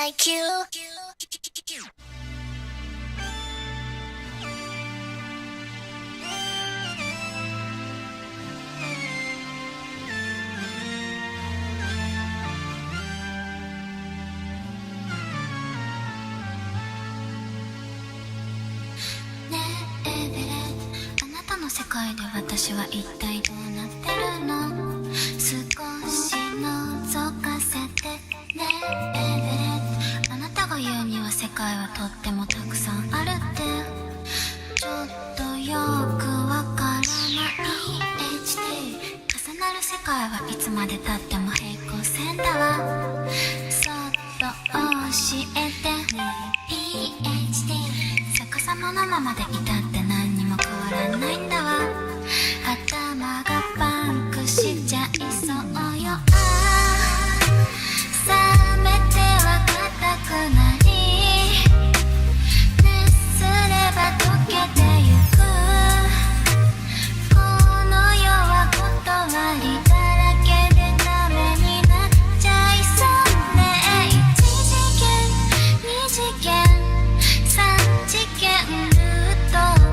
like you.世界で私は一体どうなってるの？少し覗かせてねエベレット。あなたが言うには世界はとってもたくさんあるって、ちょっとよくわからない HD。 重なる世界はいつまでたっても平行線だわ。そっと教えてね PhD。 逆さまのままでいたって何にも変わらないんだわ。頭がパンクしちゃいそうよ。冷めては硬くなり、熱すれば溶けてゆく。この世は断りだらけでダメになっちゃいそうね。1次元2次元3次元ルート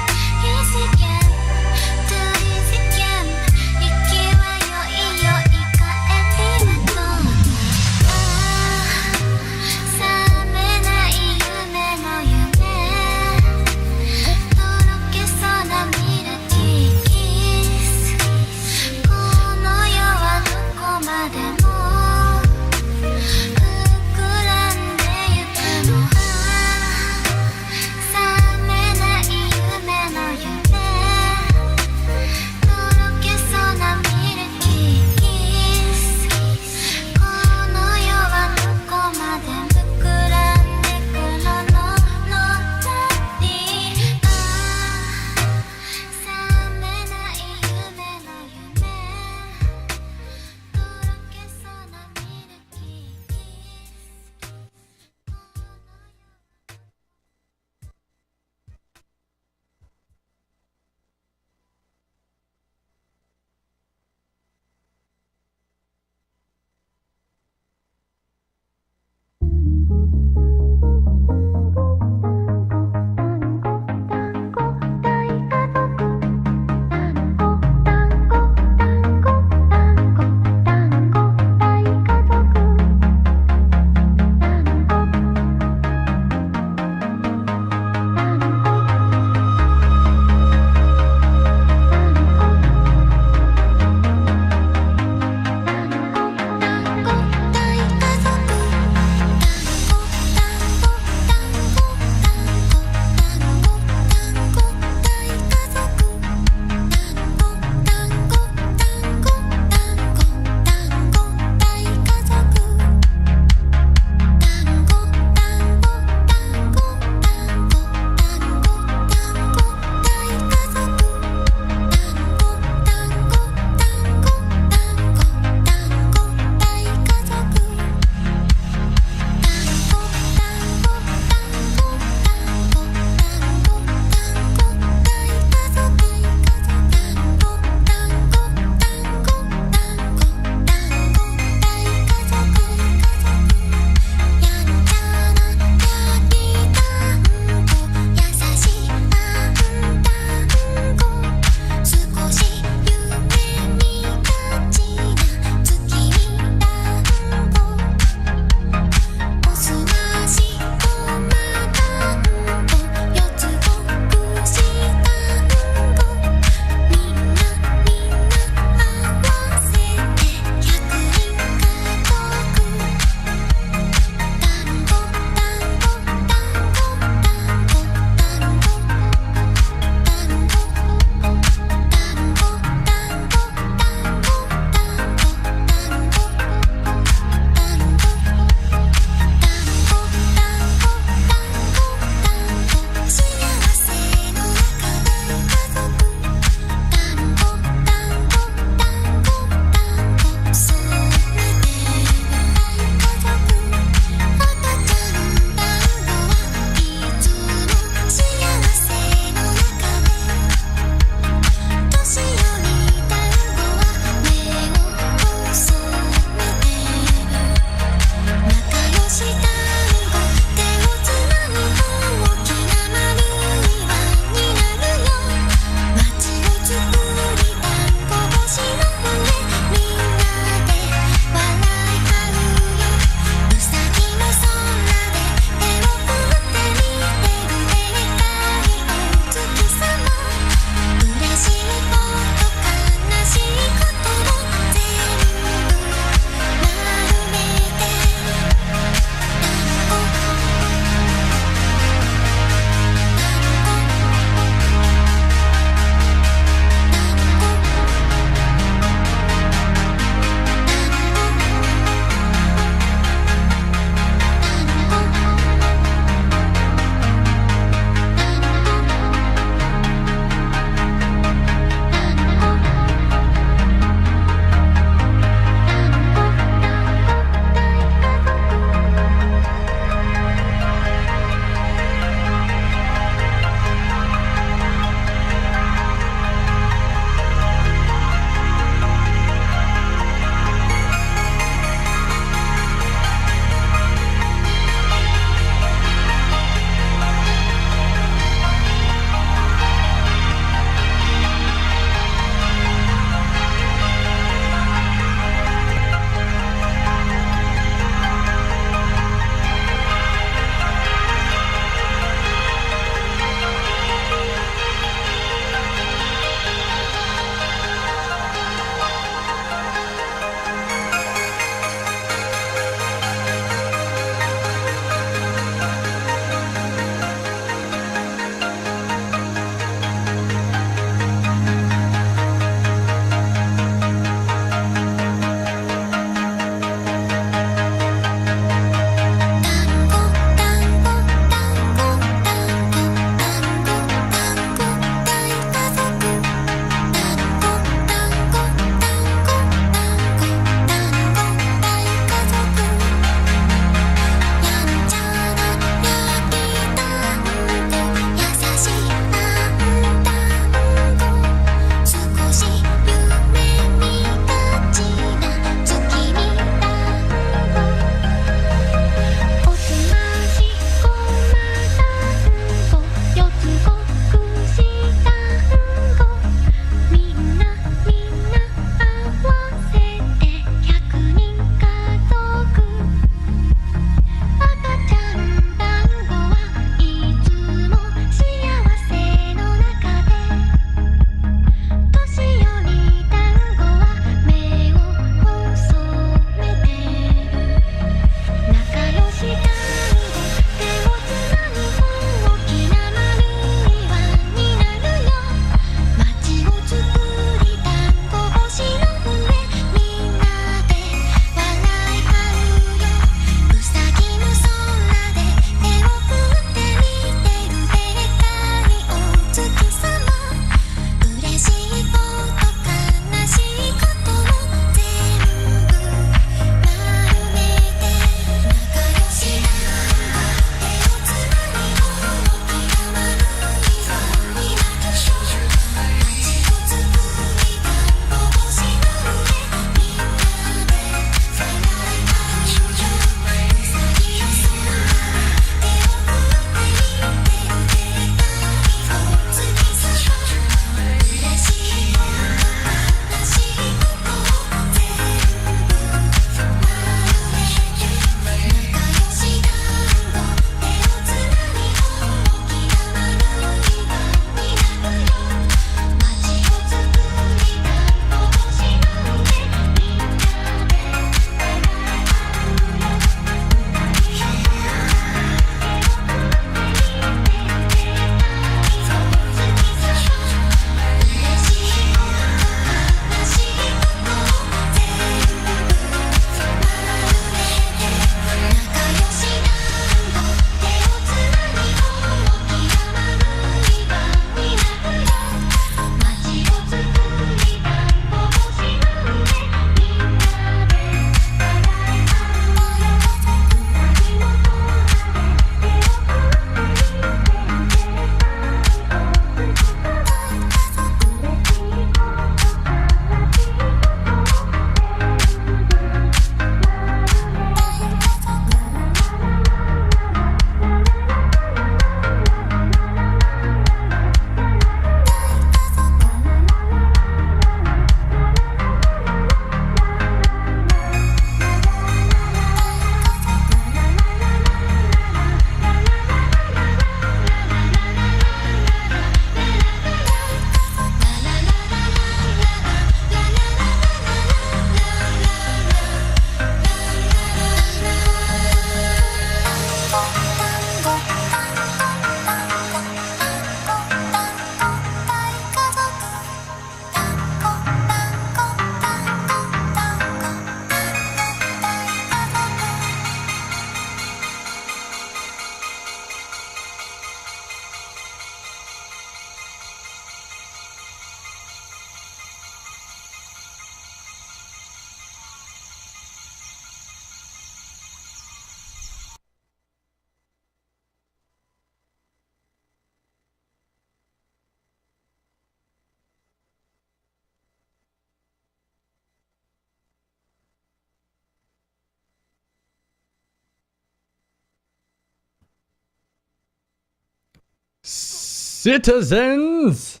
Citizens,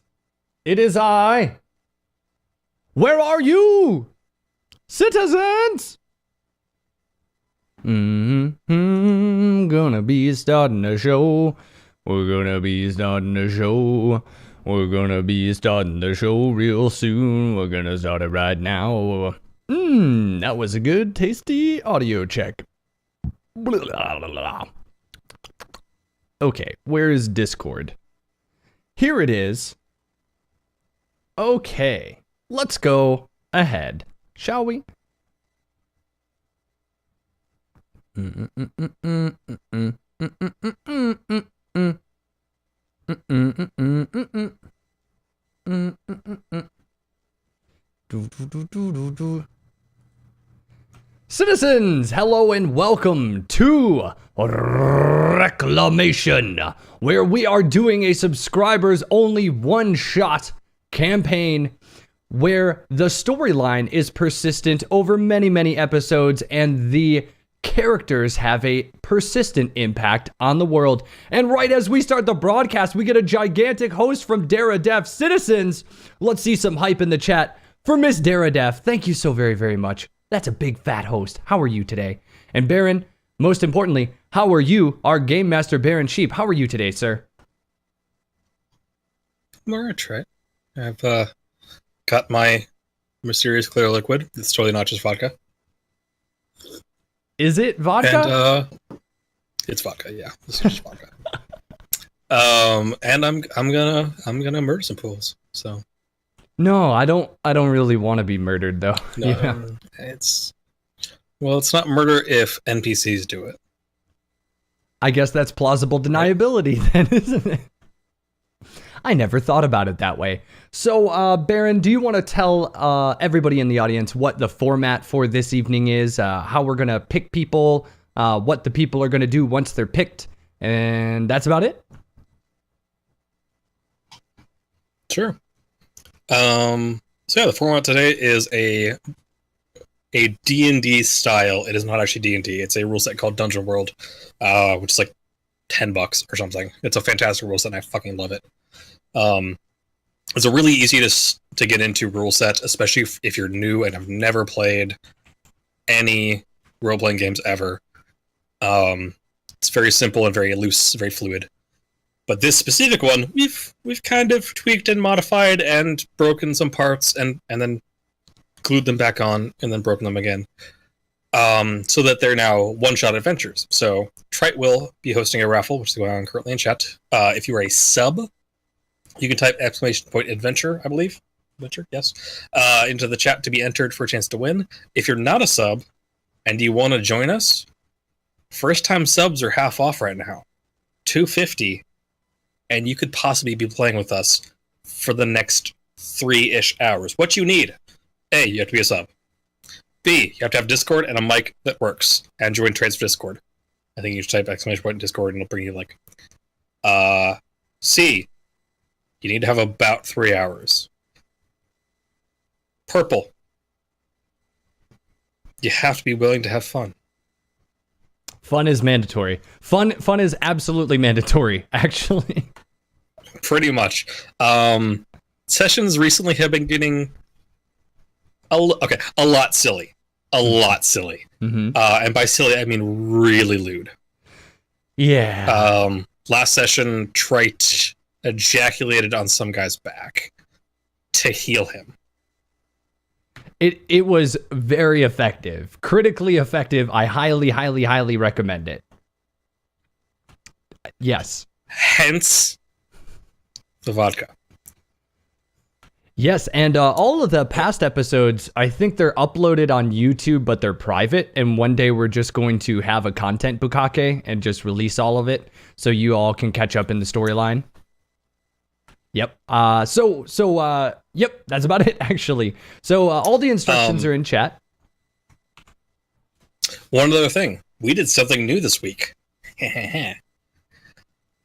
it is I. Where are you? Citizens! Gonna be starting a show. We're gonna be starting a show. We're gonna be starting the show real soon. We're gonna start it right now. That was a good, tasty audio check. Okay, where is Discord? Here it is. Okay, let's go ahead, shall we? Citizens, hello and welcome to Reclamation, where we are doing a subscribers only one-shot campaign where the storyline is persistent over many, many episodes and the characters have a persistent impact on the world. And right as we start the broadcast, we get a gigantic host from Daradef. Citizens, let's see some hype in the chat for Miss Daradef. Thank you so very, very much. That's a big fat host. How are you today? And Baron, most importantly, how are you, our Game Master Baron Sheep? How are you today, sir? I'm alright, Trey. I've got my mysterious clear liquid. It's totally not just vodka. Is it vodka? And it's vodka, yeah. This is just vodka. And I'm gonna murder some fools. So no, I don't really want to be murdered though. no, Yeah. it's not murder if NPCs do it. I guess that's plausible deniability then, isn't it? I never thought about it that way. So, Baron, do you want to tell everybody in the audience what the format for this evening is, how we're going to pick people, what the people are going to do once they're picked, and that's about it? Sure. So yeah, the format today is a D&D style. It is not actually D&D. It's a rule set called Dungeon World, which is like $10 or something. It's a fantastic rule set and I fucking love it. It's a really easy to get into rule set, especially if you're new and have never played any role-playing games ever. It's very simple and very loose, very fluid. But this specific one, we've kind of tweaked and modified and broken some parts and then glued them back on and then broken them again. So that they're now one-shot adventures. So Trite will be hosting a raffle, which is going on currently in chat. If you are a sub, you can type !adventure, I believe. Adventure, yes. Into the chat to be entered for a chance to win. If you're not a sub and you want to join us, first-time subs are half off right now. $250, and you could possibly be playing with us for the next 3-ish hours. What you need: A, you have to be a sub. B, you have to have Discord and a mic that works, and join Trades for Discord. I think you should type !Discord and it'll bring you like. C, you need to have about 3 hours. Purple, you have to be willing to have fun. Fun is mandatory. Fun is absolutely mandatory, actually. Pretty much. Sessions recently have been getting a lot silly. A lot silly. Mm-hmm. And by silly, I mean really lewd. Yeah. Last session, Trite ejaculated on some guy's back to heal him. It was very effective. Critically effective. I highly, highly, highly recommend it. Yes. Hence the vodka. Yes, and all of the past episodes, I think they're uploaded on YouTube, but they're private. And one day we're just going to have a content bukkake and just release all of it so you all can catch up in the storyline. Yep. Yep, that's about it, actually. So all the instructions are in chat. One other thing. We did something new this week.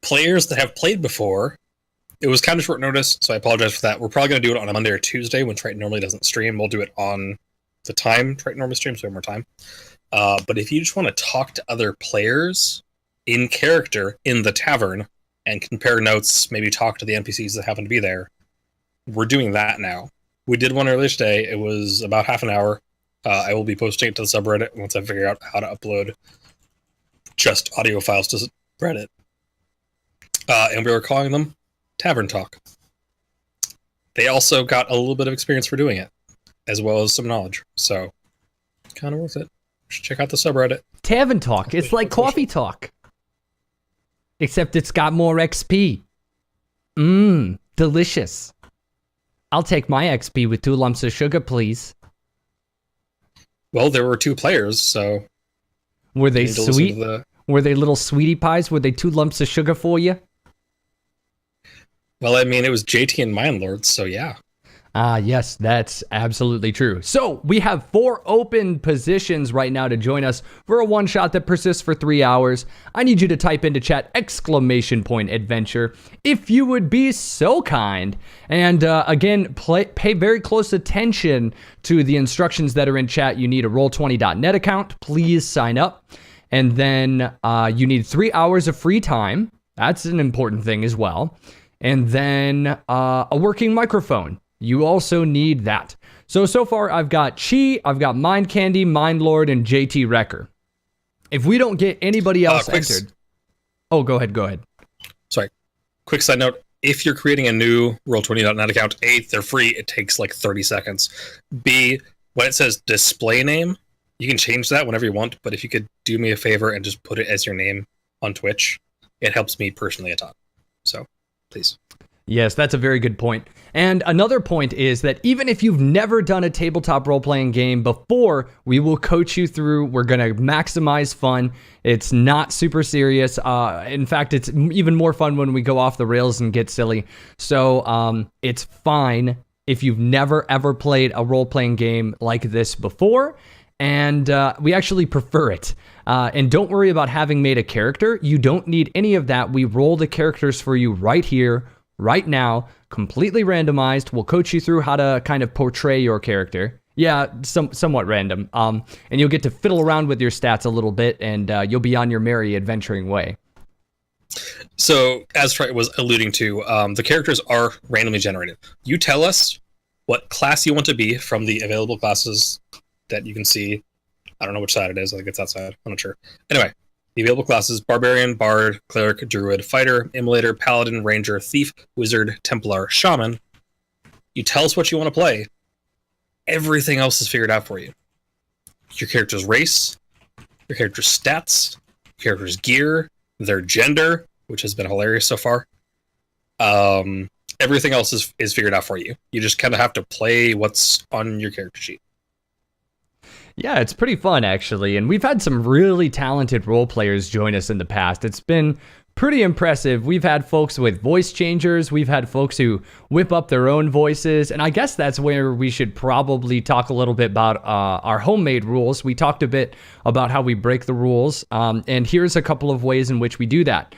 Players that have played before, it was kind of short notice, so I apologize for that. We're probably going to do it on a Monday or Tuesday when Triton normally doesn't stream. We'll do it on the time Triton normally streams, so we have more time. But if you just want to talk to other players in character in the tavern and compare notes, maybe talk to the NPCs that happen to be there. We're doing that now. We did one earlier today. It was about half an hour. I will be posting it to the subreddit once I figure out how to upload just audio files to Reddit. And we were calling them Tavern Talk. They also got a little bit of experience for doing it, as well as some knowledge. So, kind of worth it. You should check out the subreddit. Tavern Talk. It's like coffee talk. Except it's got more XP. Delicious. I'll take my XP with 2 lumps of sugar, please. Well, there were 2 players, so... Were they sweet? Were they little sweetie pies? Were they 2 lumps of sugar for you? Well, I mean, it was JT and Mindlord, so yeah. Yes, that's absolutely true. So we have 4 open positions right now to join us for a one-shot that persists for 3 hours. I need you to type into chat !adventure if you would be so kind. And again, pay very close attention to the instructions that are in chat. You need a Roll20.net account. Please sign up. And then you need 3 hours of free time. That's an important thing as well. And then a working microphone. You also need that. So far I've got Chi, I've got Mind Candy, Mindlord, and JT Wrecker. If we don't get anybody else entered... Oh, go ahead. Sorry. Quick side note. If you're creating a new Roll20.net account, A, they're free. It takes like 30 seconds. B, when it says display name, you can change that whenever you want. But if you could do me a favor and just put it as your name on Twitch, it helps me personally a ton. So, please. Yes, that's a very good point. And another point is that even if you've never done a tabletop role-playing game before, we will coach you through. We're going to maximize fun. It's not super serious. In fact, it's even more fun when we go off the rails and get silly. So it's fine if you've never, ever played a role-playing game like this before. And we actually prefer it. And don't worry about having made a character. You don't need any of that. We roll the characters for you right here, right now, completely randomized. We'll coach you through how to kind of portray your character. Yeah, somewhat random. And you'll get to fiddle around with your stats a little bit, and you'll be on your merry adventuring way. So, as Troy was alluding to, the characters are randomly generated. You tell us what class you want to be from the available classes that you can see. I don't know which side it is. I think it's that side. I'm not sure. Anyway. The available classes: Barbarian, Bard, Cleric, Druid, Fighter, Immolator, Paladin, Ranger, Thief, Wizard, Templar, Shaman. You tell us what you want to play. Everything else is figured out for you. Your character's race, your character's stats, your character's gear, their gender, which has been hilarious so far. Everything else is figured out for you. You just kind of have to play what's on your character sheet. Yeah, it's pretty fun, actually, and we've had some really talented role players join us in the past. It's been pretty impressive. We've had folks with voice changers, we've had folks who whip up their own voices, and I guess that's where we should probably talk a little bit about our homemade rules. We talked a bit about how we break the rules, and here's a couple of ways in which we do that.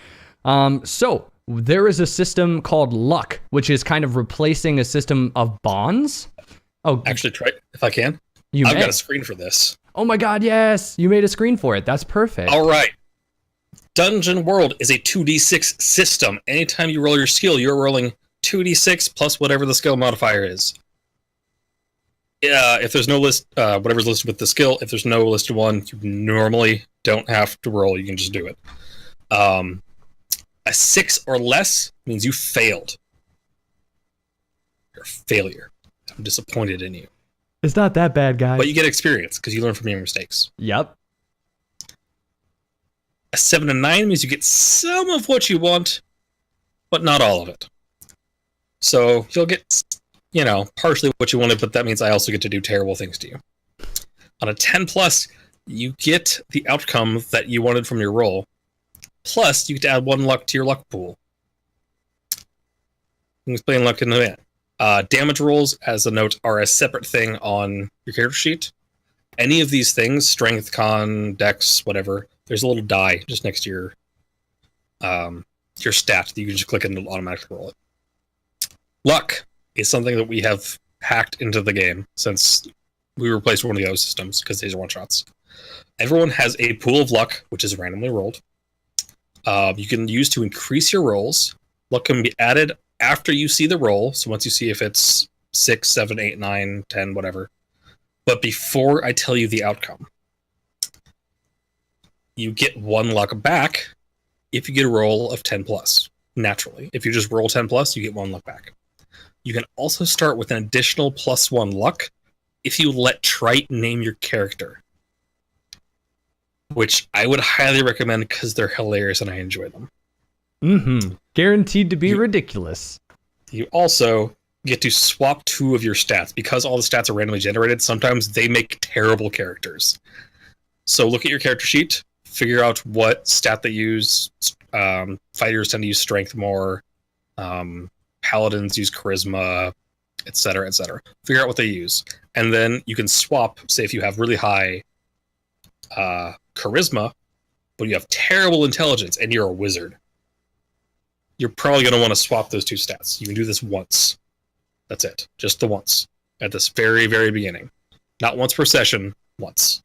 So, there is a system called luck, which is kind of replacing a system of bonds. Oh, actually, try if I can. I've got a screen for this. Oh my god, yes! You made a screen for it. That's perfect. All right. Dungeon World is a 2d6 system. Anytime you roll your skill, you're rolling 2d6 plus whatever the skill modifier is. If there's no list, whatever's listed with the skill, if there's no listed one, you normally don't have to roll. You can just do it. A 6 or less means you failed. You're a failure. I'm disappointed in you. It's not that bad, guys. But you get experience because you learn from your mistakes. Yep. A 7 to 9 means you get some of what you want, but not all of it. So you'll get, partially what you wanted, but that means I also get to do terrible things to you. On a 10 plus, you get the outcome that you wanted from your roll. Plus, you get to add 1 luck to your luck pool. You can explain luck in a minute. Damage rolls, as a note, are a separate thing on your character sheet. Any of these things, strength, con, dex, whatever, there's a little die just next to your stat that you can just click and it'll automatically roll it. Luck is something that we have hacked into the game since we replaced one of the other systems because these are one-shots. Everyone has a pool of luck, which is randomly rolled. You can use to increase your rolls. Luck can be added after you see the roll. So once you see if it's 6, 7, 8, 9, 10, whatever. But before I tell you the outcome, you get 1 luck back if you get a roll of 10 plus. Naturally. If you just roll 10 plus, you get 1 luck back. You can also start with an additional +1 luck if you let Trite name your character, which I would highly recommend because they're hilarious and I enjoy them. Mm-hmm. Guaranteed to be ridiculous. You also get to swap 2 of your stats. Because all the stats are randomly generated, sometimes they make terrible characters. So look at your character sheet, figure out what stat they use. Fighters tend to use strength more. Paladins use charisma, etc., etc. Figure out what they use. And then you can swap, say if you have really high charisma, but you have terrible intelligence and you're a wizard. You're probably going to want to swap those 2 stats. You can do this once. That's it. Just the once. At this very, very beginning. Not once per session, once.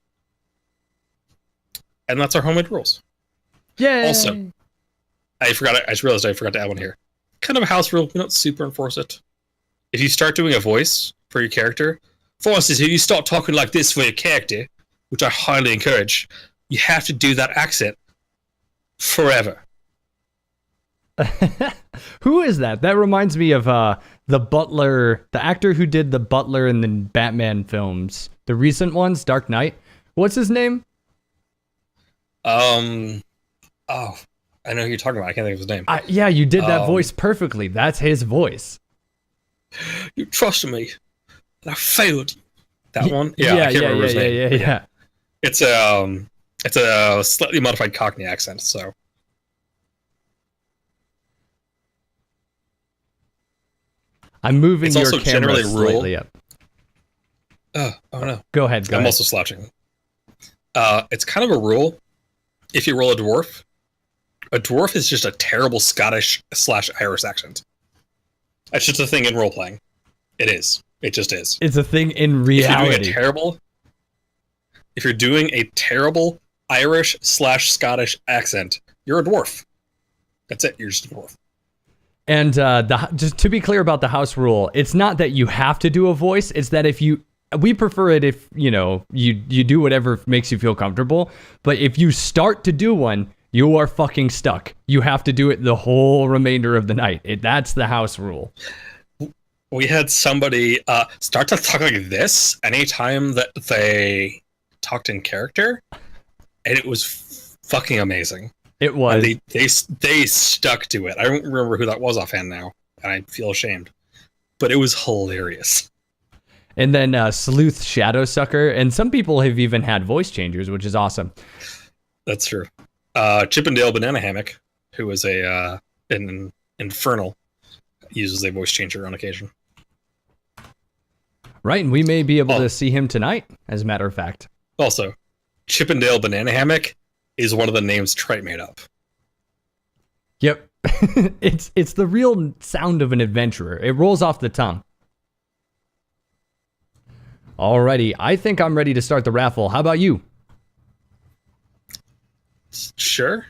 And that's our homemade rules. Yay! Also, I just realized I forgot to add one here. Kind of a house rule. We don't super enforce it. If you start doing a voice for your character, for instance, if you start talking like this for your character, which I highly encourage, you have to do that accent forever. Who is that? That reminds me of the Butler, the actor who did the Butler in the Batman films, the recent ones, Dark Knight. What's his name? Oh, I know who you're talking about. I can't think of his name. Yeah, you did that voice perfectly. That's his voice. You trusted me, and I failed you. That one? Yeah, I can't remember his name. Yeah. It's a slightly modified Cockney accent, so. I'm moving It's your also camera generally a rule. slightly up. Oh no. Go ahead. I'm also slouching. It's kind of a rule. If you roll a dwarf is just a terrible Scottish/Irish accent. That's just a thing in role playing. It is. It just is. It's a thing in reality. If you're doing a terrible Irish/Scottish accent, you're a dwarf. That's it. You're just a dwarf. And just to be clear about the house rule, it's not that you have to do a voice. It's that we prefer it if, you do whatever makes you feel comfortable. But if you start to do one, you are fucking stuck. You have to do it the whole remainder of the night. That's the house rule. We had somebody start to talk like this anytime that they talked in character, and it was fucking amazing. It was. And they stuck to it. I don't remember who that was offhand now, and I feel ashamed. But it was hilarious. And then Sleuth Shadowsucker, and some people have even had voice changers, which is awesome. That's true. Chippendale Banana Hammock, who is an Infernal, uses a voice changer on occasion. Right, and we may be able to see him tonight, as a matter of fact. Also, Chippendale Banana Hammock is one of the names Trite made up. Yep. It's the real sound of an adventurer. It rolls off the tongue. Alrighty, I think I'm ready to start the raffle. How about you? Sure.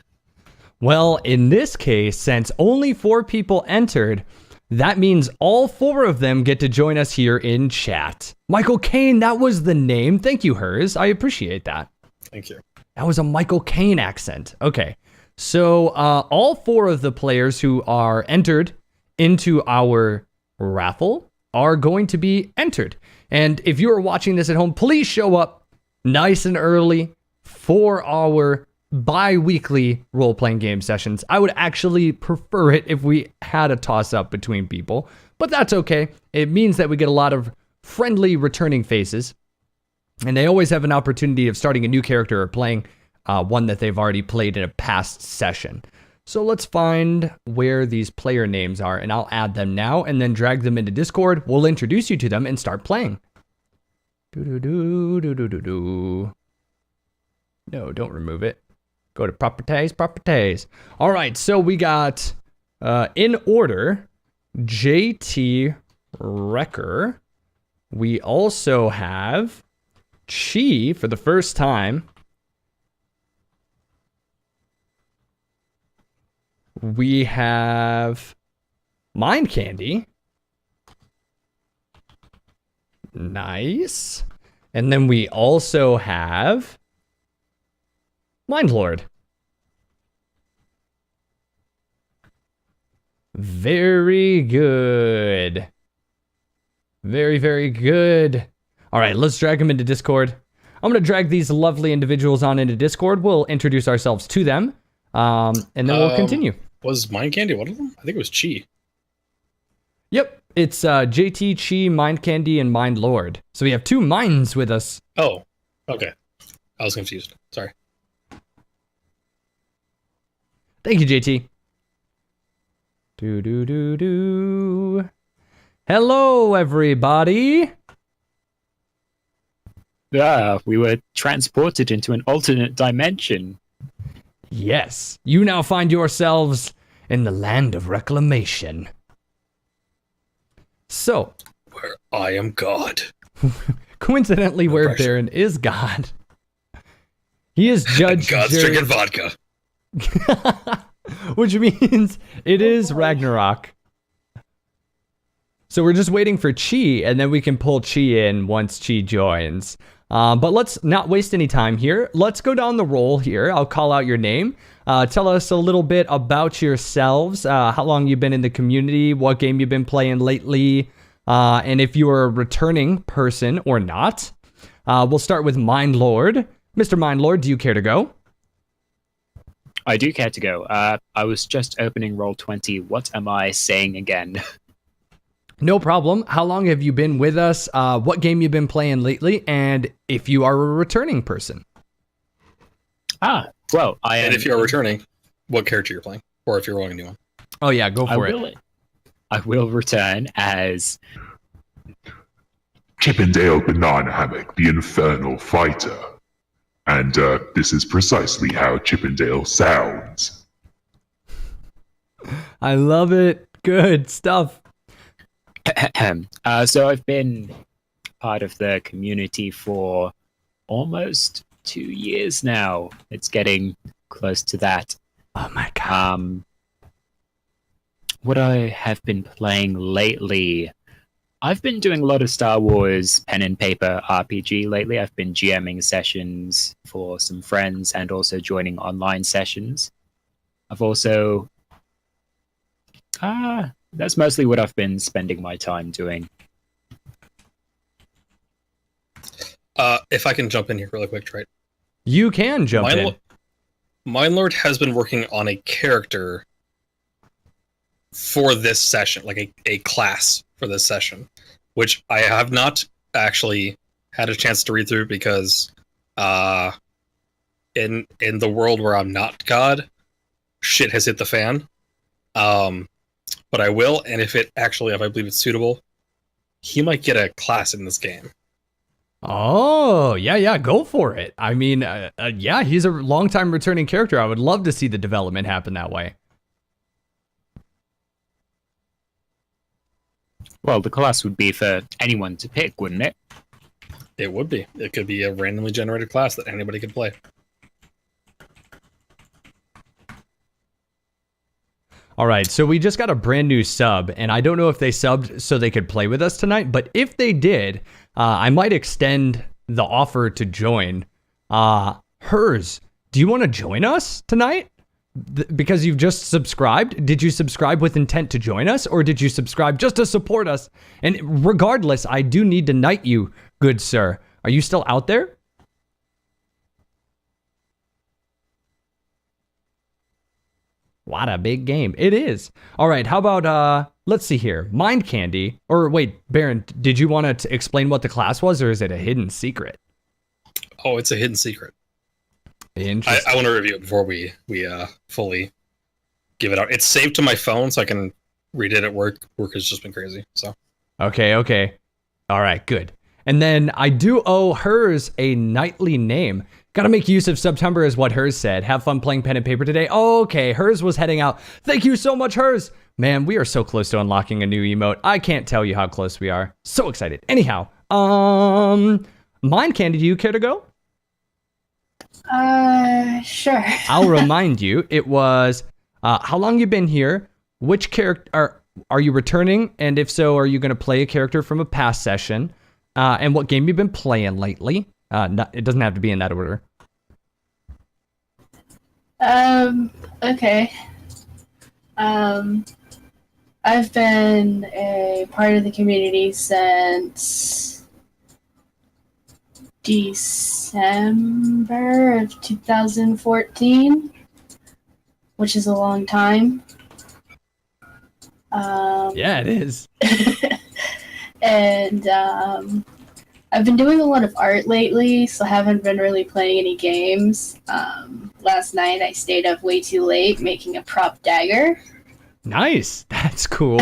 Well, in this case, since only 4 people entered, that means all 4 of them get to join us here in chat. Michael Caine, that was the name. Thank you, Hers. I appreciate that. Thank you. That was a Michael Caine accent. Okay. So all 4 of the players who are entered into our raffle are going to be entered. And if you are watching this at home, please show up nice and early for our bi-weekly role-playing game sessions. I would actually prefer it if we had a toss-up between people, but that's okay. It means that we get a lot of friendly returning faces, and they always have an opportunity of starting a new character or playing one that they've already played in a past session. So let's find where these player names are, and I'll add them now and then drag them into Discord. We'll introduce you to them and start playing. No, don't remove it. Go to properties. All right, so we got, in order, JT Wrecker. We also have Chi for the first time. we have Mind Candy. Nice. And then we also have Mind Lord. Very good. Very, very good. All right, let's drag them into Discord. I'm going to drag these lovely individuals on into Discord. We'll introduce ourselves to them, and then we'll continue. Was Mind Candy one of them? I think it was Chi. Yep, it's JT, Chi, Mind Candy, and Mind Lord. So we have 2 minds with us. Oh, okay. I was confused. Sorry. Thank you, JT. Do. Hello, everybody. We were transported into an alternate dimension. Yes, you now find yourselves in the land of reclamation. So, Where I am God. coincidentally, where pressure. Baron is God. He is Judge God's Jerry, drinking vodka. which means it is Ragnarok. So we're just waiting for Chi, and then we can pull Chi in once Chi joins. But let's not waste any time here. Let's go down the roll here. I'll call out your name. Tell us a little bit about yourselves, how long you've been in the community, what game you've been playing lately, and if you are a returning person or not. We'll start with Mind Lord. Mr. Mind Lord, do you care to go? I do care to go. I was just opening Roll20. What am I saying again? No problem. How long have you been with us? What game you've been playing lately? And if you are a returning person. Well, I am... And if you're returning, what character you're playing, or if you're rolling a new one. Oh yeah, go for it. I will return as... Chippendale Banana Hammock, the Infernal Fighter. And this is precisely how Chippendale sounds. I love it. Good stuff. So I've been part of the community for almost 2 years now. It's getting close to that. Oh my god. What I have been playing lately, I've been doing a lot of Star Wars pen and paper RPG lately. I've been GMing sessions for some friends and also joining online sessions. I've also... that's mostly what I've been spending my time doing. If I can jump in here really quick, right? You can jump in. Mind Lord has been working on a character for this session, like a class for this session, which I have not actually had a chance to read through because in the world where I'm not God, shit has hit the fan. But I will, and if I believe it's suitable, he might get a class in this game. Oh, yeah, go for it. I mean, yeah, he's a long-time returning character. I would love to see the development happen that way. Well, the class would be for anyone to pick, wouldn't it? It would be. It could be a randomly generated class that anybody could play. All right, so we just got a brand new sub, and I don't know if they subbed so they could play with us tonight, but if they did, I might extend the offer to join. Hers, do you want to join us tonight? Because you've just subscribed? Did you subscribe with intent to join us, or did you subscribe just to support us? And regardless, I do need to knight you, good sir. Are you still out there? What a big game. It is. All right, how about, let's see here. Mind Candy. Or wait, Baron, did you want to explain what the class was, or is it a hidden secret? Oh, it's a hidden secret. Interesting. I want to review it before we fully give it out. It's saved to my phone, so I can read it at work. Work has just been crazy, so. Okay. All right, good. And then I do owe hers a knightly name. Gotta make use of September is what hers said. Have fun playing pen and paper today. Okay, hers was heading out. Thank you so much, hers. Man, we are so close to unlocking a new emote. I can't tell you how close we are. So excited. Anyhow, Mind Candy, do you care to go? Sure. I'll remind you, it was How long you been here? Which character are you returning? And if so, are you going to play a character from a past session? And what game you've been playing lately? It doesn't have to be in that order. Okay. I've been a part of the community since December of 2014, which is a long time. Yeah, it is. And I've been doing a lot of art lately, so I haven't been really playing any games. Last night I stayed up way too late making a prop dagger. Nice. That's cool.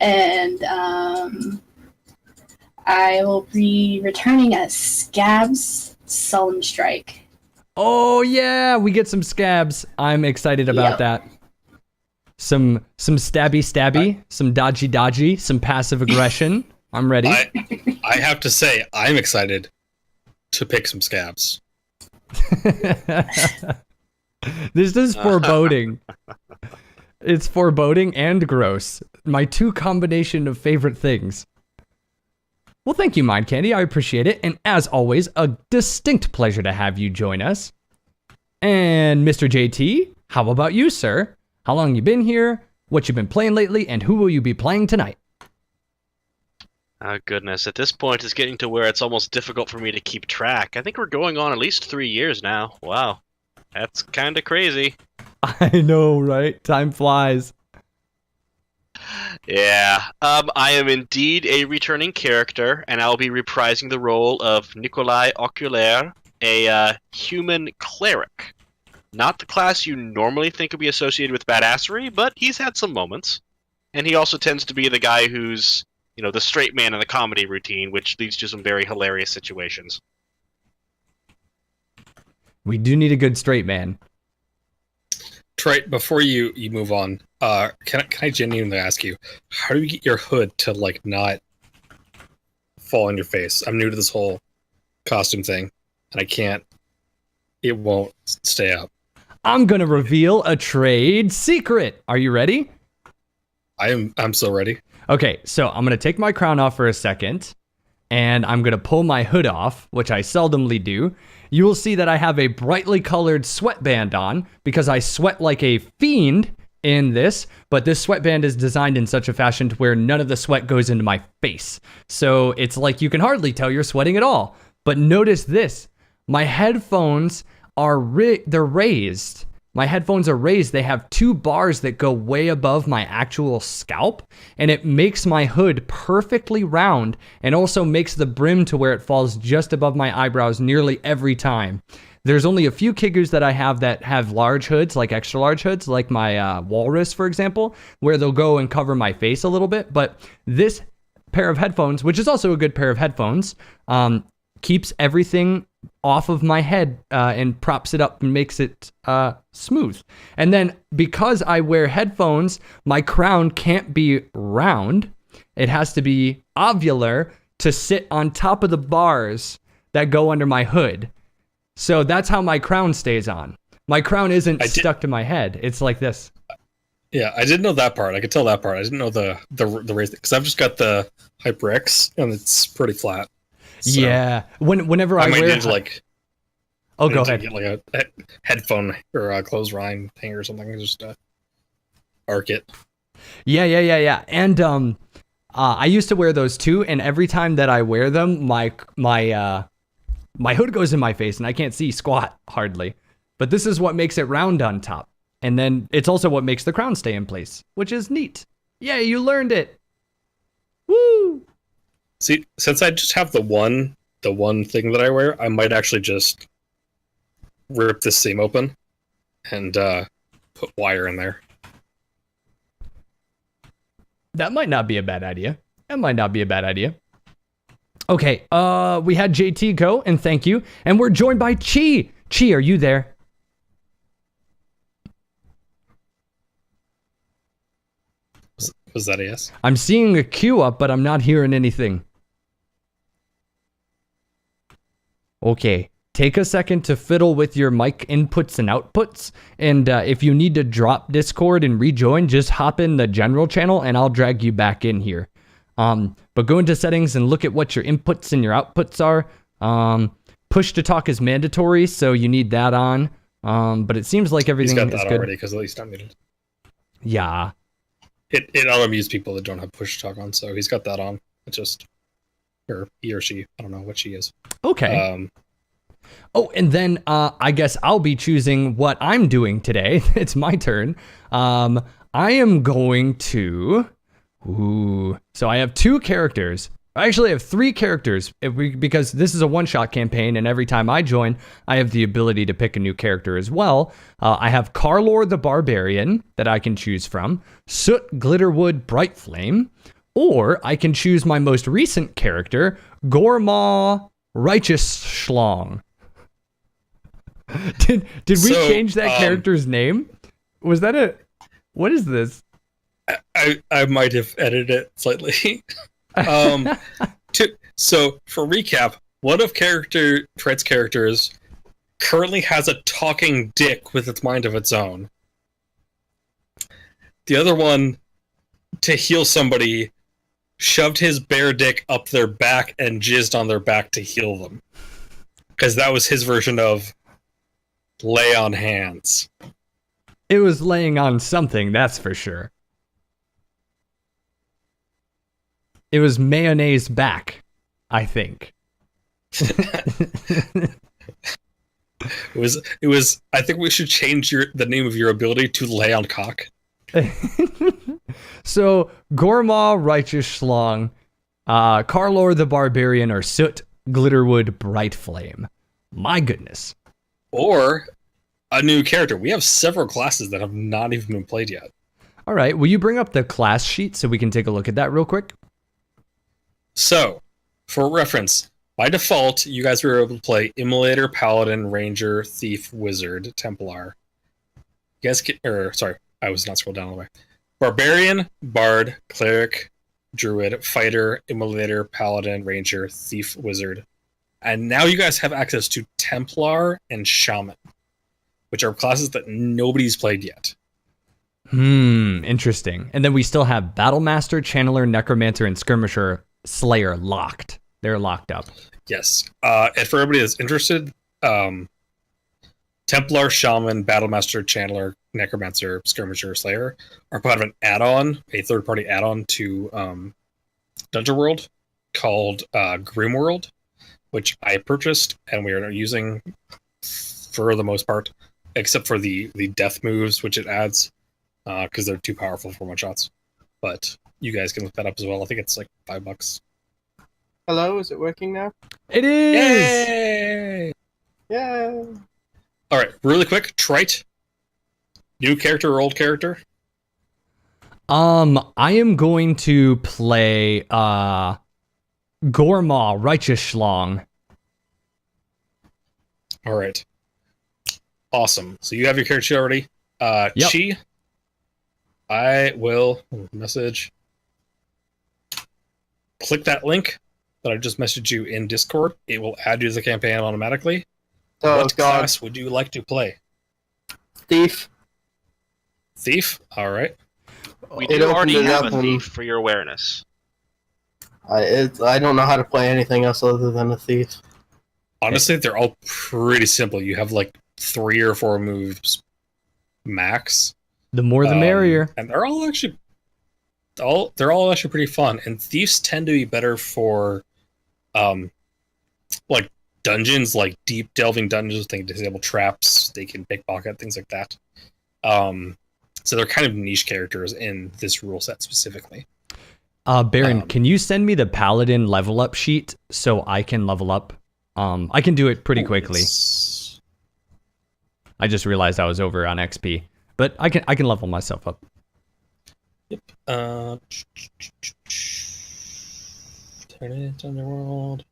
And I will be returning as Scabs Solemn Strike. Oh yeah, we get some scabs. I'm excited about that. Some stabby, some dodgy, some passive aggression. I'm ready. I have to say, I'm excited to pick some scabs. This is foreboding. It's foreboding and gross. My two combination of favorite things. Well, thank you, Mind Candy. I appreciate it. And as always, a distinct pleasure to have you join us. And Mr. JT, how about you, sir? How long you been here? What you been playing lately? And who will you be playing tonight? Oh, goodness. At this point, it's getting to where it's almost difficult for me to keep track. I think we're going on at least 3 years now. Wow. That's kind of crazy. I know, right? Time flies. Yeah. I am indeed a returning character, and I'll be reprising the role of Nikolai Oculaire, a human cleric. Not the class you normally think would be associated with badassery, but he's had some moments. And he also tends to be the guy who's, the straight man in the comedy routine, which leads to some very hilarious situations. We do need a good straight man. Troy, before you move on, can I genuinely ask you, how do you get your hood to not fall on your face? I'm new to this whole costume thing, and it won't stay up. I'm gonna reveal a trade secret. Are you ready? I'm so ready. Okay, so I'm gonna take my crown off for a second, and I'm gonna pull my hood off, which I seldomly do. You will see that I have a brightly colored sweatband on because I sweat like a fiend in this, but this sweatband is designed in such a fashion to where none of the sweat goes into my face. So it's like you can hardly tell you're sweating at all. But notice this, my headphones are they're raised. My headphones are raised. They have two bars that go way above my actual scalp, and it makes my hood perfectly round and also makes the brim to where it falls just above my eyebrows nearly every time. There's only a few Kigus that I have that have large hoods, like extra large hoods, like my Walrus, for example, where they'll go and cover my face a little bit. But this pair of headphones, which is also a good pair of headphones, keeps everything off of my head and props it up and makes it smooth. And then because I wear headphones, my crown can't be round. It has to be ovular to sit on top of the bars that go under my hood. So that's how my crown stays on. My crown isn't stuck to my head. It's like this. Yeah, I didn't know that part. I could tell that part. I didn't know the raised, because I've just got the HyperX and it's pretty flat. So yeah. Whenever I might wear need to oh, go ahead. Get a headphone or a clothesline hanger or something, just arc it. Yeah. And I used to wear those too, and every time that I wear them, my hood goes in my face and I can't see squat hardly. But this is what makes it round on top. And then it's also what makes the crown stay in place, which is neat. Yeah, you learned it. Woo! See, since I just have the one thing that I wear, I might actually just rip this seam open and put wire in there. That might not be a bad idea. Okay, we had JT go, and thank you. And we're joined by Chi. Chi, are you there? Was that a yes? I'm seeing a queue up, but I'm not hearing anything. Okay, take a second to fiddle with your mic inputs and outputs. And if you need to drop Discord and rejoin, just hop in the general channel and I'll drag you back in here. But go into settings and look at what your inputs and your outputs are. Push to talk is mandatory, so you need that on. But it seems like everything He's got is that good. already because at least I'm muted. Yeah. It auto-mutes people that don't have push to talk on, so he's got that on. It just, or he or she, I don't know what she is. Okay. Oh, and then I guess I'll be choosing what I'm doing today. It's my turn. I am going to... So I have 2 characters. I actually have 3 characters because this is a one-shot campaign, and every time I join, I have the ability to pick a new character as well. I have Carlor the Barbarian that I can choose from, Soot Glitterwood Brightflame, or I can choose my most recent character, Gormaw Righteous Schlong. Did we change that character's name? Was that a... What is this? I might have edited it slightly. So for recap, one of Fred's characters currently has a talking dick with its mind of its own. The other one, to heal somebody, shoved his bare dick up their back and jizzed on their back to heal them. Because that was his version of lay on hands. It was laying on something, that's for sure. It was mayonnaise back, I think. It was. I think we should change the name of your ability to lay on cock. So, Gormaw Righteous Schlong, Carlor the Barbarian, or Soot Glitterwood Brightflame. My goodness. Or a new character. We have several classes that have not even been played yet. All right, will you bring up the class sheet so we can take a look at that real quick? So, for reference, by default, you guys were able to play Immolator, Paladin, Ranger, Thief, Wizard, Templar. You guys sorry, I was not scrolled down all the way. Barbarian, Bard, Cleric, Druid, Fighter, Immolator, Paladin, Ranger, Thief, Wizard. And now you guys have access to Templar and Shaman, which are classes that nobody's played yet. Interesting. And then we still have Battlemaster, Channeler, Necromancer, and Skirmisher Slayer locked. They're locked up. Yes. And for everybody that's interested, Templar, Shaman, Battlemaster, Channeler, Necromancer, Skirmisher, Slayer are part of an add-on, a third-party add-on to Dungeon World called Grimworld, which I purchased and we are using for the most part, except for the death moves, which it adds, because they're too powerful for one-shots. But you guys can look that up as well. I think it's like $5. Hello, is it working now? It is! Yay! Yeah. All right, really quick, Trite. New character or old character? I am going to play Gormaw Righteous Schlong. All right. Awesome. So you have your character sheet already. Yep. Chi, I will message. Click that link that I just messaged you in Discord. It will add you to the campaign automatically. Oh, What God. class would you like to play? Thief. Thief? All right. We It do opened already it have up a and- thief for your awareness. I don't know how to play anything else other than a thief. Honestly, they're all pretty simple. You have like 3 or 4 moves max. The more the merrier. And they're all actually pretty fun. And thieves tend to be better for like dungeons, like deep delving dungeons. They can disable traps, they can pickpocket, things like that. So they're kind of niche characters in this rule set specifically. Baron, can you send me the Paladin level up sheet so I can level up? I can do it pretty quickly. Yes. I just realized I was over on XP, but I can level myself up. Yep. Turn it Underworld.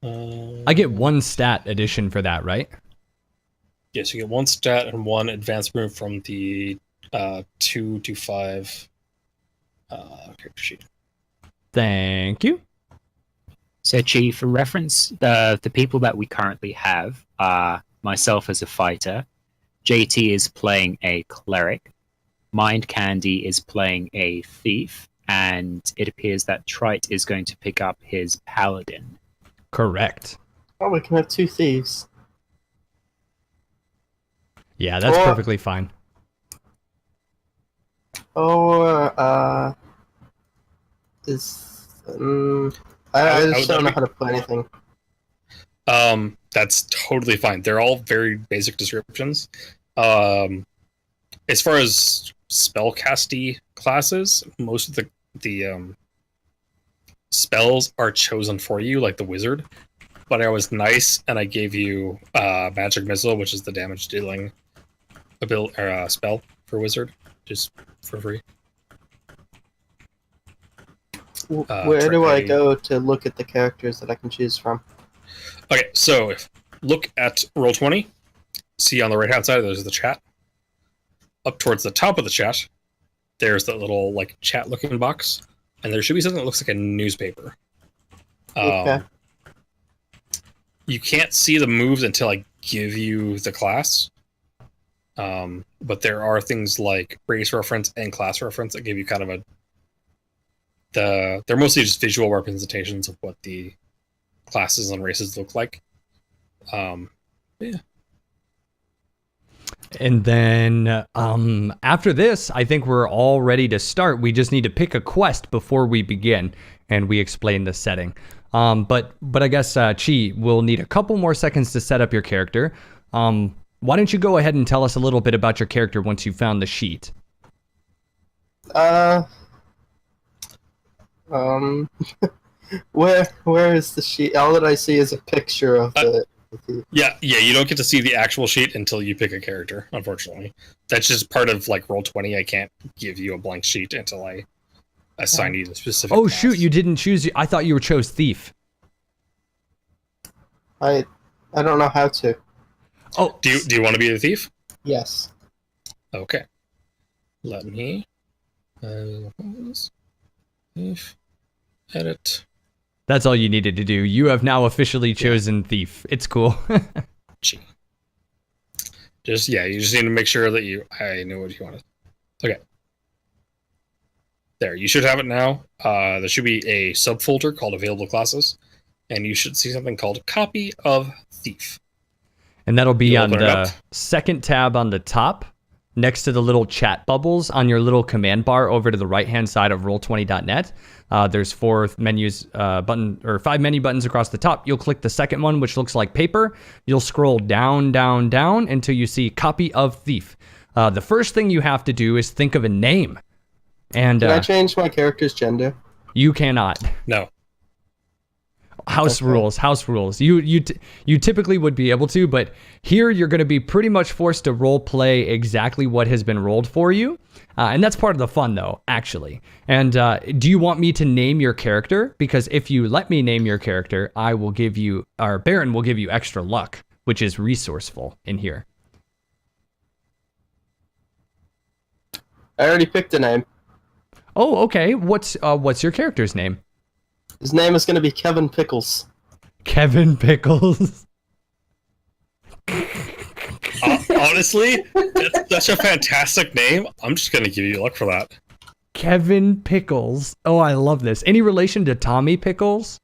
I get 1 stat addition for that, right? Yes, you get 1 stat and 1 advanced move from the 2 to 5 character sheet. Thank you. So, Chi, for reference, the people that we currently have are myself as a fighter, JT is playing a cleric, Mind Candy is playing a thief, and it appears that Trite is going to pick up his paladin. Correct. Oh, we can have 2 thieves. Yeah, that's Or- perfectly fine. Or, is... I just don't know how to play anything. That's totally fine. They're all very basic descriptions. As far as spellcasty classes, most of the spells are chosen for you, like the wizard. But I was nice, and I gave you magic missile, which is the damage dealing spell for wizard, just for free. Where do I go to look at the characters that I can choose from? Okay, so look at Roll20. See on the right-hand side, there's the chat. Up towards the top of the chat, there's that little like chat-looking box, and there should be something that looks like a newspaper. Okay. You can't see the moves until I give you the class. But there are things like race reference and class reference that give you kind of they're mostly just visual representations of what the classes and races look like. Yeah. And then after this, I think we're all ready to start. We just need to pick a quest before we begin, and we explain the setting. But I guess, Chi, we'll need a couple more seconds to set up your character. Why don't you go ahead and tell us a little bit about your character once you've found the sheet? Where is the sheet? All that I see is a picture of the Yeah, you don't get to see the actual sheet until you pick a character, unfortunately. That's just part of like Roll20. I can't give you a blank sheet until I assign you the specific Oh, class. shoot, you didn't choose. I thought you chose thief. I don't know how to. Oh, Do you want to be the thief? Yes. Okay. Let me thief edit. that's all you needed to do. You have now officially chosen thief. It's cool. G. You just need to make sure that I know what you wanted. Okay. There, you should have it now. There should be a subfolder called available classes, and you should see something called copy of thief. And that'll be You'll on open it the up. second tab on the top, next to the little chat bubbles on your little command bar over to the right-hand side of roll20.net. There's 5 menu buttons across the top. You'll click the second one, which looks like paper. You'll scroll down, down, down until you see copy of thief. The first thing you have to do is think of a name. And Can I change my character's gender? you cannot. No. House rules. You typically would be able to, but here you're going to be pretty much forced to role play exactly what has been rolled for you. And that's part of the fun, though, actually. And do you want me to name your character? Because if you let me name your character, Baron will give you extra luck, which is resourceful in here. I already picked a name. Oh, okay. What's your character's name? His name is going to be Kevin Pickles. Kevin Pickles. Honestly, that's such a fantastic name. I'm just going to give you luck for that. Kevin Pickles. Oh, I love this. Any relation to Tommy Pickles?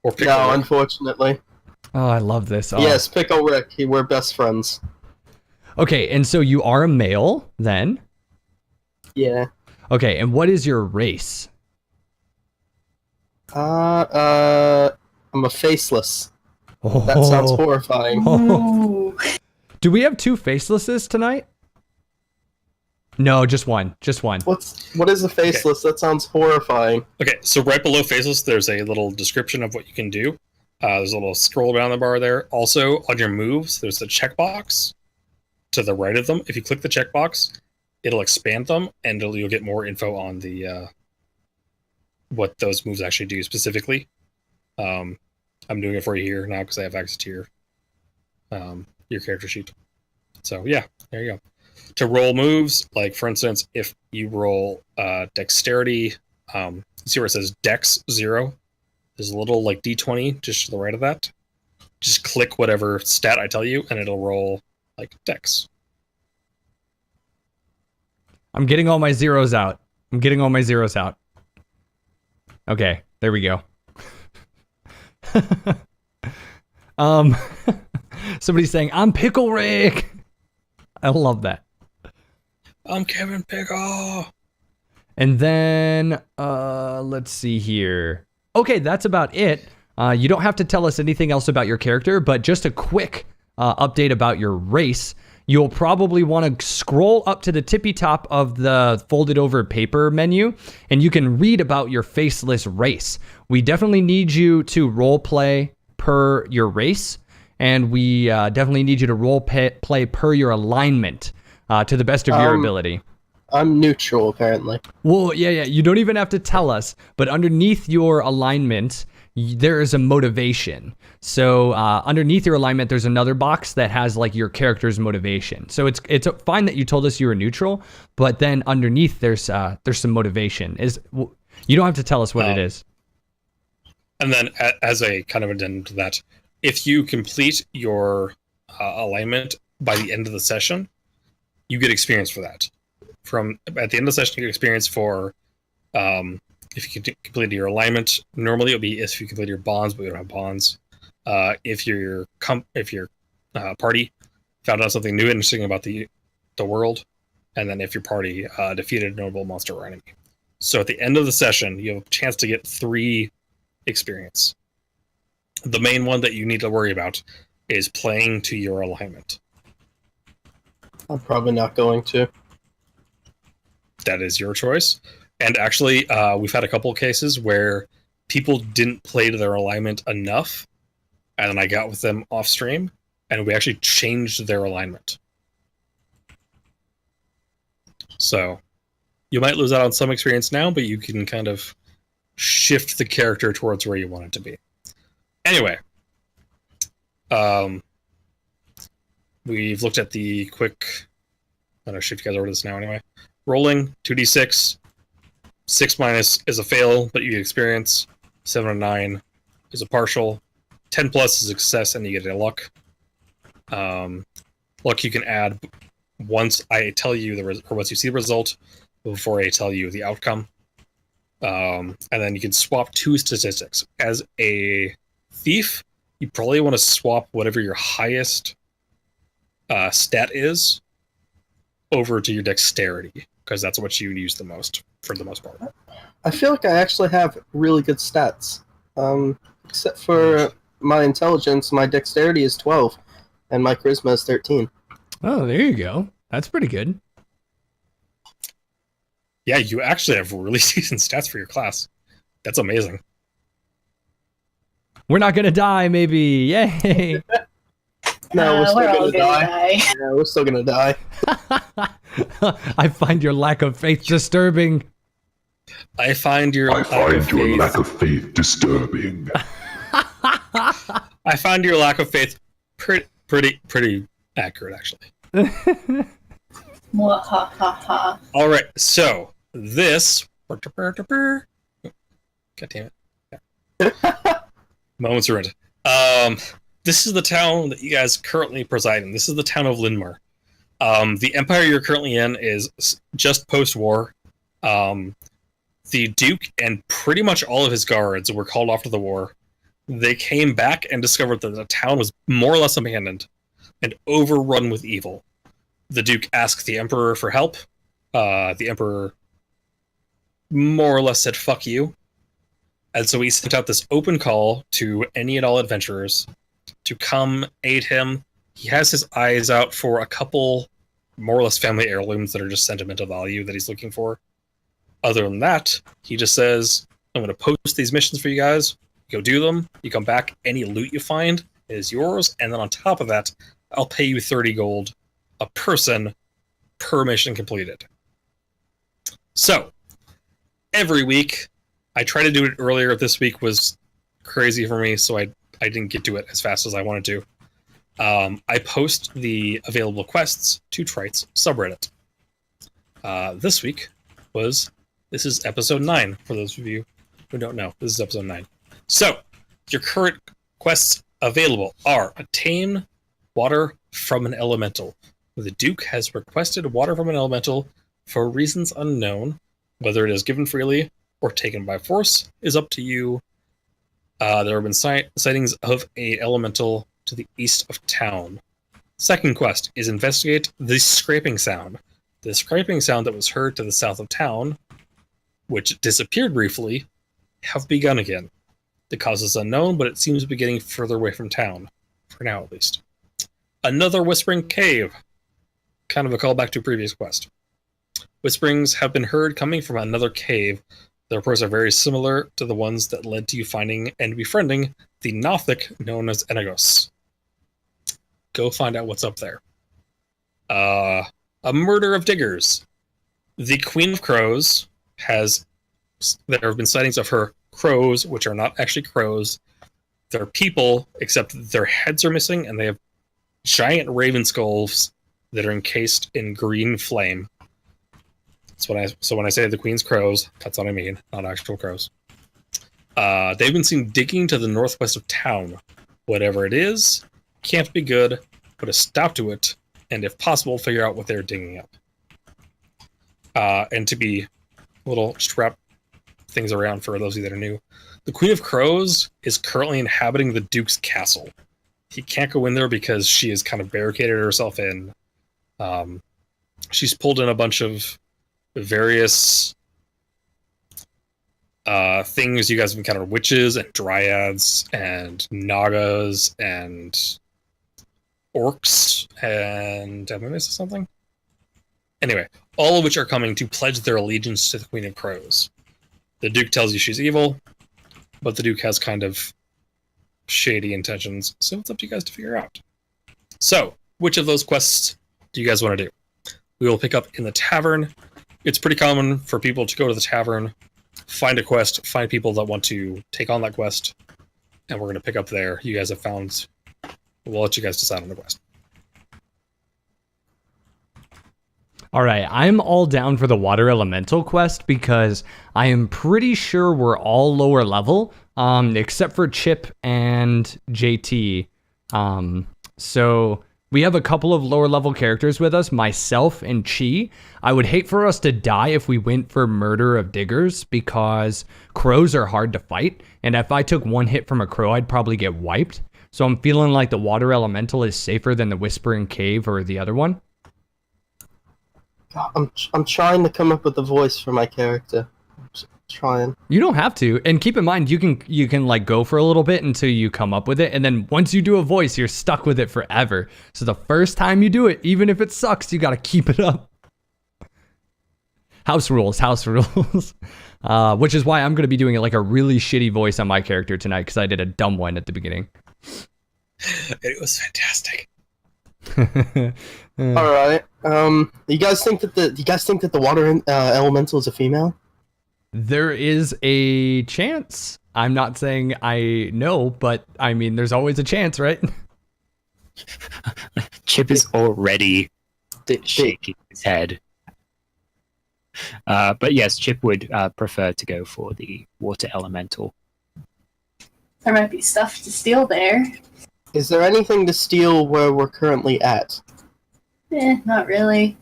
Or pick No, one. unfortunately. Oh, I love this. Oh. Yes, Pickle Rick. We're best friends. Okay, and so you are a male then? Yeah. Okay, and what is your race? I'm a faceless. That sounds horrifying. Ooh. Do we have 2 facelesses tonight? No, just one. Just one. What is a faceless? That sounds horrifying. Okay, so right below faceless, there's a little description of what you can do. There's a little scroll down the bar there. Also, on your moves, there's a checkbox to the right of them. If you click the checkbox, it'll expand them, and you'll get more info on the what those moves actually do specifically. I'm doing it for you here now because I have access to your character sheet. So yeah, there you go. To roll moves, like for instance, if you roll dexterity, see where it says Dex 0, there's a little like D20 just to the right of that. Just click whatever stat I tell you, and it'll roll like Dex. I'm getting all my zeros out. Okay, there we go. Somebody's saying, I'm Pickle Rick. I love that. I'm Kevin Pickle. And then, let's see here. Okay, that's about it. You don't have to tell us anything else about your character, but just a quick update about your race. You'll probably want to scroll up to the tippy top of the folded over paper menu, and you can read about your faceless race. We definitely need you to role play per your race, and we definitely need you to role play per your alignment to the best of your ability. I'm neutral, apparently. Well, yeah. You don't even have to tell us, but underneath your alignment, there is a motivation. So underneath your alignment, there's another box that has like your character's motivation. So it's fine that you told us you were neutral, but then underneath there's some motivation. You don't have to tell us what it is. And then as a kind of addendum to that, if you complete your alignment by the end of the session, you get experience for that. At the end of the session, you get experience for if you complete your alignment. Normally, it'll be if you complete your bonds, but we don't have bonds. If your party found out something new and interesting about the world, and then if your party defeated a notable monster or enemy. So at the end of the session, you have a chance to get 3 experience. The main one that you need to worry about is playing to your alignment. I'm probably not going to. That is your choice. And actually, we've had a couple of cases where people didn't play to their alignment enough, and then I got with them off stream, and we actually changed their alignment. So you might lose out on some experience now, but you can kind of shift the character towards where you want it to be. Anyway, we've looked at the quick... I'm going to shift you guys over to this now anyway. Rolling, 2d6. 6 minus is a fail, but you get experience. 7 and 9 is a partial. 10 plus is a success, and you get a luck. Luck you can add once I tell you or once you see the result, before I tell you the outcome. And then you can swap 2 statistics. As a thief, you probably want to swap whatever your highest stat is over to your dexterity, because that's what you use the most, for the most part. I feel like I actually have really good stats. Except for my intelligence, my dexterity is 12, and my charisma is 13. Oh, there you go. That's pretty good. Yeah, you actually have really decent stats for your class. That's amazing. We're not gonna die, maybe. Yay! No, we're still we're all gonna die. Yeah, we're still gonna die. I find your lack of faith disturbing. I find your lack of faith disturbing. I find your lack of faith pretty accurate, actually. Mwahaha. All right, so this. God damn it! Moments ruined. This is the town that you guys currently preside in. This is the town of Linmar. The empire you're currently in is just post-war. The Duke and pretty much all of his guards were called off to the war. They came back and discovered that the town was more or less abandoned and overrun with evil. The Duke asked the Emperor for help. The Emperor more or less said, "Fuck you." And so he sent out this open call to any and all adventurers to come aid him. He has his eyes out for a couple more or less family heirlooms that are just sentimental value that he's looking for. Other than that, he just says, I'm going to post these missions for you guys. Go do them. You come back, any loot you find is yours. And then on top of that, I'll pay you 30 gold a person per mission completed. So, every week, I try to do it earlier. This week was crazy for me, so I didn't get to it as fast as I wanted to. I post the available quests to Trite's subreddit. This week this is episode 9, for those of you who don't know. This is episode 9. So, your current quests available are Attain Water from an Elemental. The Duke has requested water from an elemental for reasons unknown. Whether it is given freely or taken by force is up to you. There have been sightings of a elemental to the east of town. Second quest is investigate the scraping sound. The scraping sound that was heard to the south of town, which disappeared briefly, have begun again. The cause is unknown, but it seems to be getting further away from town. For now, at least. Another Whispering Cave. Kind of a callback to a previous quest. Whisperings have been heard coming from another cave. Their reports are very similar to the ones that led to you finding and befriending the Nothic known as Enagos. Go find out what's up there. A murder of diggers. The Queen of Crows there have been sightings of her crows, which are not actually crows. They're people, except their heads are missing, and they have giant raven skulls that are encased in green flame. So when I say the Queen's crows, that's what I mean, not actual crows. They've been seen digging to the northwest of town. Whatever it is, can't be good. Put a stop to it, and if possible, figure out what they're digging up. And to be a little strap things around for those of you that are new, the Queen of Crows is currently inhabiting the Duke's castle. He can't go in there because she has kind of barricaded herself in. She's pulled in a bunch of various things. You guys have encountered witches and dryads and nagas and orcs and am I missing something? Anyway, all of which are coming to pledge their allegiance to the Queen of Crows. The Duke tells you she's evil, but the Duke has kind of shady intentions, so it's up to you guys to figure out. So, which of those quests do you guys want to do? We will pick up in the tavern. It's pretty common for people to go to the tavern, find a quest, find people that want to take on that quest, and we're going to pick up there. You guys have found... We'll let you guys decide on the quest. All right, I'm all down for the water elemental quest because I am pretty sure we're all lower level, except for Chip and JT. So we have a couple of lower level characters with us, myself and Chi. I would hate for us to die if we went for murder of diggers because crows are hard to fight, and if I took one hit from a crow, I'd probably get wiped. So I'm feeling like the water elemental is safer than the Whispering Cave or the other one. I'm trying to come up with a voice for my character. I'm just trying. You don't have to, and keep in mind you can like go for a little bit until you come up with it, and then once you do a voice, you're stuck with it forever. So the first time you do it, even if it sucks, you got to keep it up. House rules. Which is why I'm going to be doing like a really shitty voice on my character tonight because I did a dumb one at the beginning. It was fantastic. All right. You guys think that the water elemental is a female? There is a chance. I'm not saying I know, but I mean, there's always a chance, right? Chip is already shaking his head. But yes, Chip would prefer to go for the water elemental. There might be stuff to steal there. Is there anything to steal where we're currently at? Not really.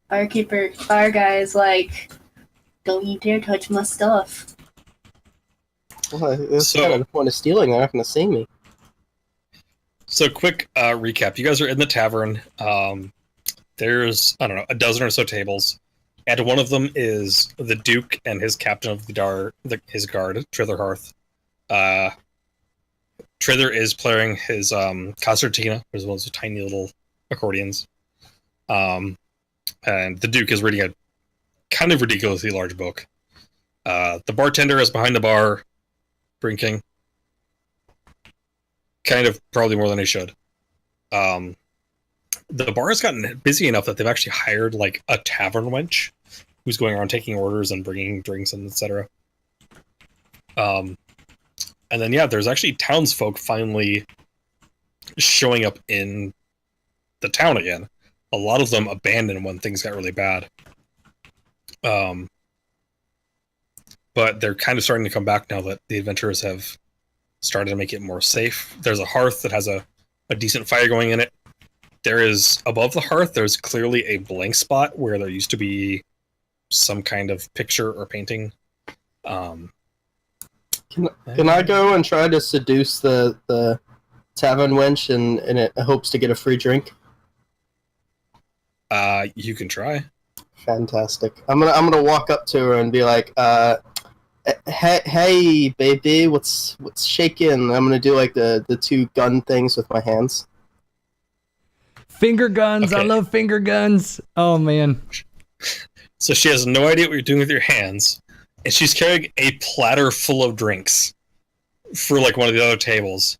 Fire guy is like, don't you dare touch my stuff. Well, that's kind of the point of stealing. They're not going to see me. So quick recap. You guys are in the tavern. There's, I don't know, a dozen or so tables. And one of them is the Duke and his captain of his guard, Trither Hearth. Trither is playing his concertina, which is one of those tiny little accordions. And the Duke is reading a kind of ridiculously large book. The bartender is behind the bar, drinking. Kind of probably more than he should. The bar has gotten busy enough that they've actually hired like a tavern wench who's going around taking orders and bringing drinks and etc. And then, yeah, there's actually townsfolk finally showing up in the town again. A lot of them abandoned when things got really bad. But they're kind of starting to come back now that the adventurers have started to make it more safe. There's a hearth that has a decent fire going in it. There is, above the hearth, there's clearly a blank spot where there used to be some kind of picture or painting. Can I go and try to seduce the tavern wench in it hopes to get a free drink? You can try. Fantastic. I'm gonna walk up to her and be like, hey baby, what's shaking? I'm gonna do like the two gun things with my hands. Finger guns. Okay. I love finger guns. Oh man. So she has no idea what you're doing with your hands, and she's carrying a platter full of drinks for like one of the other tables.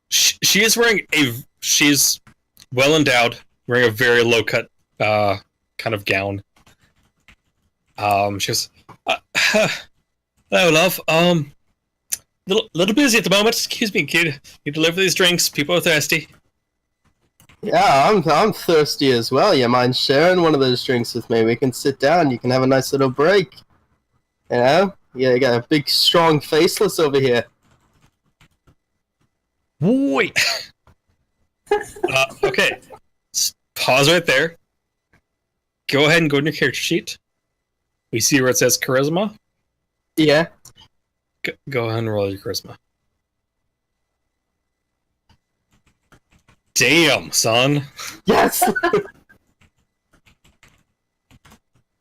She is wearing she's well endowed, wearing a very low cut kind of gown. She goes, hello love. Little busy at the moment. Excuse me, kid. You deliver these drinks. People are thirsty. Yeah, I'm thirsty as well. You mind sharing one of those drinks with me? We can sit down. You can have a nice little break. You know? Yeah, you got a big, strong faceless over here. Wait. Okay. Pause right there. Go ahead and go in your character sheet. We see where it says charisma. Yeah. Go ahead and roll your charisma. Damn, son. Yes!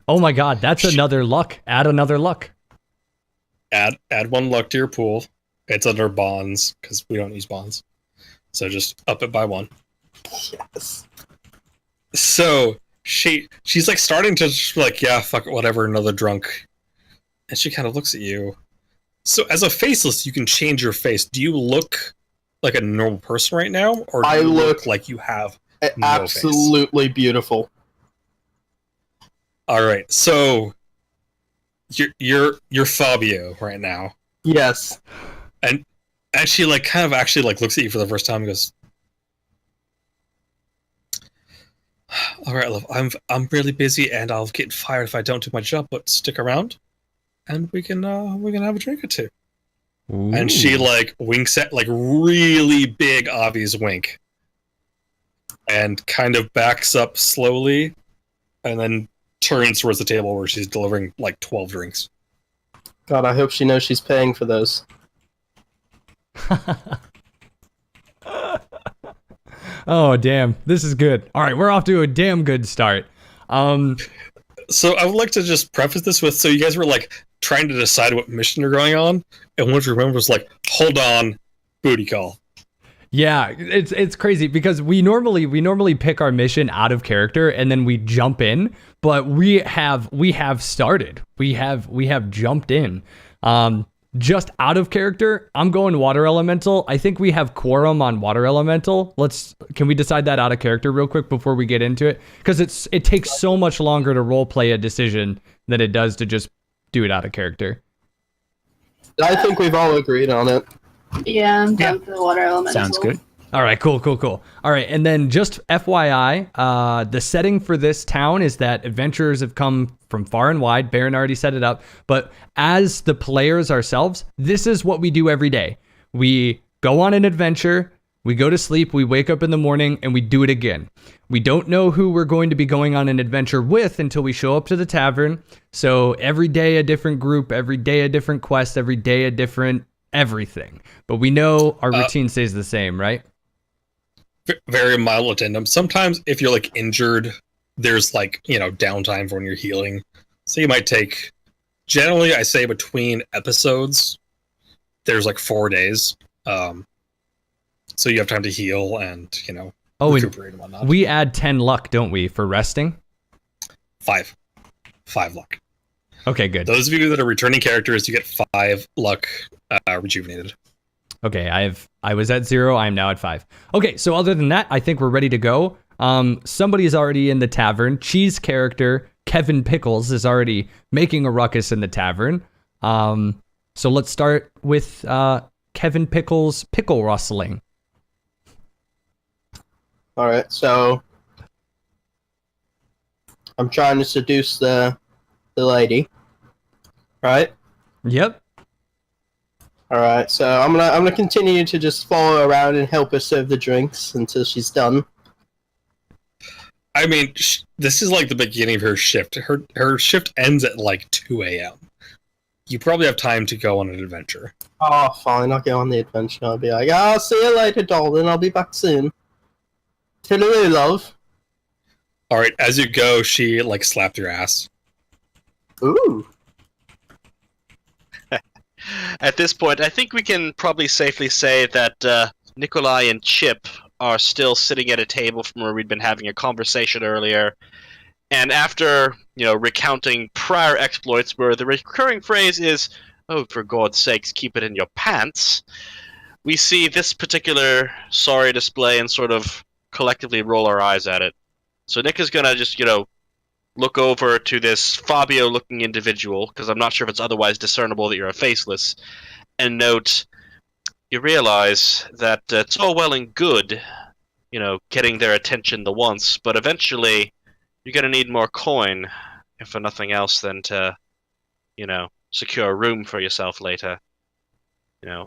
Oh my god, that's another luck. Add another luck. Add 1 luck to your pool. It's under bonds, because we don't use bonds. So just up it by 1. Yes. So she's like starting to just be like, yeah, fuck it, whatever, another drunk. And she kind of looks at you. So as a faceless, you can change your face. Do you look like a normal person right now, or do I you look look like you have no absolutely beautiful? All right, so you're Fabio right now, Yes. and she like kind of actually like looks at you for the first time and goes, "All right, love, I'm really busy and I'll get fired if I don't do my job, but stick around, and we can have a drink or two." Ooh. And she like winks at like really big obvious wink, and kind of backs up slowly, and then turns towards the table where she's delivering like 12 drinks. God, I hope she knows she's paying for those. Oh damn, this is good. All right, we're off to a damn good start. So I would like to just preface this with, so you guys were like trying to decide what mission you're going on, and what you remember was like, hold on, booty call. Yeah, it's crazy because we normally pick our mission out of character and then we jump in, but we have started. We have jumped in. Just out of character, I'm going water elemental. I think we have quorum on water elemental. Can we decide that out of character real quick before we get into it? Because it takes so much longer to role play a decision than it does to just do it out of character. I think we've all agreed on it. Yeah, I'm down for the water elemental. Sounds good. All right, cool. All right, and then just FYI, the setting for this town is that adventurers have come from far and wide. Baron already set it up, but as the players ourselves, this is what we do every day. We go on an adventure, we go to sleep, we wake up in the morning, and we do it again. We don't know who we're going to be going on an adventure with until we show up to the tavern. So every day a different group, every day a different quest, every day a different everything. But we know our routine stays the same, right? Very mild addendum. Sometimes if you're like injured, there's like, downtime for when you're healing. So you might take, generally I say between episodes, there's like 4 days. So you have time to heal and, recuperate and whatnot. We add 10 luck, don't we, for resting? 5 luck. Okay, good. Those of you that are returning characters, you get 5 luck rejuvenated. Okay, I was at 0. I am now at 5. Okay, so other than that, I think we're ready to go. Somebody is already in the tavern. Cheese character Kevin Pickles is already making a ruckus in the tavern. So let's start with Kevin Pickles pickle rustling. All right, so I'm trying to seduce the lady, right? Yep. All All right, so I'm gonna continue to just follow around and help her serve the drinks until she's done. I mean, this is like the beginning of her shift. Her shift ends at like 2 a.m. You probably have time to go on an adventure. Oh, fine, I'll go on the adventure. I'll be like, I'll see you later, darling. I'll be back soon. Toodaloo, love. All right, as you go, she like slapped your ass. Ooh. At this point, I think we can probably safely say that Nikolai and Chip are still sitting at a table from where we'd been having a conversation earlier. And after, recounting prior exploits where the recurring phrase is, "Oh, for God's sakes, keep it in your pants," we see this particular sorry display and sort of collectively roll our eyes at it. So Nick is going to just, look over to this Fabio-looking individual, because I'm not sure if it's otherwise discernible that you're a faceless, and note, you realize that it's all well and good, getting their attention the once, but eventually you're going to need more coin, if for nothing else than to, secure a room for yourself later.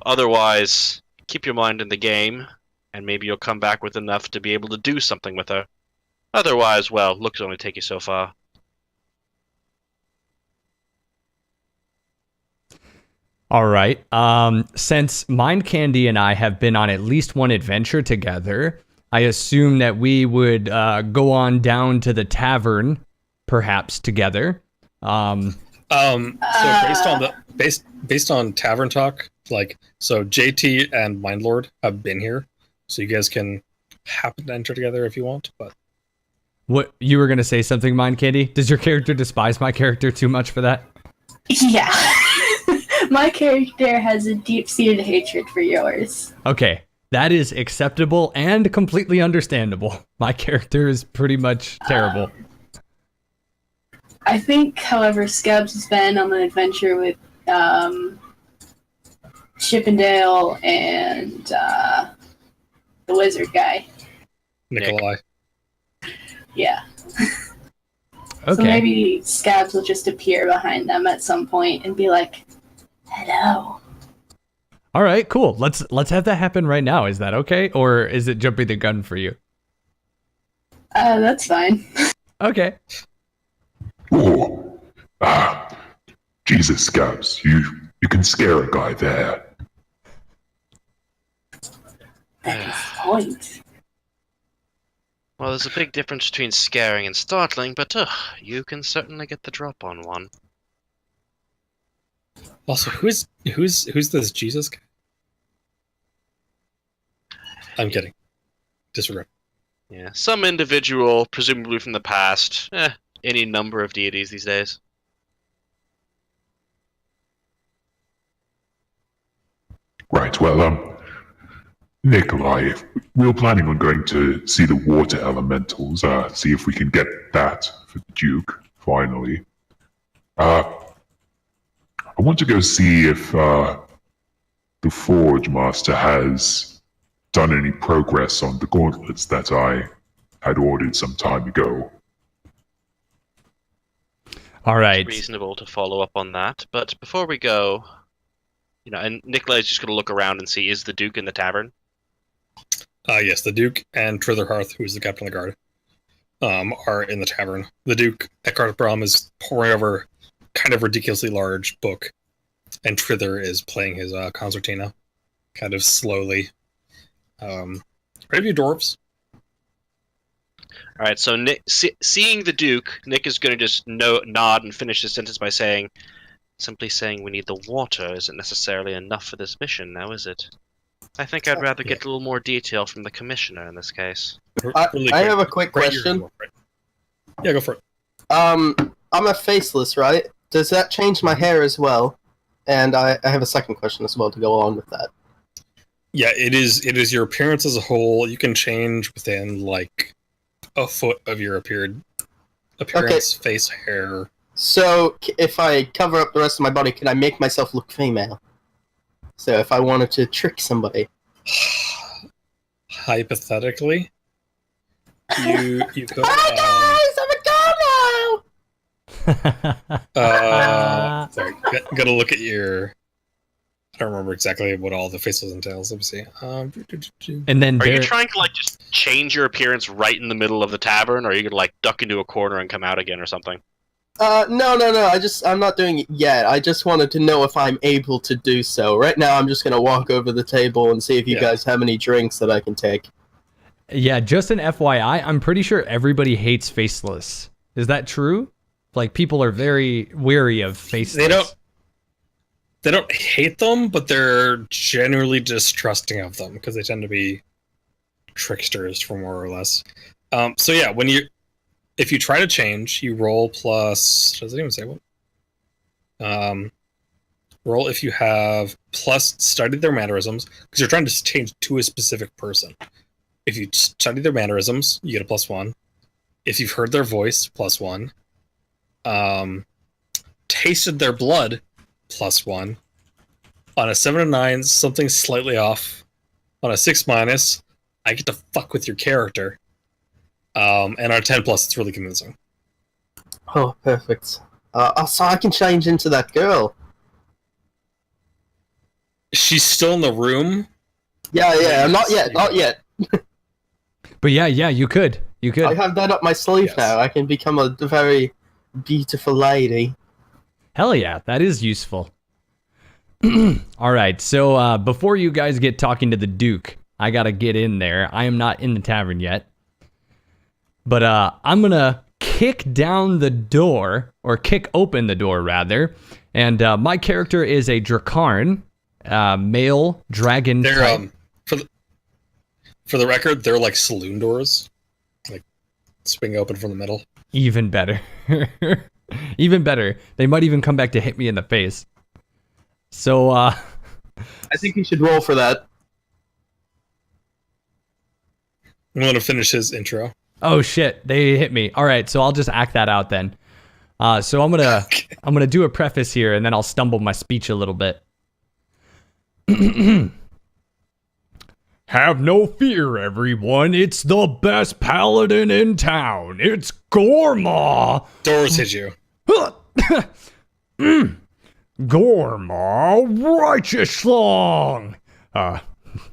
Otherwise, keep your mind in the game, and maybe you'll come back with enough to be able to do something with her. Otherwise, well, looks only take you so far. All right. Since Mind Candy and I have been on at least one adventure together, I assume that we would go on down to the tavern, perhaps together. So based on tavern talk, so JT and Mindlord have been here, so you guys can happen to enter together if you want. But what you were gonna say something, Mind Candy? Does your character despise my character too much for that? Yeah. My character has a deep-seated hatred for yours. Okay, that is acceptable and completely understandable. My character is pretty much terrible. I think, however, Scabs has been on an adventure with Chippendale and the wizard guy. Nikolai. Yeah. Okay. So maybe Scabs will just appear behind them at some point and be like, "Hello." All right, cool. Let's have that happen right now. Is that okay, or is it jumping the gun for you? That's fine. Okay. Oh, Jesus, Scabs, you can scare a guy there. That is the point. Well, there's a big difference between scaring and startling, but you can certainly get the drop on one. Also, who's this Jesus guy? I'm kidding. Disregard. Yeah, some individual, presumably from the past. Any number of deities these days. Right, well, Nikolai, we were planning on going to see the water elementals, see if we can get that for the Duke, finally. I want to go see if the Forge Master has done any progress on the gauntlets that I had ordered some time ago. All right. It's reasonable to follow up on that, but before we go, and Nikolai's just going to look around and see, is the Duke in the tavern? Yes, the Duke and Tritherhearth, who is the captain of the guard, are in the tavern. The Duke, Eckhart Brahm, is poring over kind of ridiculously large book, and Trither is playing his concertina, kind of slowly. Ready for you, dwarves? All right, so seeing the Duke, Nick is going to just nod and finish the sentence by simply saying we need the water isn't necessarily enough for this mission, now is it? I think I'd rather get a little more detail from the commissioner in this case. I have a quick question. Yeah, go for it. I'm a faceless, right? Does that change my hair as well? And I have a second question as well to go on with that. Yeah, it is your appearance as a whole. You can change within like a foot of your appearance, okay. Face, hair. So if I cover up the rest of my body, can I make myself look female? So if I wanted to trick somebody. Hypothetically, you could. Hi guys, I'm a girl now. Sorry, gotta look at your I don't remember exactly what all the faceless entails. Let me see. And then Are you trying to like just change your appearance right in the middle of the tavern, or are you gonna like duck into a corner and come out again or something? No. I'm not doing it yet. I just wanted to know if I'm able to do so. Right now, I'm just gonna walk over the table and see if you guys have any drinks that I can take. Yeah, just an FYI, I'm pretty sure everybody hates faceless. Is that true? Like, people are very weary of faceless. They don't hate them, but they're generally distrusting of them because they tend to be tricksters, for more or less. So yeah, if you try to change, you roll plus. Does it even say what? Roll if you have plus studied their mannerisms, because you're trying to change to a specific person. If you study their mannerisms, you get a +1. If you've heard their voice, +1. Tasted their blood, +1. On a 7 and 9, something slightly off. On a 6-, I get to fuck with your character. And on a 10+, it's really convincing. Oh, perfect. So I can change into that girl. She's still in the room. Yeah, not yet. But yeah, you could. I have that up my sleeve now. I can become a very beautiful lady. Hell yeah, that is useful. All right, so before you guys get talking to the Duke, I gotta get in there. I am not in the tavern yet. But I'm gonna kick down the door, or kick open the door, rather. And my character is a Drakarn, male dragon type. For the record, they're like saloon doors. Like, swing open from the middle. Even better. Even better. They might even come back to hit me in the face. So, I think you should roll for that. I'm going to finish his intro. Oh shit, they hit me. All right, so I'll just act that out then. So I'm gonna do a preface here, and then I'll stumble my speech a little bit. Have no fear, everyone. It's the best paladin in town. It's Gorma. Doors hit you. Gorma, righteous long.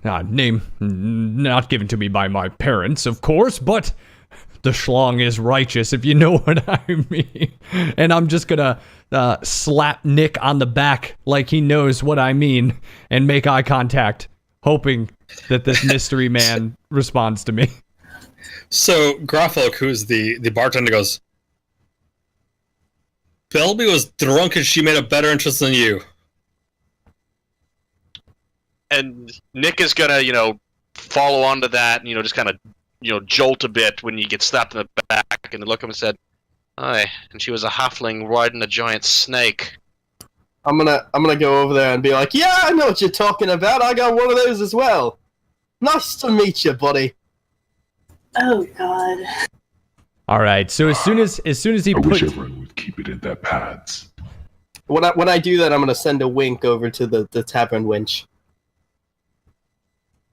Name not given to me by my parents, of course, but the schlong is righteous, if you know what I mean. And I'm just gonna slap Nick on the back like he knows what I mean and make eye contact, hoping that this mystery man responds to me. So Graffolk, who's the bartender, goes, Belby was drunk and she made a better interest than you. And Nick is gonna, follow on to that, and, just kind of, jolt a bit when you get slapped in the back, and look at him and said, "Aye, and she was a halfling riding a giant snake." I'm gonna go over there and be like, "Yeah, I know what you're talking about. I got one of those as well. Nice to meet you, buddy." Oh God. All right. So as soon as he I wish puts everyone would keep it in their pants. When I do that, I'm gonna send a wink over to the tavern wench.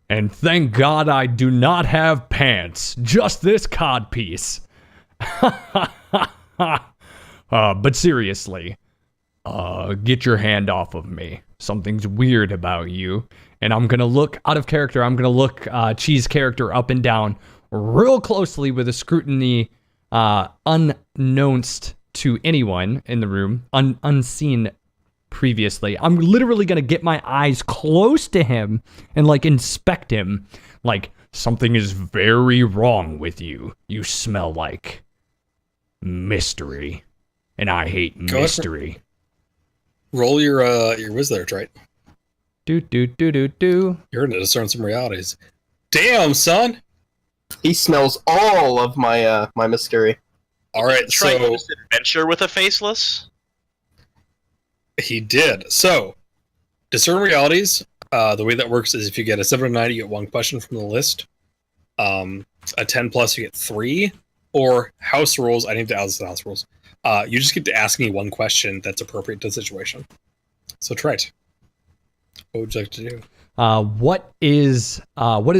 And thank God I do not have pants, just this codpiece. But seriously, get your hand off of me. Something's weird about you. And I'm gonna look out of character. I'm gonna look Cheese character up and down real closely with a scrutiny unknownst to anyone in the room, unseen previously. I'm literally gonna get my eyes close to him and inspect him. Like, something is very wrong with you. You smell like mystery, and I hate mystery. Roll your wizard, right? Do. You're gonna discern some realities. Damn, son. He smells all of my my mystery. All right, Try so this adventure with a faceless. he did. So, discern realities. The way that works is if you get a 7 or 9, you get 1 question from the list. A 10+, you get 3. Or house rules. I need to add this to house rules. You just get to ask me 1 question that's appropriate to the situation. So try it. What would you like to do? What is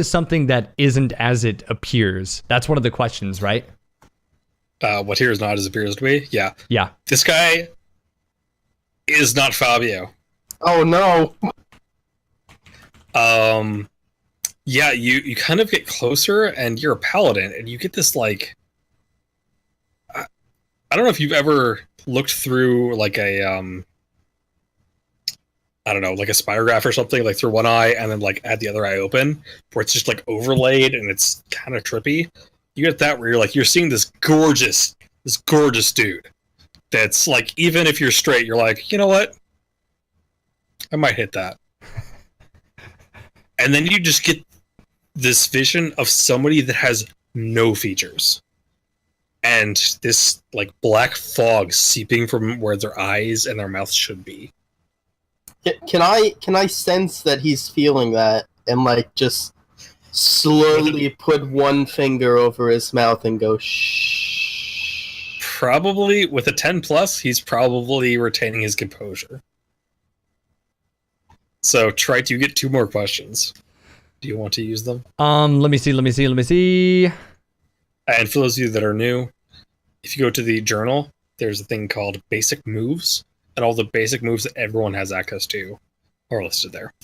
something that isn't as it appears? That's one of the questions, right? What here is not as it appears to be? Yeah. Yeah. This guy is not Fabio. Oh no! Yeah, you kind of get closer, and you're a paladin, and you get this like, I don't know if you've ever looked through like a I don't know, like a spirograph or something, like through one eye and then like had the other eye open, where it's just like overlaid and it's kind of trippy. You get that where you're seeing this gorgeous dude. That's like, even if you're straight, you're like, you know what? I might hit that. And then you just get this vision of somebody that has no features. And this like black fog seeping from where their eyes and their mouths should be. Can I sense that he's feeling that and like just slowly put one finger over his mouth and go shh? Probably with a 10 plus, he's probably retaining his composure. So try to get 2 more questions. Do you want to use them? Let me see. And for those of you that are new, if you go to the journal, there's a thing called basic moves, and all the basic moves that everyone has access to are listed there.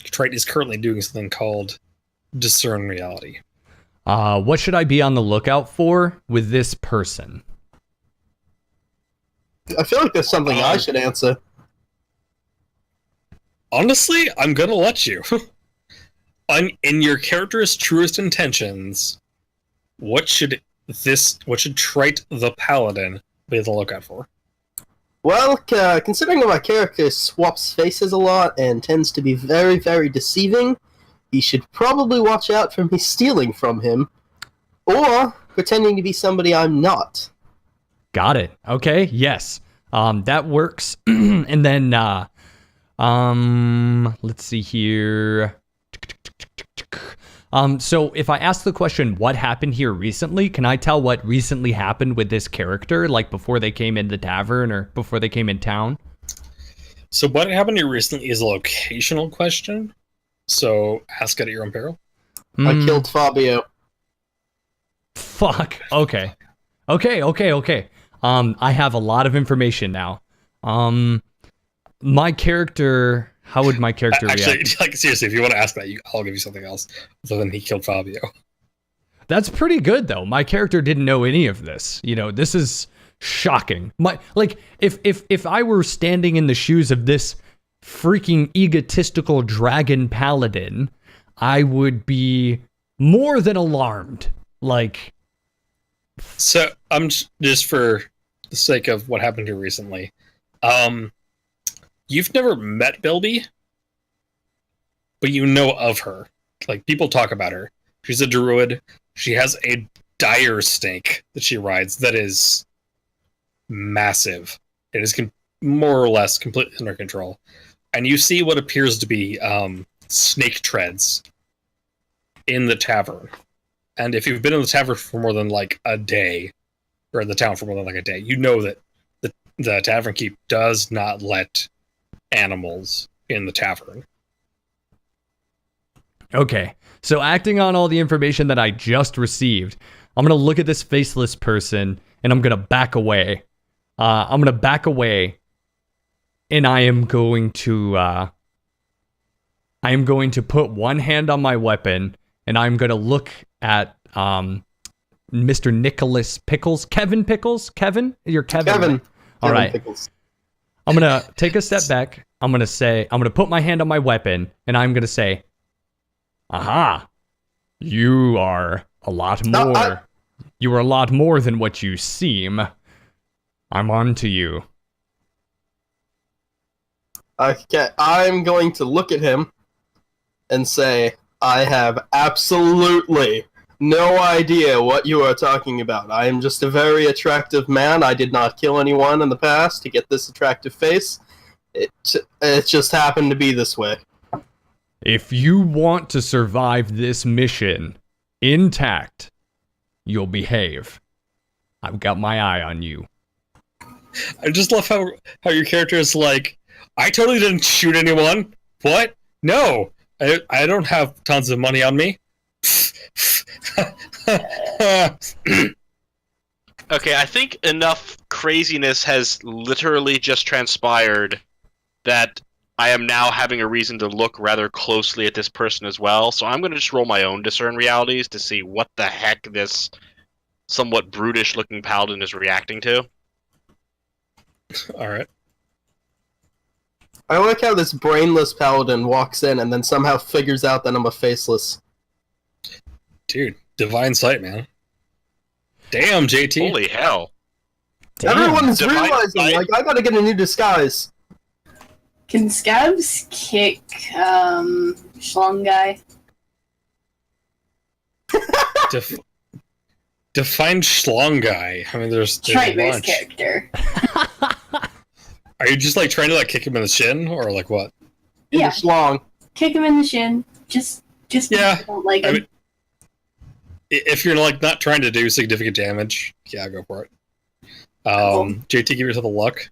Trite is currently doing something called discern reality. What should I be on the lookout for with this person? I feel like there's something I should answer. Honestly, I'm gonna let you. In your character's truest intentions, what should Trite the Paladin be on the lookout for? Well, considering that my character swaps faces a lot and tends to be very, very deceiving, he should probably watch out for me stealing from him, or pretending to be somebody I'm not. Got it. Okay. Yes. That works. And then, let's see here. So if I ask the question, what happened here recently, can I tell what recently happened with this character, like before they came in the tavern or before they came in town? So what happened here recently is a locational question. So ask it at your own peril. I killed Fabio. Fuck. Okay. I have a lot of information now. My character... How would my character react? Actually, like, seriously, if you want to ask that, I'll give you something else other than he killed Fabio. That's pretty good, though. My character didn't know any of this. You know, this is shocking. If I were standing in the shoes of this freaking egotistical dragon paladin, I would be more than alarmed. Like, so I'm just for the sake of what happened here recently. You've never met Bilby, but you know of her. Like, people talk about her. She's a druid. She has a dire snake that she rides that is massive. It is more or less completely under control. And you see what appears to be snake treads in the tavern. And if you've been in the tavern for more than like a day, or in the town for more than like a day, you know that the tavern keep does not let animals in the tavern. Okay, so acting on all the information that I just received, I'm going to look at this faceless person and I'm going to back away. And I am going to put one hand on my weapon and I'm going to look at Mr. Nicholas Pickles. Kevin Pickles? Kevin? You're Kevin. Kevin. All right. Pickles. I'm going to take a step back. I'm going to put my hand on my weapon and I'm going to say, aha, you are a lot more. You are a lot more than what you seem. I'm on to you. Okay, I'm going to look at him and say, I have absolutely no idea what you are talking about. I am just a very attractive man. I did not kill anyone in the past to get this attractive face. It just happened to be this way. If you want to survive this mission intact, you'll behave. I've got my eye on you. I just love how your character is like, I totally didn't shoot anyone. What? No. I don't have tons of money on me. Okay, I think enough craziness has literally just transpired that I am now having a reason to look rather closely at this person as well. So I'm going to just roll my own discern realities to see what the heck this somewhat brutish-looking paladin is reacting to. All right. I like how this brainless paladin walks in and then somehow figures out that I'm a faceless. Dude, divine sight, man. Damn, JT. Holy hell! Damn. Everyone's Divine realizing, sight. like, I gotta get a new disguise. Can Scabs kick Schlong guy? Define schlong guy. I mean, there's a Trait-based bunch. character. Are you just like trying to like kick him in the shin, or like what? Yeah, It's long. kick him in the shin. Just Yeah, I don't like I him. mean, if you're like not trying to do significant damage, yeah, go for it. JT, give yourself a luck,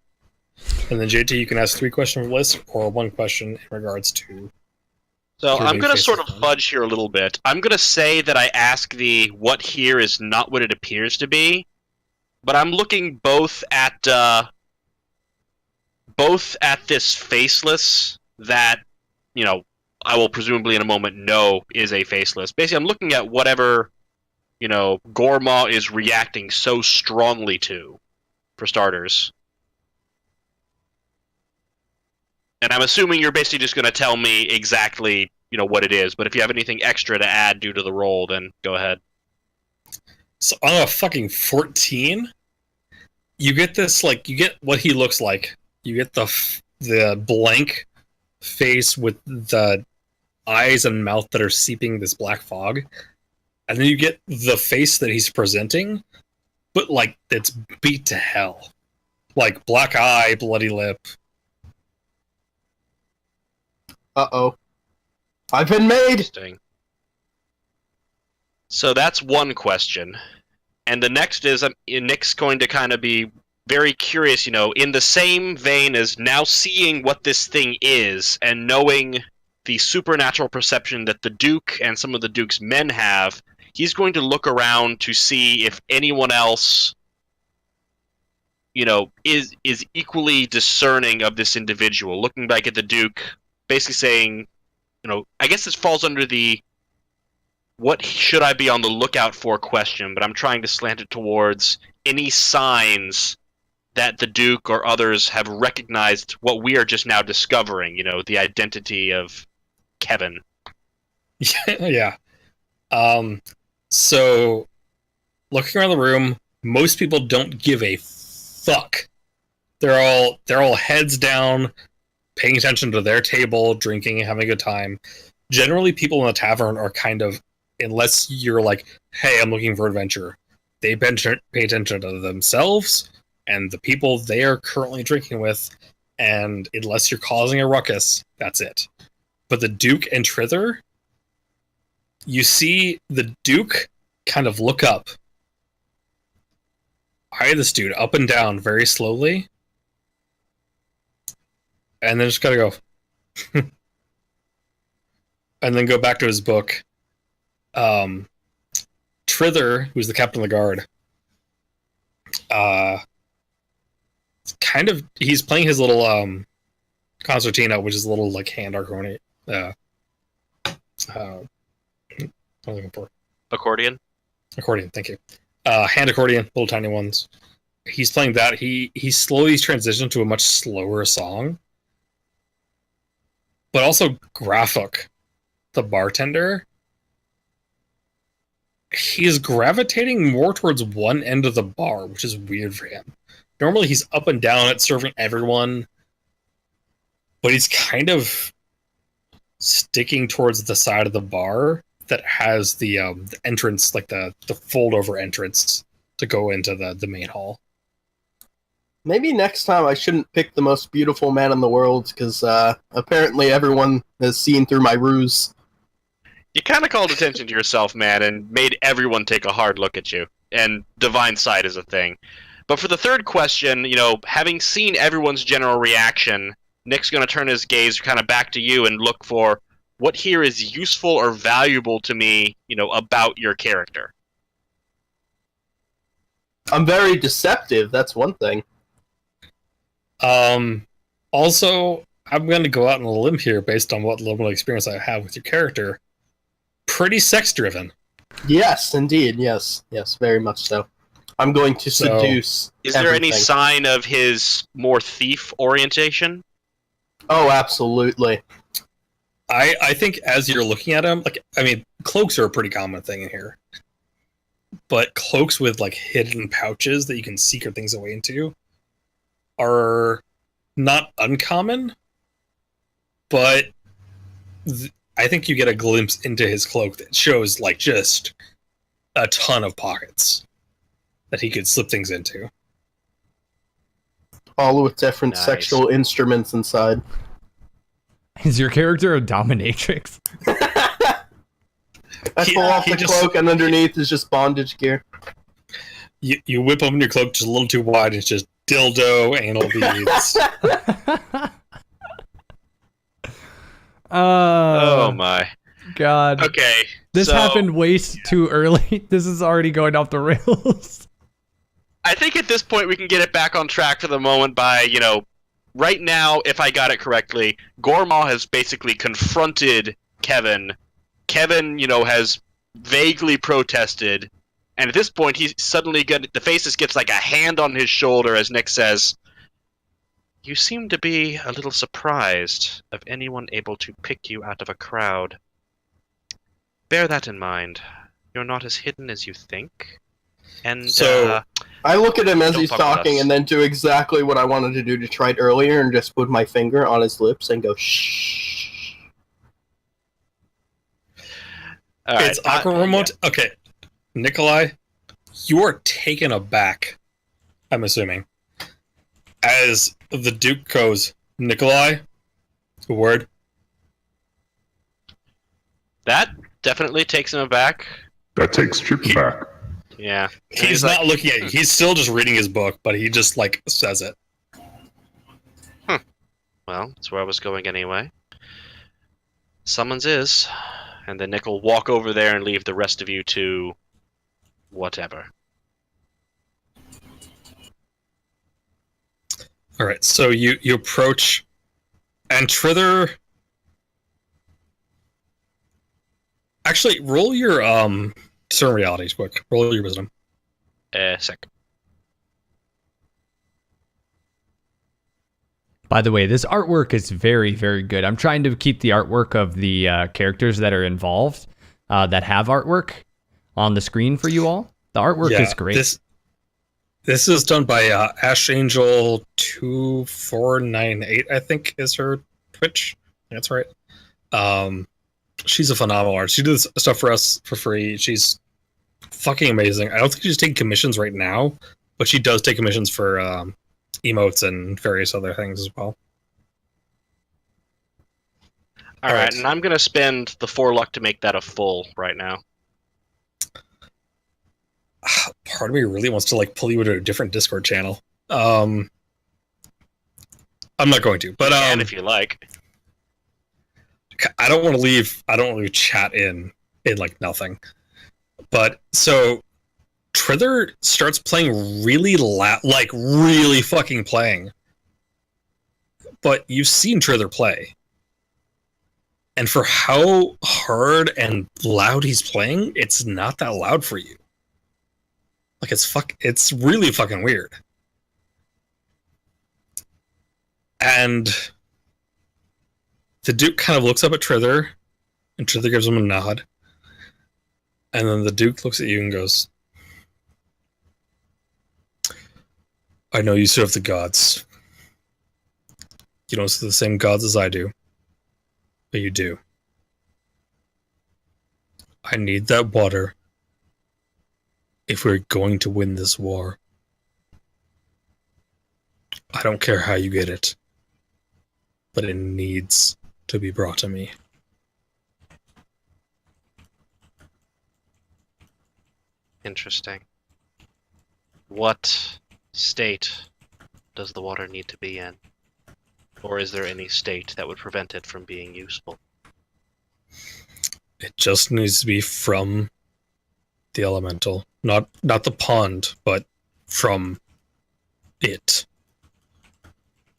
and then JT, you can ask 3 questions from the list or 1 question in regards to. So Your I'm new going to face sort is of done. fudge here a little bit. I'm going to say that I ask the what here is not what it appears to be, but I'm looking both at this faceless that, you know, I will presumably in a moment know is a faceless. Basically, I'm looking at whatever, you know, Gormaw is reacting so strongly to, for starters. And I'm assuming you're basically just going to tell me exactly, you know, what it is. But if you have anything extra to add due to the roll, then go ahead. So on a fucking 14, you get this like you get what he looks like. You get the blank face with the eyes and mouth that are seeping this black fog, and then you get the face that he's presenting, but like it's beat to hell, like black eye, bloody lip. Uh-oh. I've been made! Interesting. So that's one question. And the next is Nick's going to kind of be very curious, you know, in the same vein as now seeing what this thing is and knowing the supernatural perception that the Duke and some of the Duke's men have, he's going to look around to see if anyone else, you know, is equally discerning of this individual. Looking back at the Duke, basically saying, you know, I guess this falls under the what should I be on the lookout for question, but I'm trying to slant it towards any signs that the Duke or others have recognized what we are just now discovering, you know, the identity of Kevin. Yeah. So looking around the room, most people don't give a fuck. They're all heads down, paying attention to their table, drinking, having a good time. Generally, people in the tavern are kind of, unless you're like, hey, I'm looking for adventure, they pay attention to themselves and the people they are currently drinking with, and unless you're causing a ruckus, that's it. But the Duke and Trither, you see the Duke kind of look up, eye this dude up and down very slowly, and then just gotta go. And then go back to his book. Trither, who's the captain of the guard, he's playing his little concertina, which is a little like hand accordion. What am I looking for? Accordion? Accordion, thank you. Hand accordion, little tiny ones. He's playing that. He slowly transitioned to a much slower song. But also Graphic, the bartender, he's gravitating more towards one end of the bar, which is weird for him. Normally he's up and down at serving everyone, but he's kind of sticking towards the side of the bar that has the entrance, like the fold over entrance to go into the main hall. Maybe next time I shouldn't pick the most beautiful man in the world, because apparently everyone has seen through my ruse. You kind of called attention to yourself, man, and made everyone take a hard look at you. And divine sight is a thing. But for the third question, you know, having seen everyone's general reaction, Nick's going to turn his gaze kind of back to you and look for what here is useful or valuable to me, you know, about your character. I'm very deceptive, that's one thing. Also, I'm going to go out on a limb here based on what level of experience I have with your character. Pretty sex-driven. Yes, indeed. Yes, very much so. I'm going to seduce. Is there any everything. sign of his more thief orientation? Oh, absolutely. I think as you're looking at him, cloaks are a pretty common thing in here. But cloaks with, hidden pouches that you can secret things away into are not uncommon, but I think you get a glimpse into his cloak that shows, just a ton of pockets that he could slip things into. All with different Nice. sexual instruments inside. Is your character a dominatrix? I pull off the cloak, and underneath is just bondage gear. You whip open your cloak just a little too wide, it's just dildo, anal beads. Oh my God. Okay. This so happened way too early. This is already going off the rails. I think at this point we can get it back on track for the moment by, right now, if I got it correctly, Gormal has basically confronted Kevin. Kevin, has vaguely protested, and at this point he's suddenly the Faceless gets a hand on his shoulder as Nick says, "You seem to be a little surprised of anyone able to pick you out of a crowd. Bear that in mind. You're not as hidden as you think." And So, I look at him as Don't he's fuck with talking us. and then do exactly what I wanted to do to try it earlier and just put my finger on his lips and go, shh. all right, it's awkward remote. Okay, Nikolai, you are taken aback, I'm assuming, as the Duke goes, Nikolai, a word. That definitely takes him aback. That takes Chip back. Yeah. And He's not looking at you. He's still just reading his book, but he just says it. Well, that's where I was going anyway. Summons is. And then Nick will walk over there and leave the rest of you to whatever. All right, so you approach, and Trither. Actually, roll your discern realities quick. Roll your wisdom. Sec. By the way, this artwork is very, very good. I'm trying to keep the artwork of the characters that are involved, that have artwork, on the screen for you all. The artwork is great. This is done by Ash Angel 2498, I think is her Twitch. That's right. She's a phenomenal artist. She does stuff for us for free. She's fucking amazing. I don't think she's taking commissions right now, but she does take commissions for emotes and various other things as well. All right, and I'm going to spend the 4 luck to make that a full right now. Part of me really wants to pull you into a different Discord channel. I'm not going to, but And if you like. I don't want to leave chat in nothing. But so Trither starts playing really loud, really fucking playing. But you've seen Trither play. And for how hard and loud he's playing, it's not that loud for you. It's really fucking weird. And the Duke kind of looks up at Trither, and Trither gives him a nod. And then the Duke looks at you and goes, I know you serve the gods. You don't serve the same gods as I do, but you do. I need that water if we're going to win this war. I don't care how you get it, but it needs to be brought to me. Interesting. What state does the water need to be in? Or is there any state that would prevent it from being useful? It just needs to be from the elemental. Not the pond, but from it.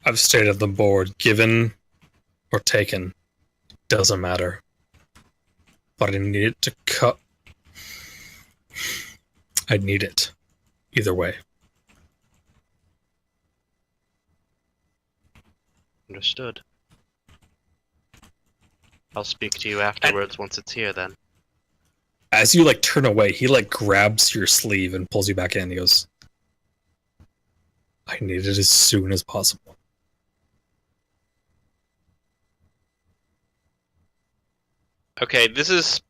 I've stayed at the board. Given or taken, doesn't matter. But I need it to cut. I need it. Either way. Understood. I'll speak to you afterwards once it's here then. As you like turn away, he like grabs your sleeve and pulls you back in. He goes, I need it as soon as possible. Okay, this is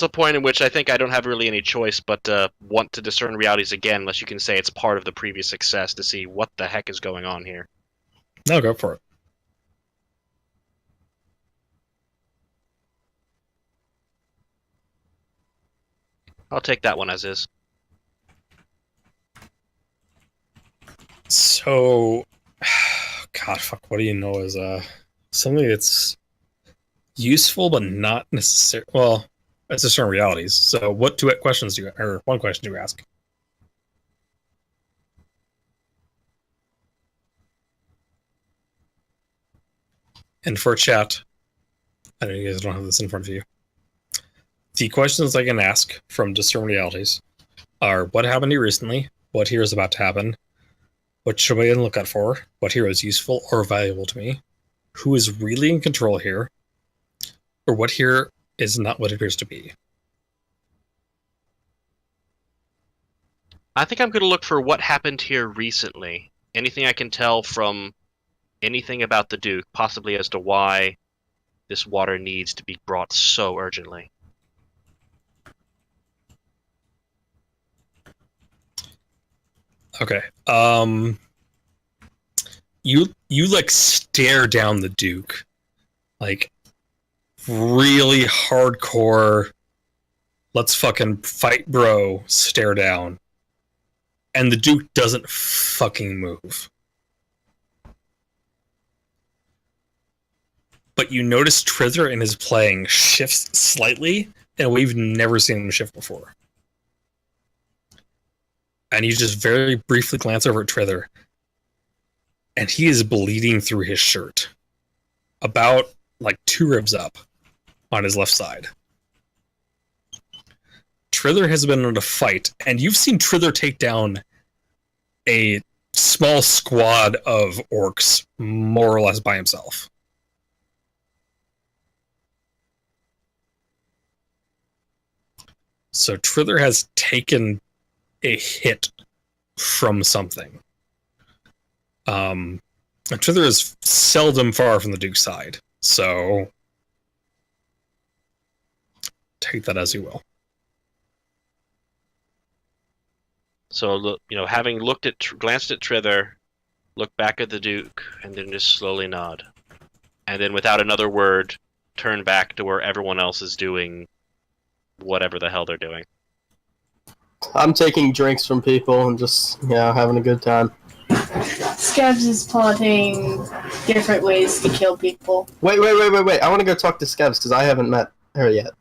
a point in which I think I don't have really any choice but want to discern realities again, unless you can say it's part of the previous success to see what the heck is going on here. No, go for it. I'll take that one as is. So, God, fuck, what do you know is something that's useful but not necessary. Well, it's a certain realities. So, what two questions do you, or one question do you ask? And for chat, I know you guys don't have this in front of you. The questions I can ask from Discern Realities are: what happened to you recently? What here is about to happen? What should I look out for? What here is useful or valuable to me? Who is really in control here? Or what here is not what it appears to be? I think I'm going to look for what happened here recently. Anything I can tell from anything about the Duke, possibly as to why this water needs to be brought so urgently. Okay. You like stare down the Duke, like really hardcore. Let's fucking fight, bro. Stare down, and the Duke doesn't fucking move. But you notice Trither in his playing shifts slightly in a way you've never seen him shift before. And you just very briefly glance over at Trither, and he is bleeding through his shirt. About like 2 ribs up on his left side. Trither has been in a fight, and you've seen Trither take down a small squad of orcs more or less by himself. So Trither has taken a hit from something. And Trither is seldom far from the Duke's side, so take that as you will. So, having glanced at Trither, look back at the Duke, and then just slowly nod. And then without another word, turn back to where everyone else is doing whatever the hell they're doing. I'm taking drinks from people and just, having a good time. Scabs is plotting different ways to kill people. Wait. I want to go talk to Scabs because I haven't met her yet.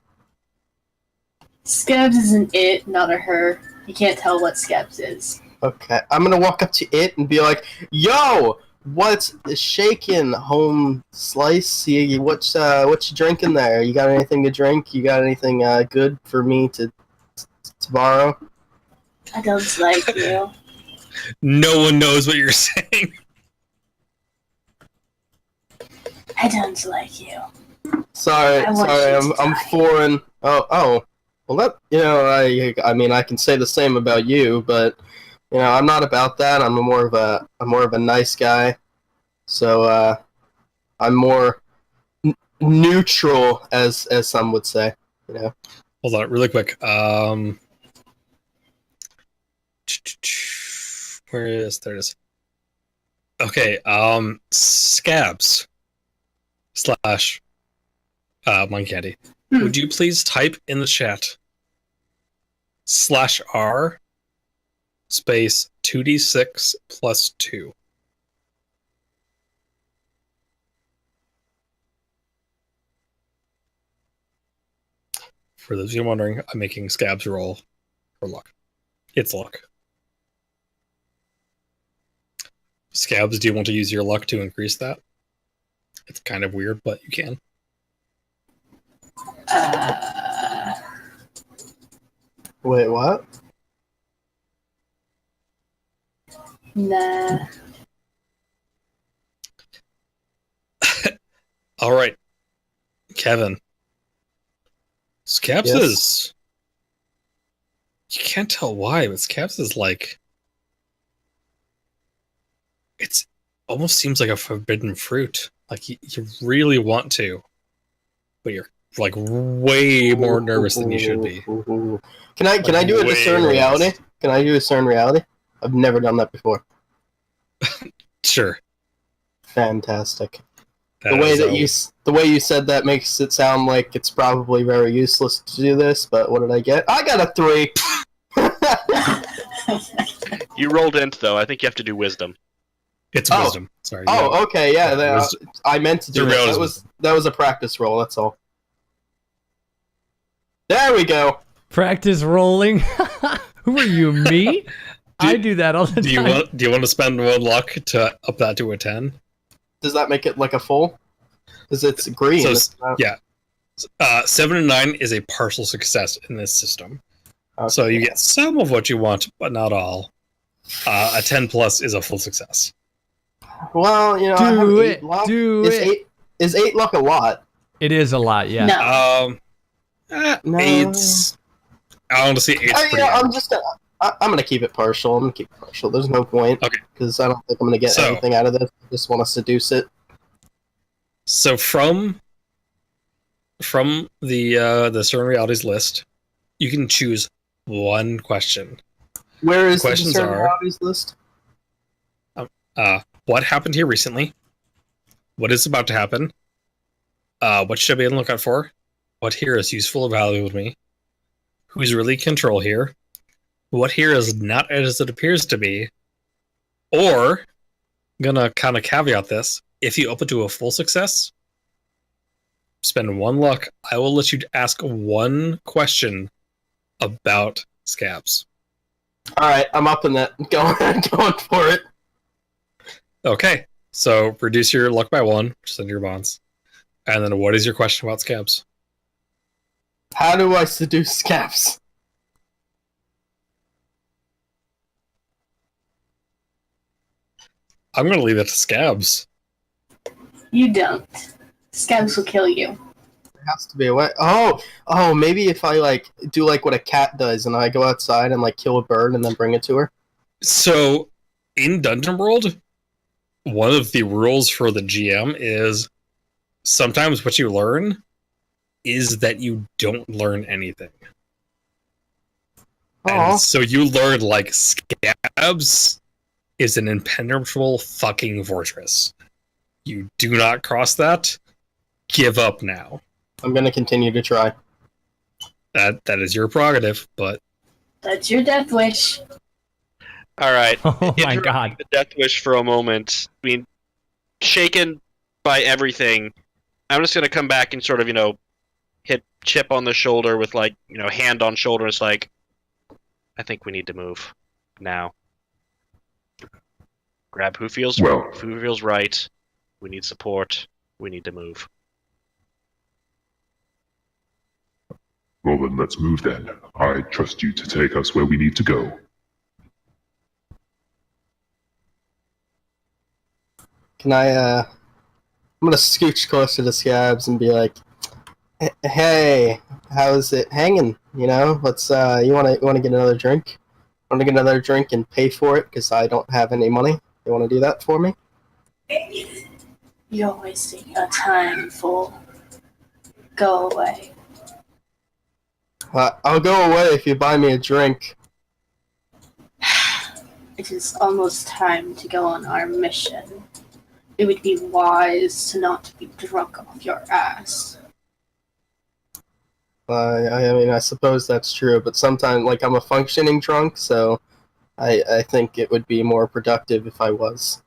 Scabs is an it, not a her. You can't tell what Scabs is. Okay. I'm going to walk up to it and be like, yo, what's shaking, home slice? What you drinking there? You got anything to drink? You got anything good for me to borrow? I don't like you. No one knows what you're saying. I don't like you. Sorry, I'm foreign. Oh. Well, that I mean, I can say the same about you, but I'm not about that. I'm more of a nice guy. So I'm more neutral, as some would say. Hold on, really quick. Where is there? It is. Okay. Scabs / Monkey Candy. Would you please type in the chat /R space 2d6 plus 2? For those of you wondering, I'm making Scabs roll for luck. It's luck. Scabs, do you want to use your luck to increase that? It's kind of weird, but you can. Wait, what? Nah. All right, Kevin. Scabs Yes? is. You can't tell why, but Scabs is like. It's almost seems like a forbidden fruit. Like you really want to, but you're like way more nervous than you should be. Can I do a way discern nervous. reality? Can I do a discern reality? I've never done that before. Sure. Fantastic. That The way is, that the way you said that makes it sound like it's probably very useless to do this. But what did I get? I got a 3. You rolled int though. I think you have to do wisdom. It's Oh. wisdom. Sorry. Oh, okay, yeah. I meant to do The that. reality That was a practice roll. That's all. There we go. Practice rolling. Who are you, me? I do that all the Do you time. want to spend 1 luck to up that to a 10? Does that make it like a full? Because it's green. So, it's not- yeah. 7 and 9 is a partial success in this system. Okay. So you get some of what you want, but not all. A 10 plus is a full success. Well, you know, I have Do 8 it. luck. Do is it. Is 8 luck a lot? It is a lot, yeah. No. No. 8's. I want to see 8's pretty I'm average. just gonna. I'm gonna keep it partial. I'm gonna keep it partial. There's no point. Okay. Because I don't think I'm gonna get So- anything out of this. I just want to seduce it. So from the Certain Realities list, you can choose one question. Where is Questions the discern are- realities list? What happened here recently? What is about to happen? What should I be on the lookout for? What here is useful or valuable to me? Who's really in control here? What here is not as it appears to be? Or, I'm gonna kind of caveat this, if you up it to a full success, spend 1 luck, I will let you ask one question about scabs. All right, I'm up in that. Going for it. Okay, so reduce your luck by 1, just under your bonds. And then what is your question about scabs? How do I seduce scabs? I'm gonna leave it to scabs. You don't. Scabs will kill you. There has to be a way. Oh, maybe if I like do like what a cat does, and I go outside and like kill a bird and then bring it to her. So, in Dungeon World, one of the rules for the GM is sometimes what you learn is that you don't learn anything. Oh, And so you learn, like, scabs is an impenetrable fucking fortress. You do not cross that. Give up now. I'm gonna continue to try. That is your prerogative, but That's your death wish. All right. Oh my Interrupting god. The death wish for a moment. I mean, shaken by everything, I'm just gonna come back and sort of, hit Chip on the shoulder with hand on shoulder. It's like, I think we need to move now. Grab who feels right. We need support. We need to move. Well, then let's move then. I trust you to take us where we need to go. Can I'm gonna scooch closer to Scabs and be like, "Hey, how's it hanging? You know, let's you wanna get another drink? Want to get another drink and pay for it because I don't have any money. You want to do that for me? You're wasting your time, fool. Go away. I'll go away if you buy me a drink." It is almost time to go on our mission. It would be wise to not be drunk off your ass. I mean, I suppose that's true, but sometimes, like, I'm a functioning drunk, so I think it would be more productive if I was.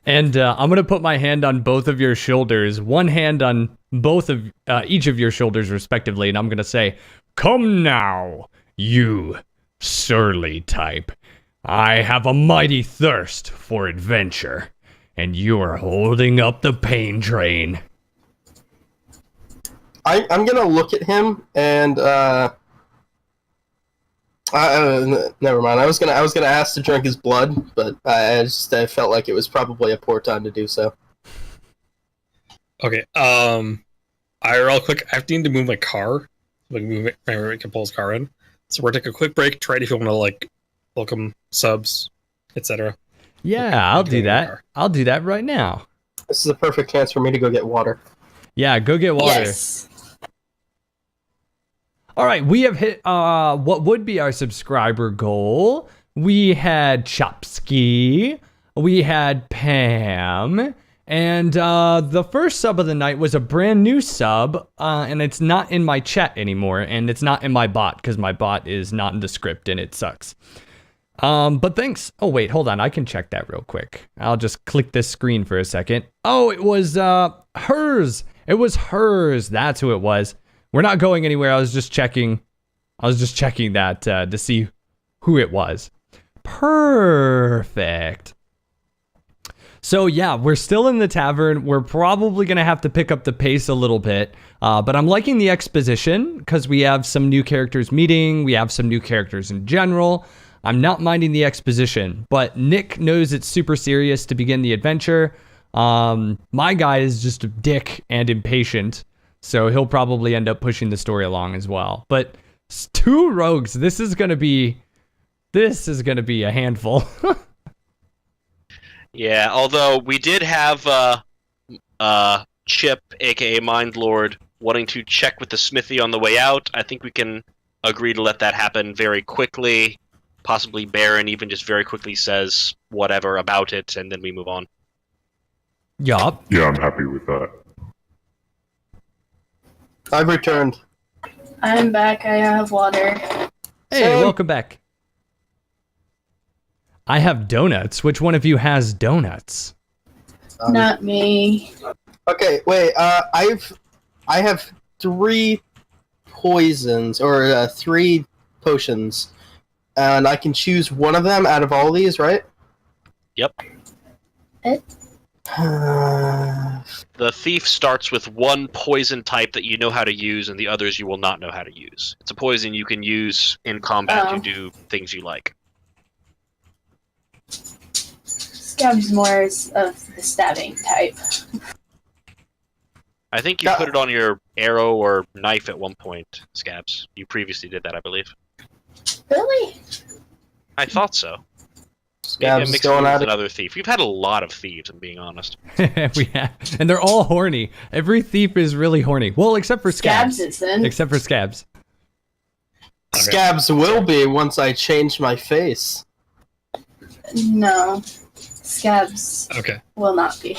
And I'm going to put my hand on both of your shoulders, one hand on each of your shoulders respectively, and I'm going to say, "Come now, you surly type. I have a mighty thirst for adventure. and you are holding up the pain train. I'm gonna look at him and never mind. I was gonna ask to drink his blood, but I felt like it was probably a poor time to do so. Okay. IRL quick. I need to move my car. Like move it. I can pull his car in. So we're gonna take a quick break. Try if you want to like welcome subs, etc. Yeah, I'll do that. I'll do that right now. This is a perfect chance for me to go get water. Yeah, go get water. Yes. All right, we have hit what would be our subscriber goal. We had Chopsky, we had Pam, and the first sub of the night was a brand new sub, and it's not in my chat anymore, and it's not in my bot, because my bot is not in the script, and it sucks. But thanks. Oh, wait, hold on. I can check that real quick. I'll just click this screen for a second. Oh, it was hers. It was hers. That's who it was. We're not going anywhere. I was just checking that to see who it was. Perfect. So yeah, we're still in the tavern. We're probably going to have to pick up the pace a little bit. But I'm liking the exposition because we have some new characters meeting. We have some new characters in general. I'm not minding the exposition, but Nick knows it's super serious to begin the adventure. My guy is just a dick and impatient, so he'll probably end up pushing the story along as well. But 2 rogues, this is gonna be a handful. Yeah, although we did have Chip, aka Mindlord, wanting to check with the smithy on the way out. I think we can agree to let that happen very quickly. Possibly Baron even just very quickly says whatever about it, and then we move on. Yup. Yeah, I'm happy with that. I've returned. I'm back. I have water. Hey, welcome back. I have donuts. Which one of you has donuts? Not me. Okay, wait. I have 3 poisons or 3 potions, and I can choose one of them out of all these, right? Yep. The thief starts with 1 poison type that you know how to use, and the others you will not know how to use. It's a poison you can use in combat to do things you like. Scab's more of the stabbing type. I think you put it on your arrow or knife at one point, Scabs. You previously did that, I believe. Really? I thought so. Scabs Maybe going at it. another thief. We've had a lot of thieves, I'm being honest. We have, and they're all horny. Every thief is really horny. Well, except for Scabs. Scabs isn't. Except for Scabs. Okay. Scabs will be once I change my face. No. Scabs Okay. will not be.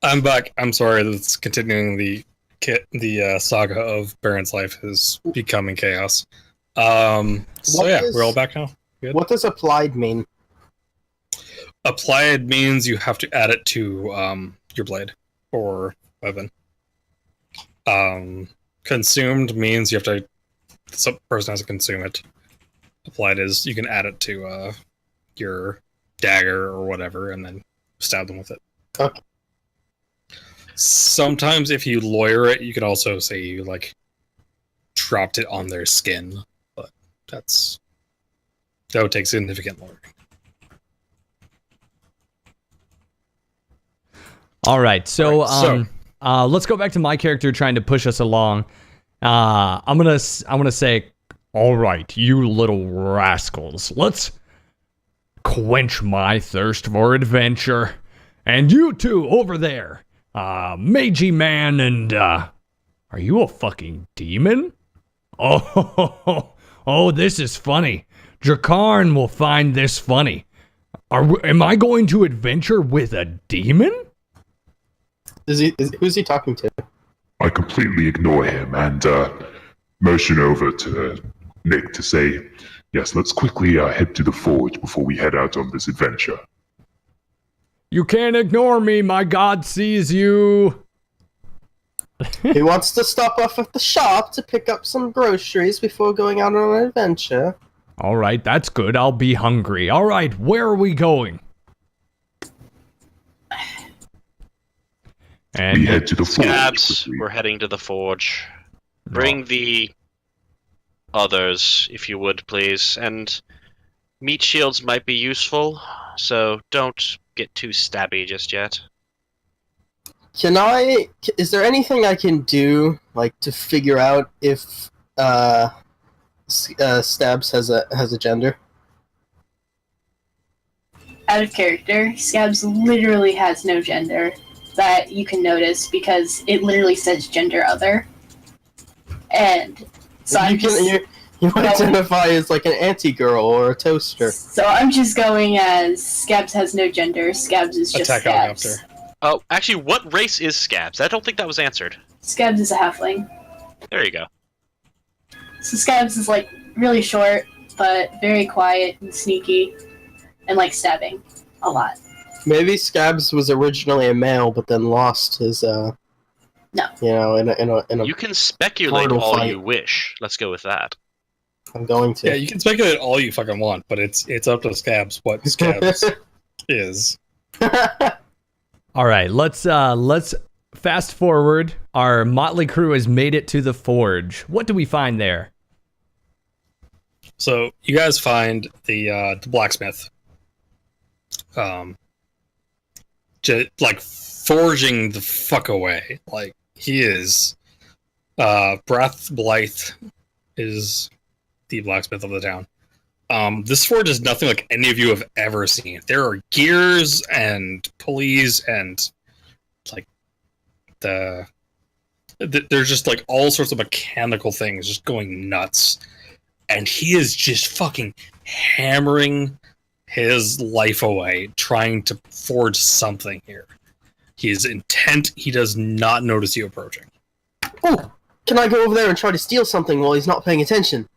I'm back. I'm sorry. That's continuing the saga of Baron's life is becoming chaos. So we're all back now. Good. What does applied mean? Applied means you have to add it to your blade or weapon. Consumed means you have to. Some person has to consume it. Applied is you can add it to your dagger or whatever, and then stab them with it. Okay. Sometimes, if you lawyer it, you could also say you like dropped it on their skin, but that would take significant lawyering. All right, so Alright, let's go back to my character trying to push us along. I'm gonna say, all right, you little rascals, let's quench my thirst for adventure, and you two over there, Magey Man, and are you a fucking demon? Oh, this is funny. Drakarn will find this funny. Am I going to adventure with a demon? Who's he talking to? I completely ignore him and motion over to Nick to say, yes, let's quickly head to the forge before we head out on this adventure. You can't ignore me, my god sees you. He wants to stop off at the shop to pick up some groceries before going out on an adventure. All right, that's good. I'll be hungry. All right, where are we going? And we head to the forge. Scabs, quickly. we're heading to the forge. Bring the others, if you would, please. And meat shields might be useful, so don't get too stabby just yet. Is there anything I can do, like, to figure out if Stabs has a gender? Out of character, Scabs literally has no gender that you can notice because it literally says gender other. And so You identify as like an anti-girl or a toaster. So I'm just going as Scabs has no gender. Scabs is just Attack Scabs. helicopter. Oh, actually, what race is Scabs? I don't think that was answered. Scabs is a halfling. There you go. So Scabs is like really short, but very quiet and sneaky, and like stabbing a lot. Maybe Scabs was originally a male, but then lost his No. You know, in a. You can speculate Portal all fight. you wish. Let's go with that. I'm going to. Yeah, you can speculate all you fucking want, but it's up to Scabs what Scabs is. All right, let's fast forward. Our motley crew has made it to the forge. What do we find there? So you guys find the blacksmith, just like forging the fuck away. Like he is. Brath Blythe is the blacksmith of the town. This forge is nothing like any of you have ever seen. There are gears and pulleys and like there's just like all sorts of mechanical things just going nuts. And he is just fucking hammering his life away trying to forge something here. He is intent. He does not notice you approaching. Oh, can I go over there and try to steal something while he's not paying attention?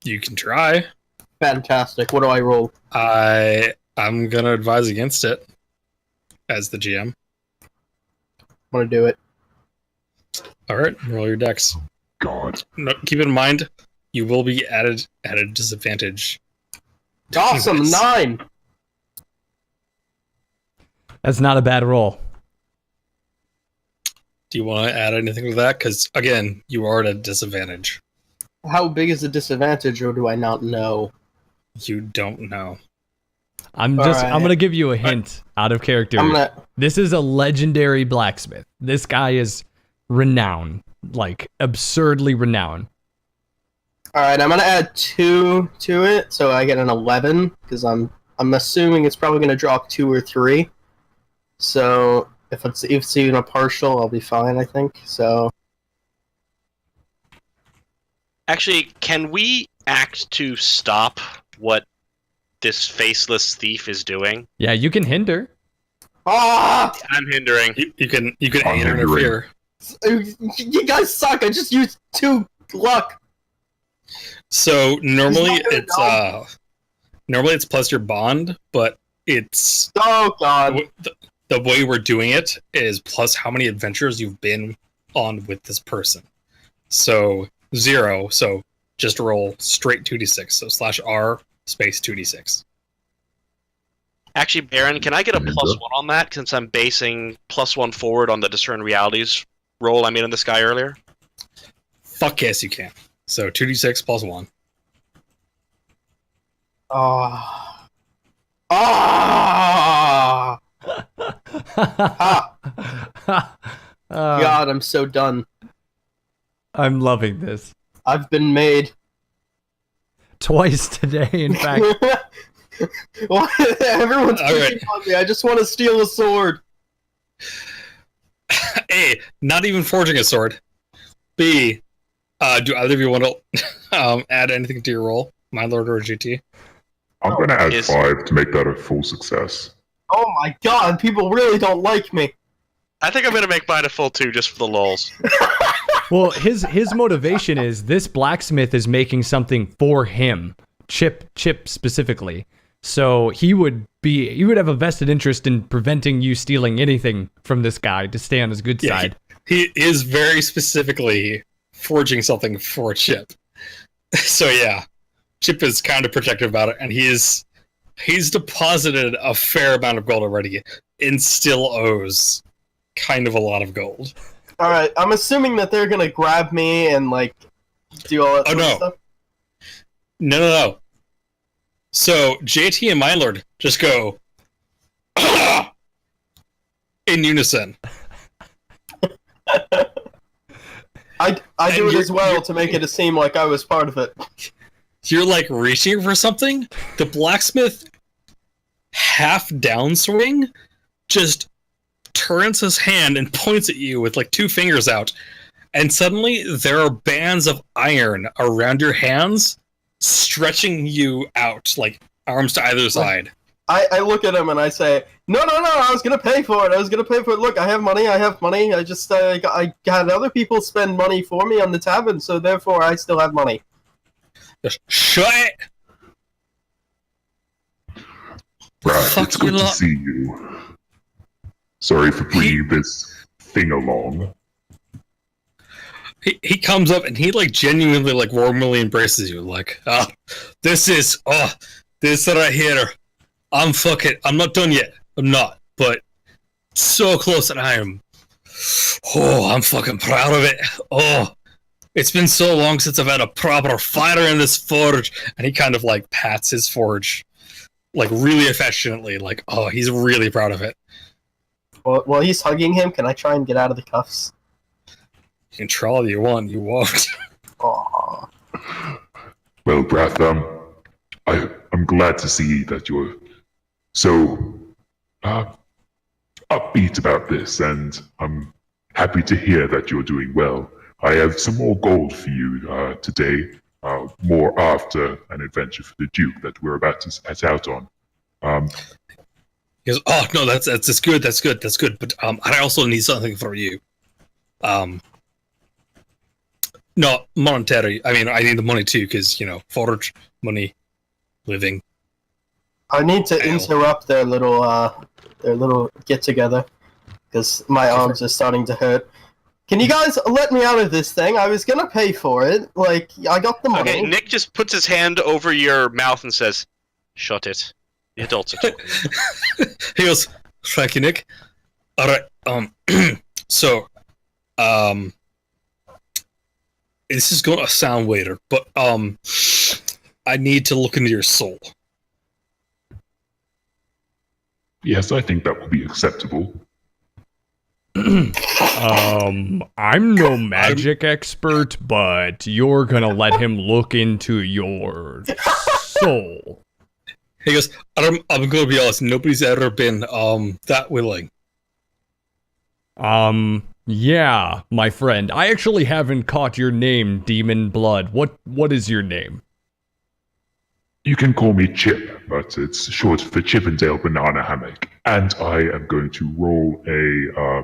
You can try. Fantastic. What do I roll? I'm gonna advise against it as the GM. I want to do it. All right, roll your dex. God. No, keep in mind, you will be at a disadvantage. Awesome, Nice. 9. That's not a bad roll. Do you want to add anything to that? Because again, you are at a disadvantage. How big is the disadvantage, or do I not know? You don't know. I'm All right. gonna give you a hint out of character. I'm gonna. This is a legendary blacksmith. This guy is renowned, like absurdly renowned. All right, I'm gonna add 2 to it, so I get an 11 because I'm assuming it's probably gonna drop 2 or 3. So if it's even a partial, I'll be fine. I think so. Actually, can we act to stop what this faceless thief is doing? Yeah, you can hinder. Ah! I'm hindering. You can I'm interfere. You guys suck. I just used 2 luck. So normally He's not gonna it's plus your bond, but it's Oh god. the way we're doing it is plus how many adventures you've been on with this person. So 0. So just roll straight 2d6. So /R space 2d6. Actually, Baron, can I get a +1 on that since I'm basing +1 forward on the Discern Realities roll I made on this guy earlier? Fuck yes, you can. So 2d6 plus 1. Ah. Ah. God, I'm so done. I'm loving this. I've been made. Twice today, in fact. Why everyone's All right. picking on me? I just want to steal a sword. A, not even forging a sword. B, do either of you want to add anything to your roll? Mindlord or GT? I'm going to add Is- 5 to make that a full success. Oh my god, people really don't like me. I think I'm going to make mine a full 2 just for the lulz. Well, his motivation is this blacksmith is making something for him, Chip specifically. So he would have a vested interest in preventing you stealing anything from this guy to stay on his good Yeah, side. He is very specifically forging something for Chip. So yeah, Chip is kind of protective about it, and he's deposited a fair amount of gold already. and still owes kind of a lot of gold. All right, I'm assuming that they're gonna grab me and like do all that sort of stuff. No. So JT and Mindlord just go in unison. I do it as well to make it seem like I was part of it. You're like reaching for something. The blacksmith half downswing just turns his hand and points at you with like two fingers out, and suddenly there are bands of iron around your hands, stretching you out like arms to either side. I look at him and I say, no, I was gonna pay for it. Look, I have money. I just I had other people spend money for me on the tavern, so therefore I still have money. Just shut it! Right, Fuck it's good you to lot. see you. Sorry for bringing this thing along. He comes up and he like genuinely like warmly embraces you, like, this right here. I'm not done yet. I'm not, but so close, and I'm fucking proud of it. Oh, it's been so long since I've had a proper fire in this forge. And he kind of like pats his forge, like really affectionately, like, oh, he's really proud of it. Well, while he's hugging him, can I try and get out of the cuffs? You can try all you want, you won't. Aww. Well, Brath, I'm glad to see that you're so upbeat about this, and I'm happy to hear that you're doing well. I have some more gold for you today, more after an adventure for the Duke that we're about to set out on. He goes, oh no, that's good, that's good. But I also need something for you. Not monetary. I mean, I need the money too, because forge, money, living. I need to interrupt their little get together because my arms are starting to hurt. Can you guys let me out of this thing? I was gonna pay for it. Like, I got the money. Okay, Nick just puts his hand over your mouth and says, "Shut it. The adults are talking." He goes, thank you, Nick. All right. So, this is gonna sound weird, but I need to look into your soul. Yes, I think that will be acceptable. I'm no magic expert, but you're gonna let him look into your soul. He goes, I'm gonna be honest, nobody's ever been that willing. Yeah, my friend. I actually haven't caught your name, Demon Blood. What is your name? You can call me Chip, but it's short for Chippendale Banana Hammock. And I am going to roll a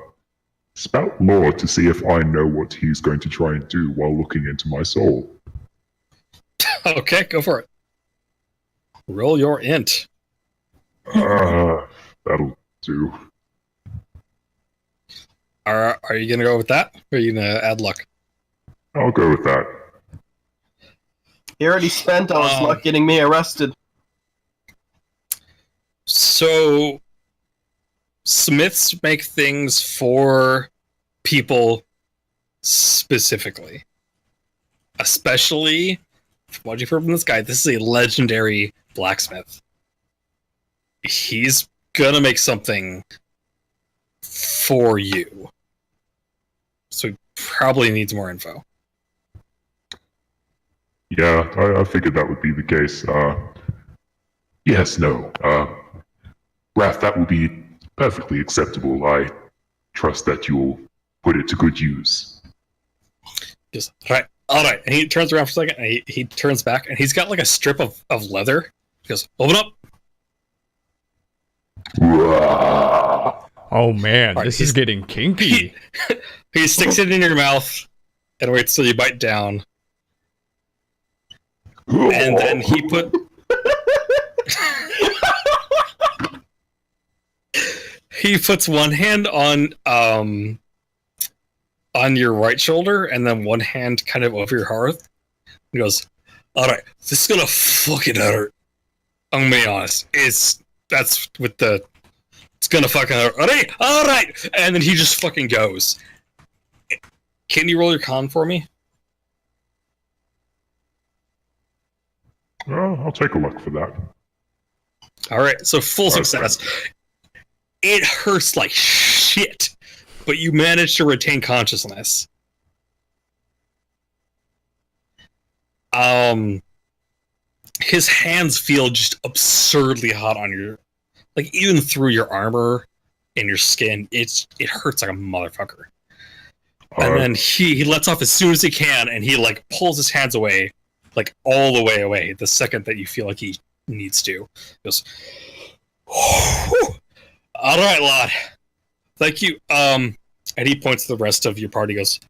spout lore to see if I know what he's going to try and do while looking into my soul. Okay, go for it. Roll your int. That'll do. Are you gonna go with that, or are you gonna add luck? I'll go with that. He already spent all his luck getting me arrested. So, smiths make things for people specifically. Especially, from what you've heard from this guy, this is a legendary blacksmith. He's gonna make something for you. So he probably needs more info. Yeah, I figured that would be the case. Yes, no. Raph, that will be perfectly acceptable. I trust that you'll put it to good use. Just, all right. And he turns around for a second, and he turns back, and he's got like a strip of leather. He goes, open up. Oh man, Right, this is getting kinky. He sticks it in your mouth and waits till you bite down. And then he puts one hand on your right shoulder and then one hand kind of over your heart. He goes, all right, this is gonna fucking hurt. I'm gonna be honest. That's with the It's gonna fucking hurt. All right, and then he just fucking goes. Can you roll your con for me? I'll take a look for that. All right, so full Okay. success. It hurts like shit, but you manage to retain consciousness. His hands feel just absurdly hot on your, like even through your armor and your skin. It hurts like a motherfucker. And then he lets off as soon as he can, and he like pulls his hands away, like all the way away. The second that you feel like he needs to, he goes, "Whew. All right, lad. Thank you." And he points to the rest of your party. Goes,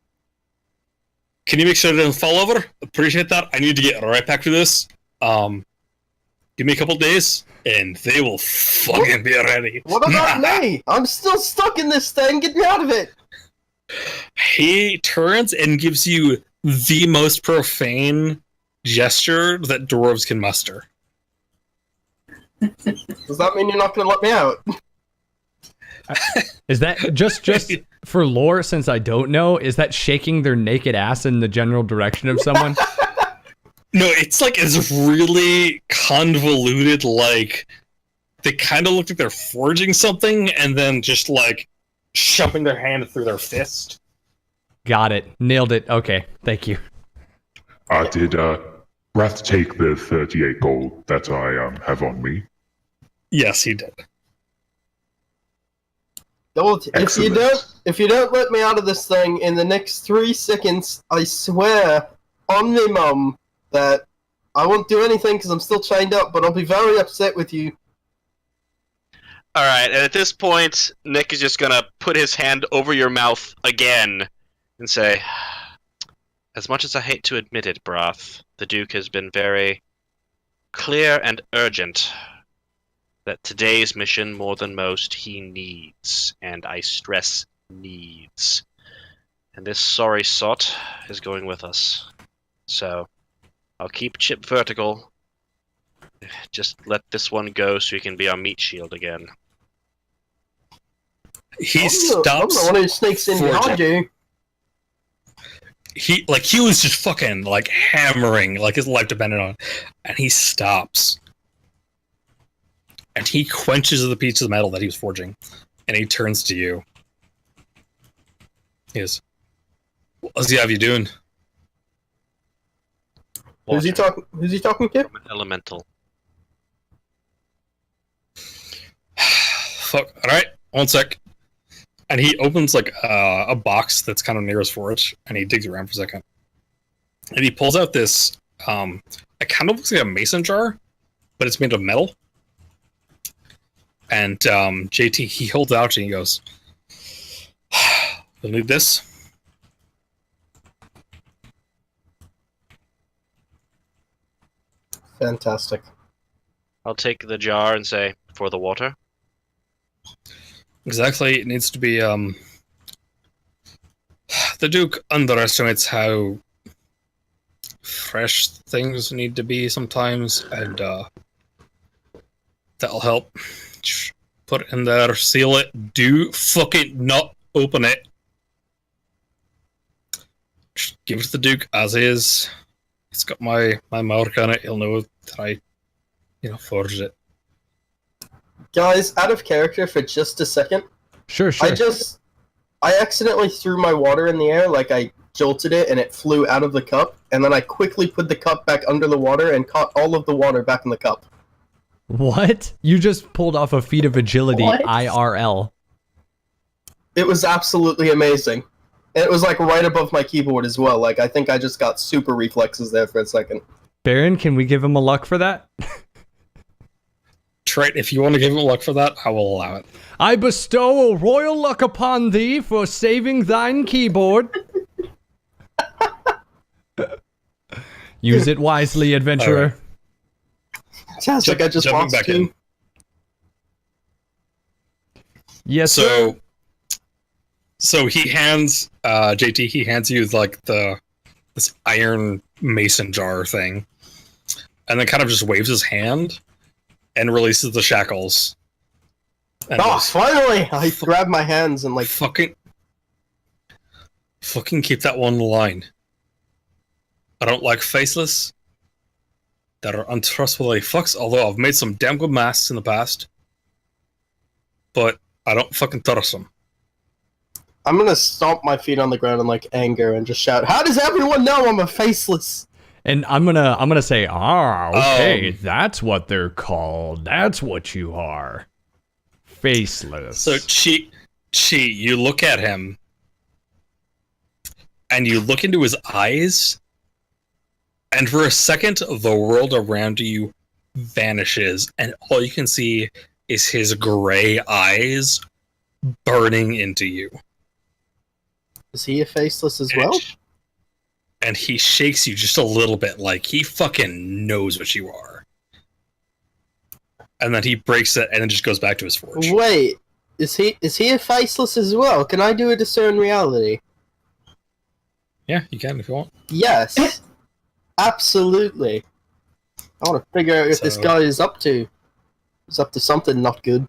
"Can you make sure it doesn't fall over? Appreciate that. I need to get right back to this. Give me a couple days, and they will fucking be ready." What about me? I'm still stuck in this thing. Get me out of it. He turns and gives you the most profane gesture that dwarves can muster. Does that mean you're not going to let me out? Is that just for lore, since I don't know, is that shaking their naked ass in the general direction of someone? No, it's like it's really convoluted, like they kind of look like they're forging something and then just like shoving their hand through their fist. Got it. Nailed it. Okay. Thank you. Did Wrath take the 38 gold that I have on me? Yes, he did. Well, Excellent. if you don't let me out of this thing in the next 3 seconds, I swear on me mum that I won't do anything because I'm still chained up, but I'll be very upset with you. All right, and at this point, Nick is just gonna put his hand over your mouth again and say, "As much as I hate to admit it, Broth, the Duke has been very clear and urgent that today's mission, more than most, he needs, and I stress needs. And this sorry sot is going with us. So, I'll keep Chip vertical. Just let this one go so he can be our meat shield again." He I'm stops. the one who sneaks in forging. behind you. He was just fucking like hammering, like his life depended on it. And he stops. And he quenches the piece of metal that he was forging. And he turns to you. He goes, "What does he have you doing?" Who's he talking to? From an elemental. Fuck. Alright, one sec. And he opens like a box that's kind of near his forge, and he digs around for a second. And he pulls out this, it kind of looks like a mason jar, but it's made of metal. And JT, he holds out and he goes, "You'll need this." Fantastic. I'll take the jar and say, "For the water." Exactly, it needs to be, the Duke underestimates how fresh things need to be sometimes, and that'll help. Just put it in there, seal it, do fucking not open it. Just give it to the Duke as is. It's got my mark on it, he'll know that I, forged it. Guys, out of character for just a second. Sure. I accidentally threw my water in the air, like I jolted it and it flew out of the cup, and then I quickly put the cup back under the water and caught all of the water back in the cup. What? You just pulled off a feat of agility What? IRL. It was absolutely amazing. And it was like right above my keyboard as well. Like I think I just got super reflexes there for a second. Baron, can we give him a luck for that? Trite, if you want to give him a luck for that, I will allow it. I bestow a royal luck upon thee for saving thine keyboard. Use it wisely, adventurer. Sounds like I just Jumping lost back two. in. Yes, sir. So he hands JT. He hands you like this iron mason jar thing, and then kind of just waves his hand and releases the shackles. And Oh, goes, finally! I grab my hands and like, fucking keep that one in the line. I don't like faceless that are untrustworthy fucks, although I've made some damn good masks in the past. But I don't fucking trust them. I'm gonna stomp my feet on the ground in like anger and just shout, "How does everyone know I'm a faceless?" And I'm gonna say, okay, Um, that's what they're called. That's what you are. Faceless. So Chi, you look at him, and you look into his eyes, and for a second, the world around you vanishes, and all you can see is his gray eyes burning into you. Is he a faceless as well? And he shakes you just a little bit, like he fucking knows what you are. And then he breaks it, and then just goes back to his forge. Wait, is he a faceless as well? Can I do a discern reality? Yeah, you can if you want. Yes, absolutely. I want to figure out if this So- guy is up to. He's up to something not good.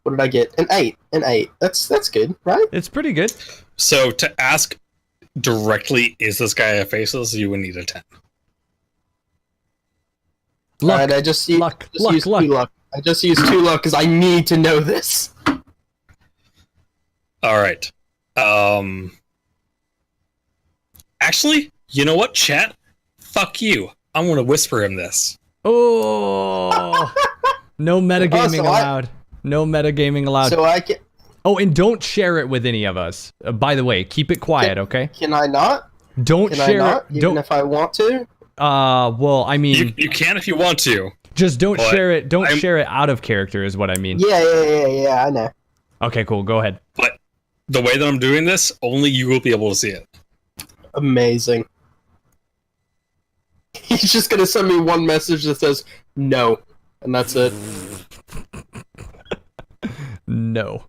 What did I get? An 8. An 8. That's good, right? It's pretty good. So to ask directly, is this guy a faceless? You would need a 10. Luck. Alright, I just luck, used luck. 2 luck. I just used 2 luck because I need to know this. All right. Actually, you know what, chat? Fuck you. I'm gonna whisper him this. Oh. No metagaming so allowed. No metagaming allowed. So I can. Oh, and don't share it with any of us. By the way, keep it quiet, okay? Can I not? Don't Can I share not? it. Even if I want to? Well, I mean, You can if you want to. just don't but share it. Don't I'm- share it out of character is what I mean. Yeah. I know. Okay, cool. Go ahead. But the way that I'm doing this, only you will be able to see it. Amazing. He's just gonna send me one message that says no, and that's it. No.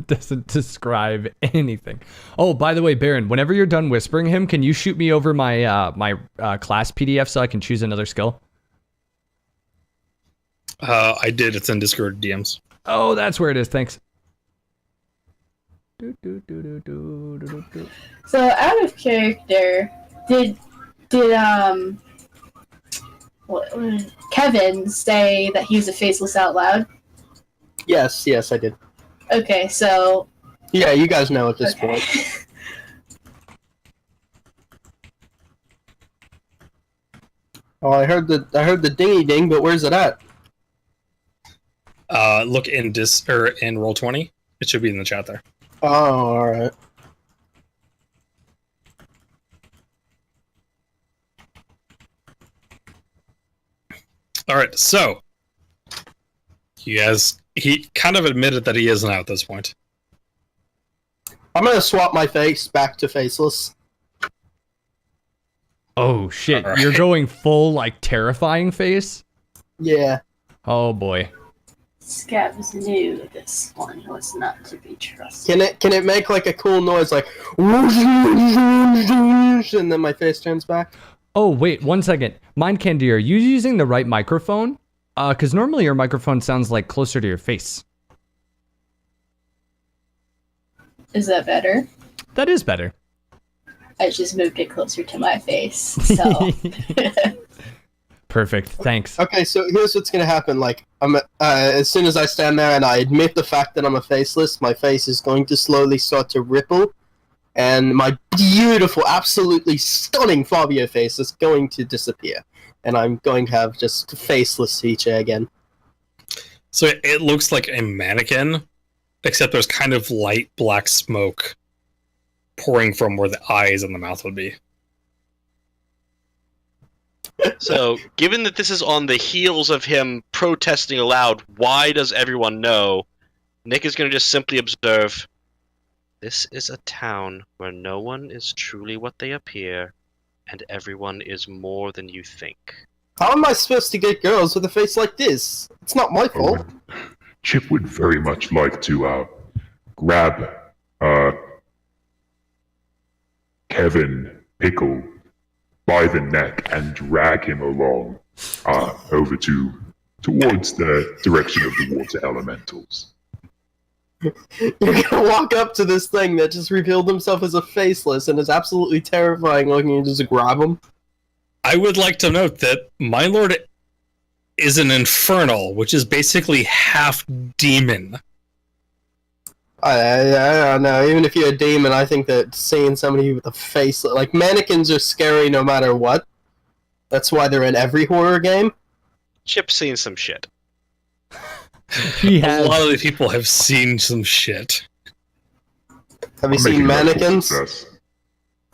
Doesn't describe anything. Oh, by the way, Baron, whenever you're done whispering him, can you shoot me over my class PDF so I can choose another skill? I did. It's in Discord DMs. Oh, that's where it is. Thanks. So out of character, did Kevin say that he's a faceless out loud? Yes, I did. Okay, so Yeah, you guys know at this okay. point. Oh, I heard the dingy ding, but where's it at? Look in in Roll20. It should be in the chat there. Oh, all right. All right. So he kind of admitted that he is now at this point. I'm gonna swap my face back to faceless. Oh, shit. All right. You're going full, like, terrifying face? Yeah. Oh, boy. Scabs knew this one was not to be trusted. Can it make like a cool noise like and then my face turns back? Oh, wait. 1 second. Mind Candy, are you using the right microphone? Because normally your microphone sounds, like, closer to your face. Is that better? That is better. I just moved it closer to my face. So Perfect. Thanks. Okay, so here's what's gonna happen. Like, as soon as I stand there and I admit the fact that I'm a faceless, my face is going to slowly start to ripple, and my beautiful, absolutely stunning Fabio face is going to disappear, and I'm going to have just faceless feature again. So it looks like a mannequin, except there's kind of light black smoke pouring from where the eyes and the mouth would be. So, given that this is on the heels of him protesting aloud, why does everyone know? Nick is going to just simply observe, this is a town where no one is truly what they appear, and everyone is more than you think. How am I supposed to get girls with a face like this? It's not my fault. Chip would very much like to grab Kevin Pickle by the neck and drag him along over to towards the direction of the water elementals. You're gonna walk up to this thing that just revealed himself as a faceless and is absolutely terrifying looking and just grab him. I would like to note that my lord is an infernal, which is basically half demon. I don't know. Even if you're a demon, I think that seeing somebody with a face like mannequins are scary no matter what. That's why they're in every horror game. Chip's seen some shit. He A has. lot of the people have seen some shit. Have you I'm seen making that full mannequins? success.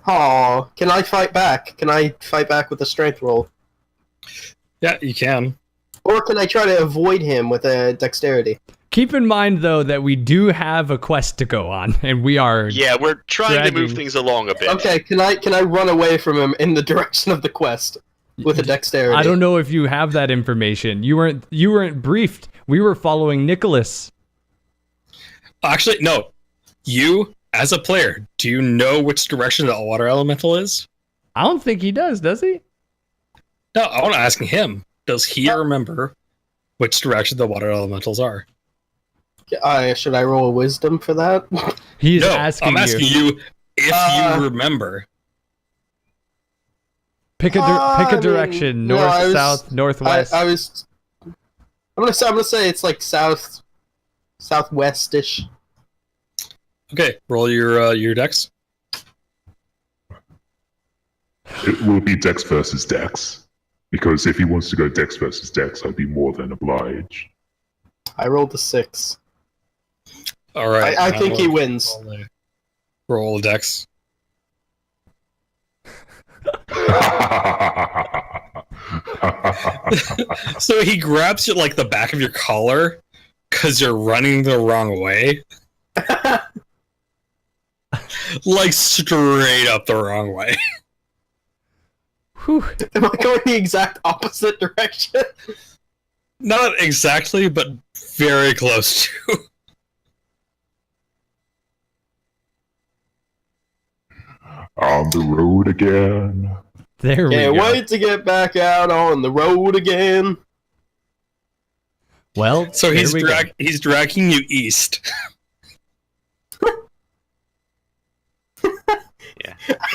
Oh, can I fight back? Can I fight back with a strength roll? Yeah, you can. Or can I try to avoid him with a dexterity? Keep in mind though that we do have a quest to go on, and we are. Yeah, we're trying to move Dragging. things along a bit. Okay, can I run away from him in the direction of the quest with a dexterity? I don't know if you have that information. You weren't briefed. We were following Nicholas. Actually, no. You, as a player, do you know which direction the water elemental is? I don't think he does he? No, I want to ask him. Does he remember which direction the water elementals are? Should I roll a wisdom for that? He's No, asking I'm asking you if you remember. Pick a I mean, direction: no, north, I was- south, northwest. I'm gonna say it's like southwestish. Okay, roll your dex. It will be Dex versus Dex. Because if he wants to go Dex versus Dex, I'd be more than obliged. I rolled a 6. All right. I think he wins. Roll dex. So he grabs you like the back of your collar because you're running the wrong way. Like straight up the wrong way. Whew. Am I going the exact opposite direction? Not exactly, but very close to. On the road again. There we Can't go. wait to get back out on the road again. Well, So there he's we go. he's dragging you east.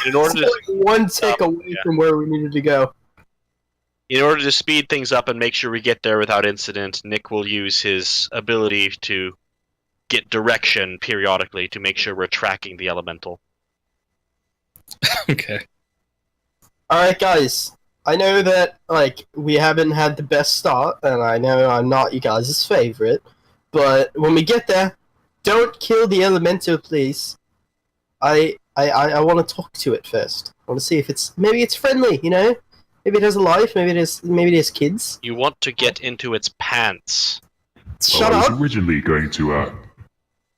In order It's to like one tick away from where we needed to go. speed things up and make sure we get there without incident, Nick will use his ability to get direction periodically to make sure we're tracking the elemental. Okay. Alright, guys. I know that, like, we haven't had the best start, and I know I'm not you guys' favorite, but when we get there, don't kill the elemental, please. I want to talk to it first. I want to see if maybe it's friendly, you know? Maybe it has a life, maybe it has kids. You want to get into its pants. Shut I was up! originally going to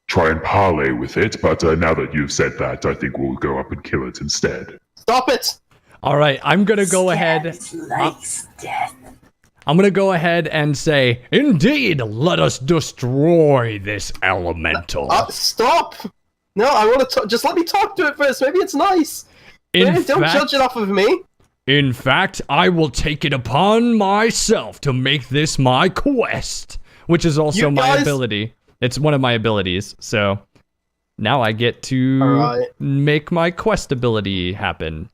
try and parley with it, but now that you've said that, I think we'll go up and kill it instead. Stop it! All right, I'm gonna go ahead. I'm gonna go ahead and say, indeed, let us destroy this elemental. Stop! No, I want to just let me talk to it first. Maybe it's nice. Don't judge it off of me. In fact, I will take it upon myself to make this my quest, which is also You my guys- ability. It's one of my abilities, so now I get to Alright. make my quest ability happen.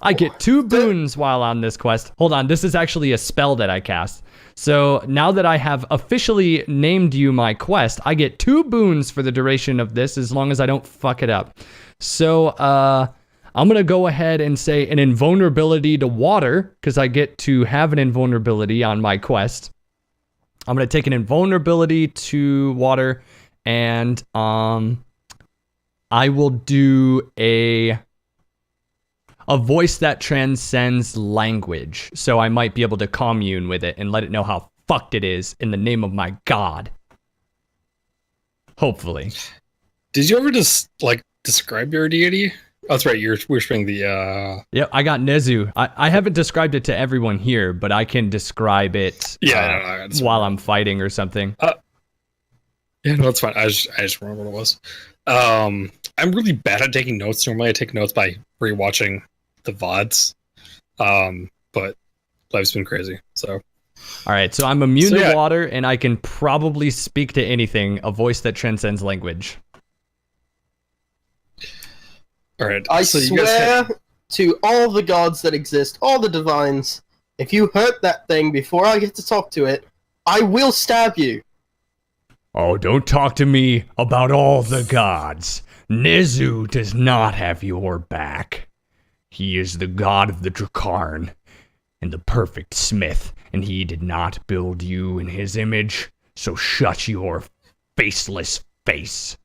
I get 2 boons while on this quest. Hold on, this is actually a spell that I cast. So now that I have officially named you my quest, I get 2 boons for the duration of this as long as I don't fuck it up. So, I'm going to go ahead and say an invulnerability to water, because I get to have an invulnerability on my quest. I'm going to take an invulnerability to water, and I will do a voice that transcends language. So I might be able to commune with it and let it know how fucked it is in the name of my god. Hopefully. Did you ever just describe your deity? Oh, that's right. You're worshiping the. Yeah, I got Nezu. I haven't described it to everyone here, but I can describe it Yeah, no, while I'm fighting or something. Yeah, no, that's fine. I just remember what it was. I'm really bad at taking notes. Normally, I take notes by rewatching the VODs. But life's been crazy. So All right, so I'm immune So, to yeah. water, and I can probably speak to anything, a voice that transcends language. All right. I so you guys had- swear to all the gods that exist, all the divines, if you hurt that thing before I get to talk to it, I will stab you. Oh, don't talk to me about all the gods. Nezu does not have your back. He is the god of the Drakarn and the perfect smith, and he did not build you in his image, so shut your faceless face.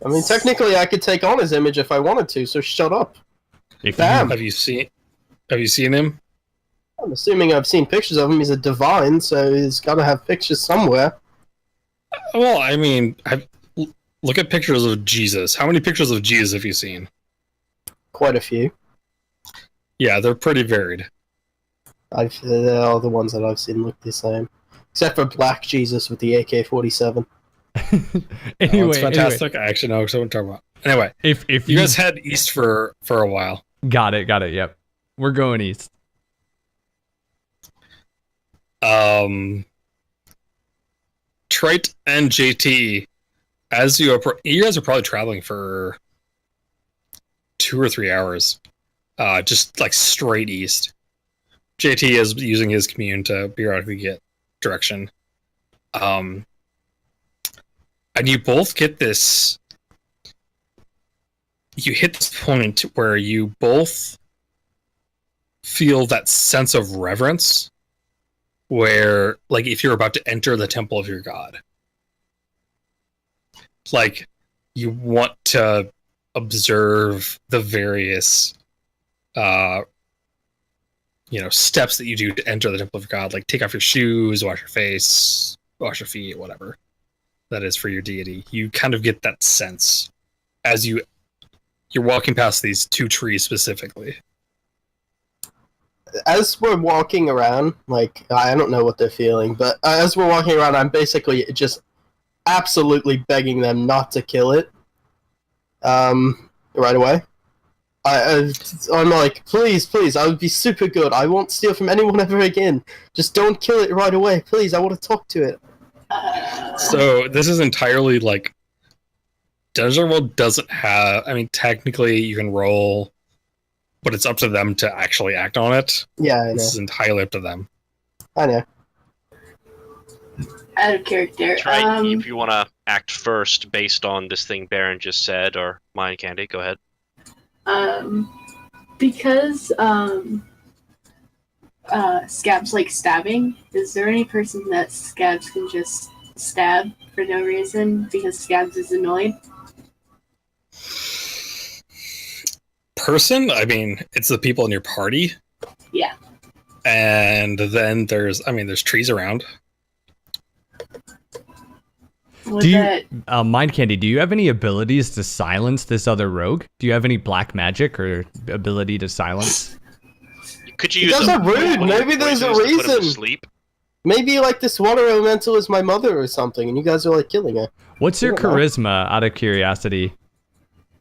I mean, technically, I could take on his image if I wanted to, so shut up. If Damn. have you seen him? I'm assuming I've seen pictures of him. He's a divine, so he's got to have pictures somewhere. Well, I mean, look at pictures of Jesus. How many pictures of Jesus have you seen? Quite a few. Yeah, they're pretty varied. All the ones that I've seen look the same. Except for Black Jesus with the AK-47. anyway, It's fantastic. I actually know what I'm talking about. Anyway, if you guys head east for a while. got it, yep. We're going east. Trite and JT, as you guys are probably traveling for 2 or 3 hours, just like straight east. JT is using his commune to periodically get direction. And you both get this. You hit this point where you both feel that sense of reverence, where, like, if you're about to enter the temple of your god, like, you want to observe the various, steps that you do to enter the temple of your god, like take off your shoes, wash your face, wash your feet, whatever that is for your deity. You kind of get that sense as you're walking past these 2 trees specifically. As we're walking around, like, I don't know what they're feeling, but as we're walking around, I'm basically just absolutely begging them not to kill it. Right away. I'm like, please, I would be super good. I won't steal from anyone ever again. Just don't kill it right away, please. I want to talk to it. So this is entirely like Dungeon World doesn't have. I mean, technically you can roll, but it's up to them to actually act on it. Yeah, I know. This is entirely up to them. I know. Out of character. Try if you want to act first based on this thing Baron just said, or Mind Candy. Go ahead. Because Scabs like stabbing, is there any person that Scabs can just stab for no reason because Scabs is annoyed? Person? I mean, it's the people in your party. Yeah. And then there's trees around. Was that Mind Candy, do you have any abilities to silence this other rogue? Do you have any black magic or ability to silence? Could you You use guys are rude. one of your Maybe there's a poisons to put him to reason. sleep? Maybe, like, this water elemental is my mother or something, and you guys are, like, killing her. What's your I don't know. charisma, out of curiosity?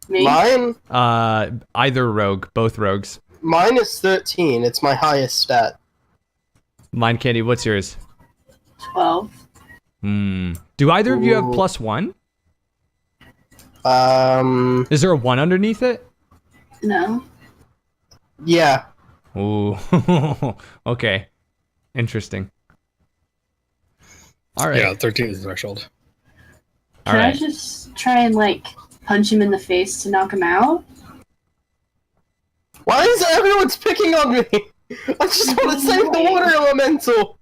me? Mine? Either rogue, both rogues. Mine is 13. It's my highest stat. Mind Candy, what's yours? 12. Do either of you have Ooh. +1? Yeah. Is there a 1 underneath it? No. Ooh. Okay. Interesting. All right. Yeah, 13 is the threshold. All Can I right. just try and, like, punch him in the face to knock him out? Why is everyone's picking on me? I just want to save the water elemental.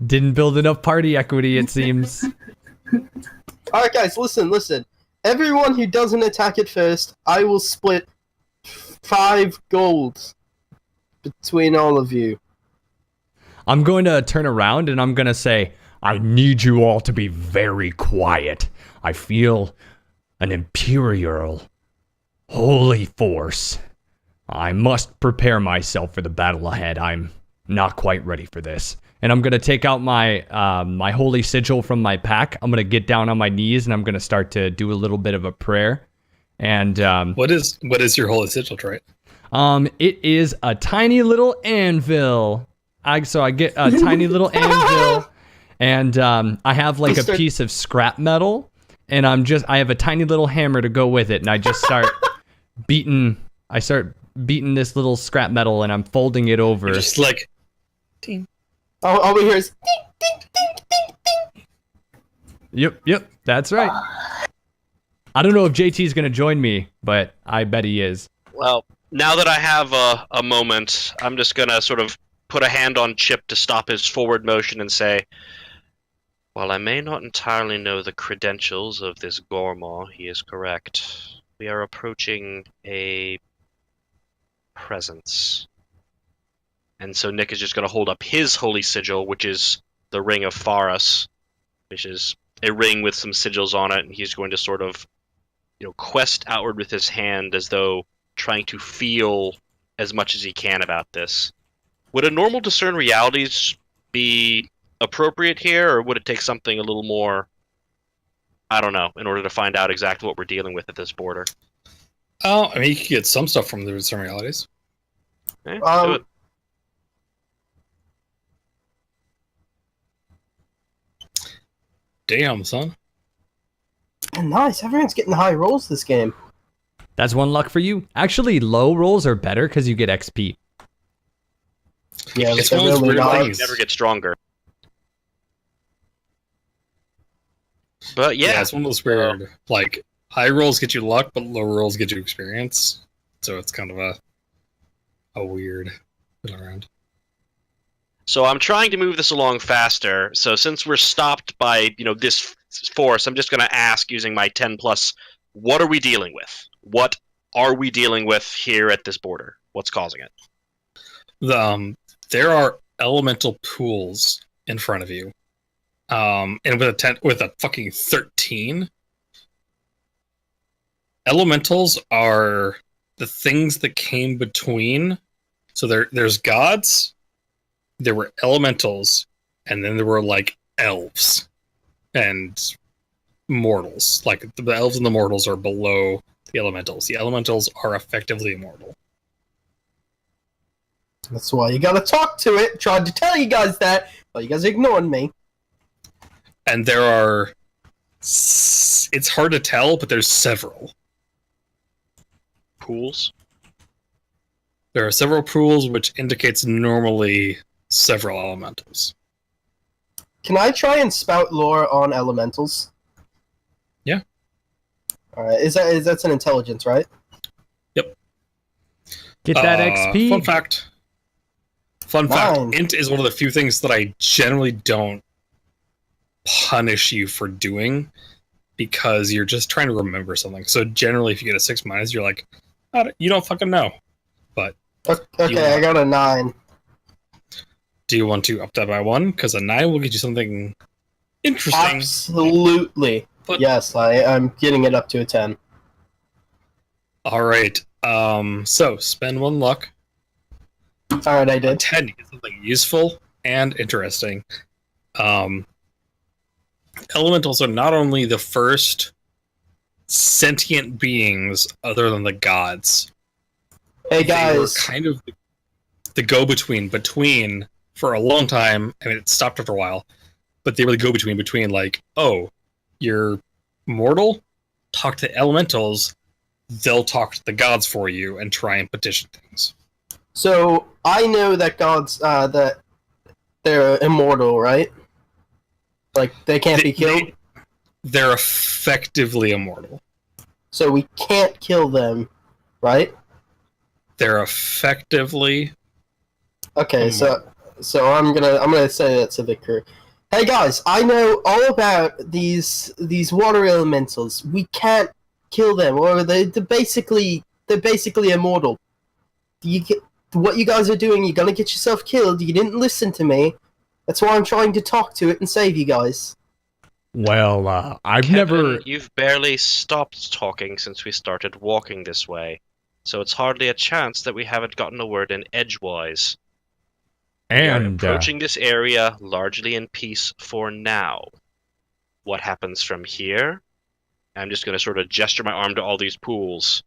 Didn't build enough party equity, it seems. Alright, guys, listen. Everyone who doesn't attack it first, I will split 5 gold between all of you. I'm going to turn around and I'm going to say, I need you all to be very quiet. I feel an imperial, holy force. I must prepare myself for the battle ahead. I'm not quite ready for this. And I'm going to take out my my holy sigil from my pack. I'm going to get down on my knees and I'm going to start to do a little bit of a prayer. And What is your holy sigil trait? It is a tiny little anvil. So I get a tiny little anvil, and I have like a piece of scrap metal, and I have a tiny little hammer to go with it, and I just start beating this little scrap metal, and I'm folding it over. Just like, ding. All we hear is ding, ding, ding, ding, ding. Yep, that's right. I don't know if JT's gonna join me, but I bet he is. Well, now that I have a moment, I'm just gonna sort of put a hand on Chip to stop his forward motion and say, while I may not entirely know the credentials of this gourmand, he is correct. We are approaching a presence. And so Nick is just going to hold up his holy sigil, which is the Ring of Faras, which is a ring with some sigils on it, and he's going to sort of, quest outward with his hand as though trying to feel as much as he can about this. Would a normal discern realities be appropriate here, or would it take something a little more, I don't know, in order to find out exactly what we're dealing with at this border? Oh, I mean, you can get some stuff from the discern realities. Okay, do it. Damn, son. Nice. Everyone's getting high rolls this game. That's one luck for you. Actually, low rolls are better because you get XP. Yeah, It's they're one of those really weird nice. things. Never get stronger. But yeah, It's one of those weird, like, high rolls get you luck, but low rolls get you experience. So it's kind of a weird bit around. so I'm trying to move this along faster. So since we're stopped by, this force, I'm just going to ask using my 10 plus, what are we dealing with? What are we dealing with here at this border? What's causing it? There are elemental pools in front of you. And with a fucking 13, elementals are the things that came between. So there's gods, there were elementals, and then there were like elves and mortals. Like the elves and the mortals are below the elementals. The elementals are effectively immortal. That's why you gotta talk to it. Tried to tell you guys that, but you guys are ignoring me. And there are... It's hard to tell, but there's several. Pools? There are several pools, which indicates normally several elementals. Can I try and spout lore on elementals? Yeah. Alright, that's an intelligence, right? Get that XP. Fun fact, Nine. int is one of the few things that I generally don't punish you for doing because you're just trying to remember something. So generally, if you get a 6-, you're like, you don't fucking know. But Okay, I got a 9. do you want to up that by 1? Because a 9 will get you something interesting. Absolutely. But- Yes, I'm getting it up to a 10. All right. So spend 1 luck. Alright, I did. 10, you get something useful and interesting. Elementals are not only the first sentient beings other than the gods. Hey They were guys, kind of the go-between for a long time. I mean, it stopped after a while, but they were the go-between like, oh, you're mortal? Talk to elementals. They'll talk to the gods for you and try and petition things. so I know that gods, that they're immortal, right? Like, they can't be killed? They're effectively immortal. So we can't kill them, right? They're effectively... Okay, so I'm gonna say that to the crew. Hey guys, I know all about these water elementals. We can't kill them, or they're basically immortal. What you guys are doing, you're gonna get yourself killed. You didn't listen to me. That's why I'm trying to talk to it and save you guys. Well, I've Kevin, never... You've barely stopped talking since we started walking this way, so it's hardly a chance that we haven't gotten a word in edgewise. We are And approaching this area largely in peace for now. What happens from here? I'm just going to sort of gesture my arm to all these pools.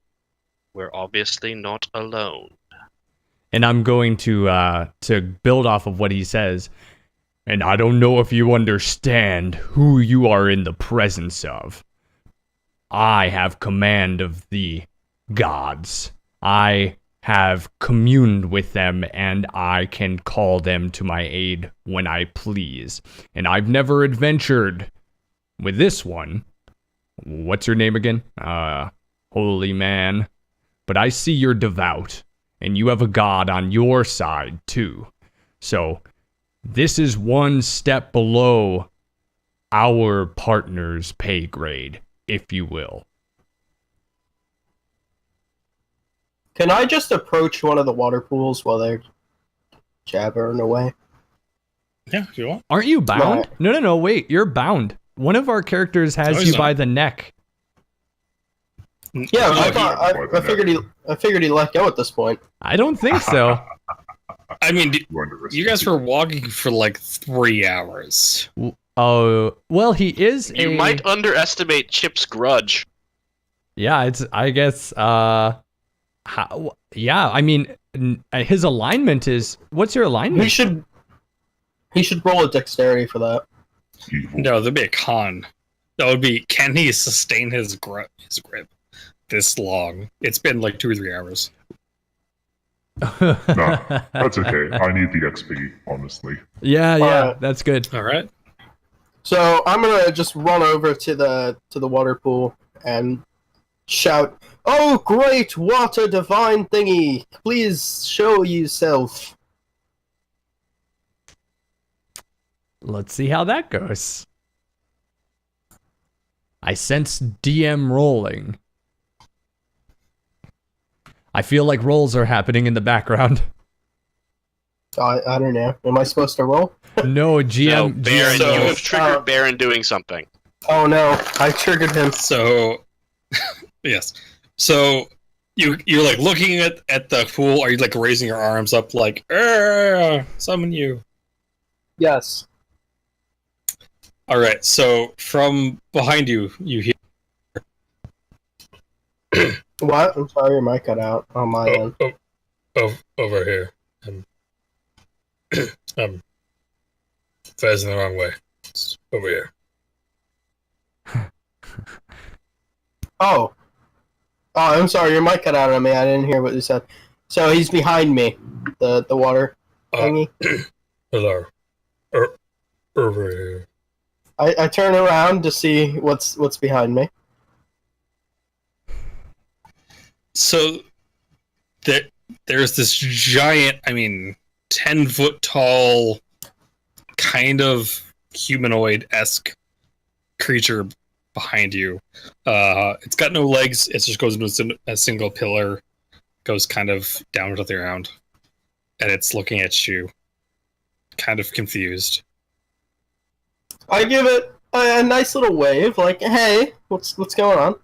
We're obviously not alone. And I'm going to build off of what he says. And I don't know if you understand who you are in the presence of. I have command of the gods. I have communed with them, and I can call them to my aid when I please. And I've never adventured with this one. What's your name again? Holy man. But I see you're devout, and you have a god on your side, too. So, this is one step below our partner's pay grade, if you will. Can I just approach one of the water pools while they're jabbering away? Yeah, if you want. Aren't you bound? No. No, wait, you're bound. One of our characters has No, you he's by not. the neck. Yeah, I figured he let go at this point. I don't think so. I mean, You underestimate you guys were walking for like 3 hours. Oh, well, he is You might underestimate Chip's grudge. Yeah, it's, I guess, yeah, I mean, his alignment is, what's your alignment? He should roll a dexterity for that. evil. No, there'd be a con. That would be, can he sustain his grip this long? It's been like 2 or 3 hours. No, that's okay. I need the XP, honestly. Yeah, that's good. All right. So I'm gonna just run over to the water pool and shout, "Oh, great water divine thingy! Please show yourself." Let's see how that goes. I sense DM rolling. I feel like rolls are happening in the background. I don't know. Am I supposed to roll? No, GM. No, Baron, so- you have triggered Baron doing something. Oh no, I triggered him. So, yes. So you're like looking at the pool. Are you like raising your arms up like, summon you? Yes. All right. So from behind you, you hear. What? I'm sorry, your mic cut out on my end. Over here. Facing the wrong way. It's over here. Oh, I'm sorry, your mic cut out on me. I didn't hear what you said. So he's behind me, the water thingy. Hello. Over here. I turn around to see what's behind me. So there's this giant, 10-foot tall, kind of humanoid-esque creature behind you. It's got no legs. It just goes into a single pillar, goes kind of down to the ground, and it's looking at you, kind of confused. I give it a nice little wave, like, "Hey, what's going on?"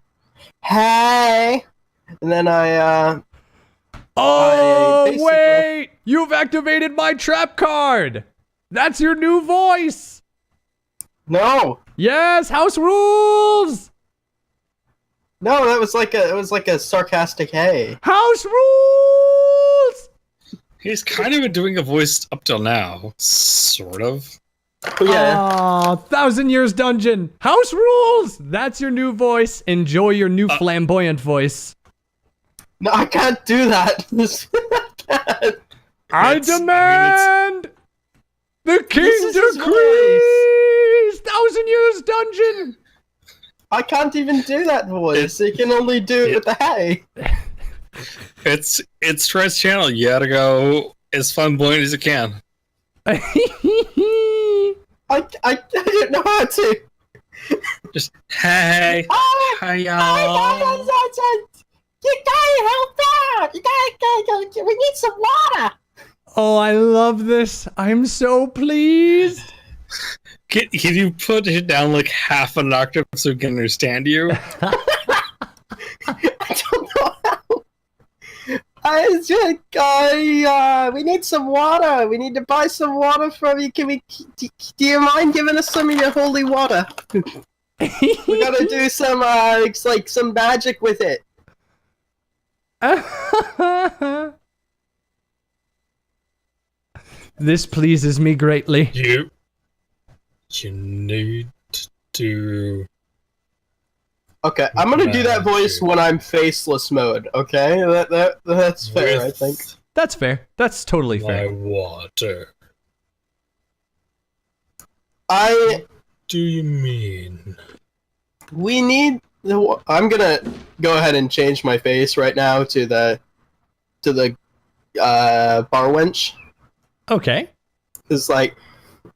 Hey, and then I basically- Wait! You've activated my trap card! That's your new voice! No, Yes, house rules! that was like a sarcastic hey. House rules! He's kind of been doing a voice up till now, sort of. Yeah. Aw, 1,000 Years Dungeon! House rules! That's your new voice. Enjoy your new flamboyant voice. No, I can't do that. I demand the king This is his decrees! 1,000 Years Dungeon! I can't even do that voice. You can only do it with the hey. It's Trent's channel. You gotta go as flamboyant as you can. I don't know how to. Just hey, Oh, hi y'all. you gotta help out. You gotta go. We need some water. Oh, I love this. I'm so pleased. Can you put it down like half an octave so we can understand you? I don't know how. We need some water. We need to buy some water from you. Do you mind giving us some of your holy water? We gotta do some, like some magic with it. This pleases me greatly. You need to. Okay, I'm gonna do that voice when I'm faceless mode. Okay, that's fair. I think. That's fair. That's totally My fair. water. I Do you mean? we need. I'm gonna go ahead and change my face right now to the bar wench. Okay. It's like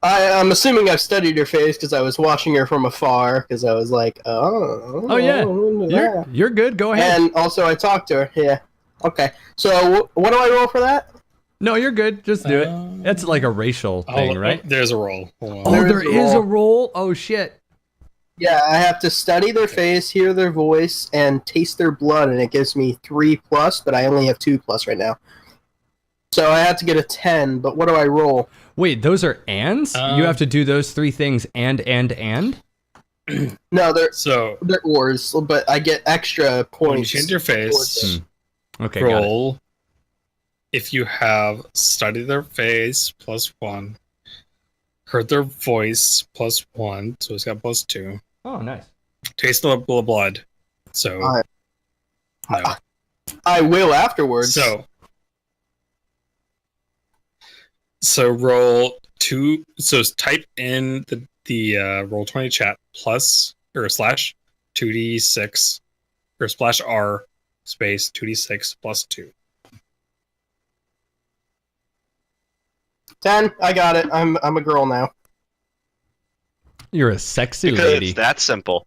I'm assuming I've studied her face because I was watching her from afar because I was like, Oh yeah. You're good. Go ahead. And also I talked to her. Yeah. Okay. So what do I roll for that? No, you're good. Just do it. It's like a racial thing, right? There's a roll. Hold on. Oh, there is a roll. Oh shit. Yeah, I have to study their face, hear their voice, and taste their blood, and it gives me 3+, but I only have 2+ right now. So I have to get a 10, but what do I roll? Wait, those are ands? You have to do those 3 things and? No, So they're ors, but I get extra when you points. change your face, Okay, got it. roll. If you have studied their face, +1. Heard their voice, +1. So it's got +2. Oh, nice. Taste the blood. So no. I will afterwards. So roll 2. So type in the Roll20 chat plus or slash 2d6 or splash r space 2d6 +2. 10, I got it. I'm a girl now. You're a sexy Because lady. it's that simple.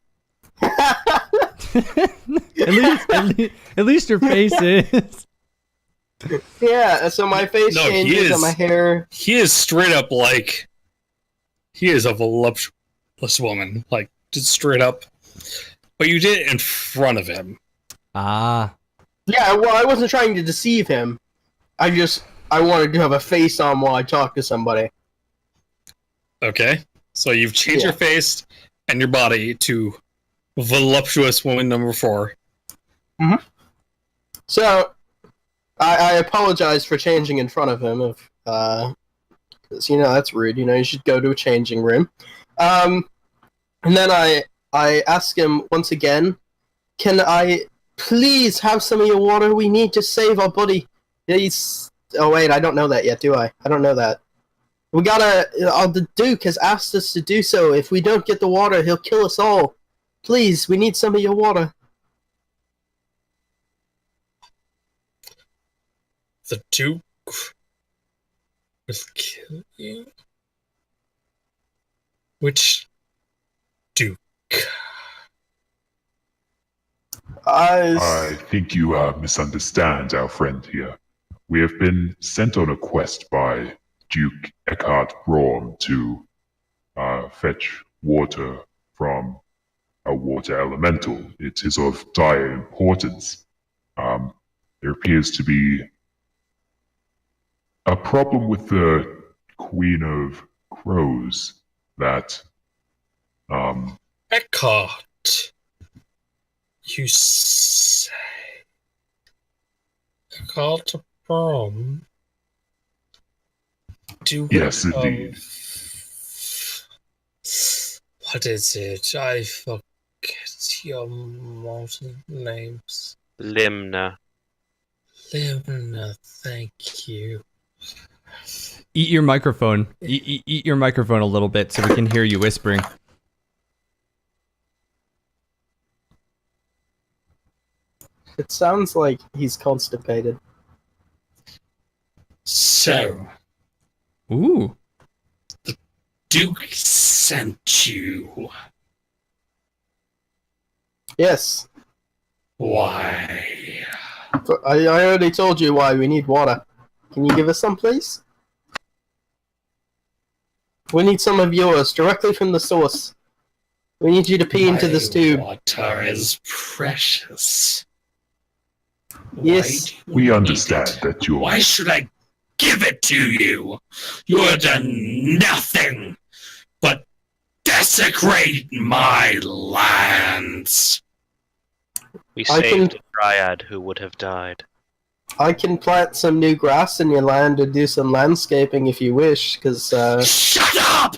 at least your face is. Yeah, so my face No, he changes and is- my hair. He is straight up like he is a voluptuous woman, like just straight up. But you did it in front of him. Ah. Yeah, well, I wasn't trying to deceive him. I wanted to have a face on while I talk to somebody. Okay, so you've changed Yeah. your face and your body to voluptuous woman number 4. So, I apologize for changing in front of him, because, that's rude. You should go to a changing room. And then I ask him once again, can I please have some of your water? We need to save our buddy. Oh, wait, I don't know that yet, do I? I don't know that. We gotta... the Duke has asked us to do so. If we don't get the water, he'll kill us all. Please, we need some of your water. The Duke will kill you? Which Duke? I think you misunderstand our friend here. We have been sent on a quest by Duke Eckhart Braun to fetch water from a water elemental. It is of dire importance. There appears to be a problem with the Queen of Crows that Eckhart. You say Eckhart from Duke Yes, of- indeed. What is it? I forget your mountain names. Limna. Limna, thank you. Eat your microphone. Eat your microphone a little bit so we can hear you whispering. It sounds like he's constipated. So, Ooh. Duke sent you. Yes. Why? But I already told you why we need water. Can you give us some, please? We need some of yours, directly from the source. We need you to pee into this tube. Water is precious. Yes. we understand that you're Why should I give it to you? You're done nothing but desecrate my lands. We I saved can- a dryad who would have died. I can plant some new grass in your land and do some landscaping if you wish, because, Shut up!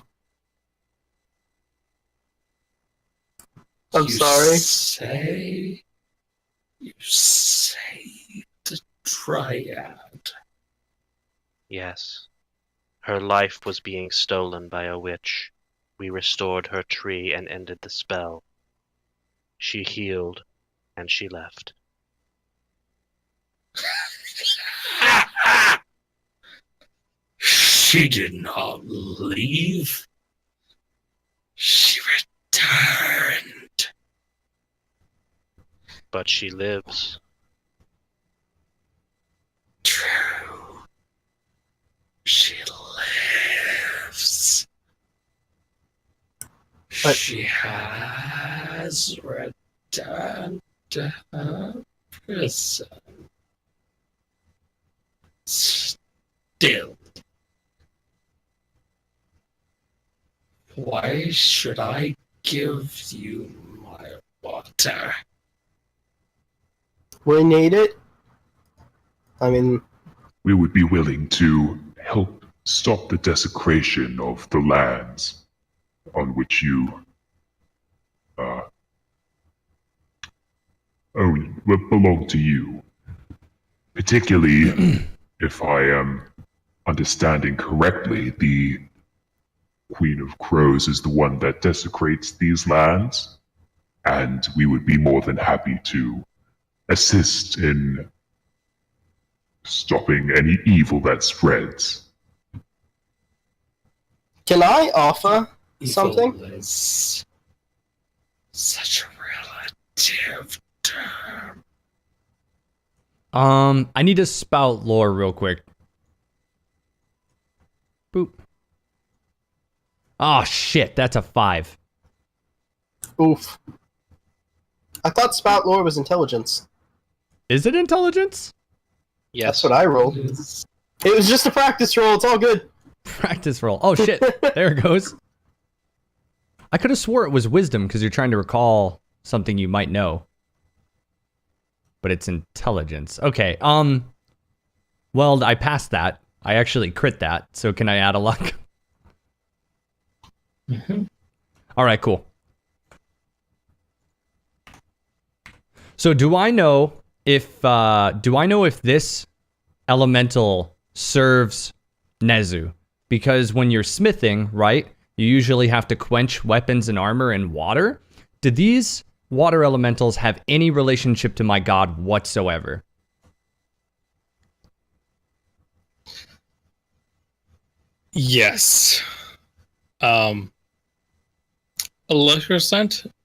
I'm sorry. You say the dryad. Yes. Her life was being stolen by a witch. We restored her tree and ended the spell. She healed, and she left. She did not leave. She returned. But she lives. True. She lives. But- She has returned to her prison. Still. Why should I give you my water? We need it. I mean, We would be willing to help stop the desecration of the lands on which you belong to you. Particularly, if I am understanding correctly, the Queen of Crows is the one that desecrates these lands, and we would be more than happy to assist in stopping any evil that spreads. can I offer something? Evil is such a relative term. I need to spout lore real quick. Boop. Oh shit, that's a 5. Oof. I thought spout lore was intelligence. Is it intelligence? Yes. That's what I rolled. It was just a practice roll. It's all good. Practice roll. Oh shit, there it goes. I could have swore it was wisdom because you're trying to recall something you might know. But it's intelligence. Okay, well, I passed that. I actually crit that, so can I add a luck? All right, cool. So do I know if this elemental serves Nezu? Because when you're smithing, right, you usually have to quench weapons and armor in water. Do these water elementals have any relationship to my god whatsoever? Yes. 11%,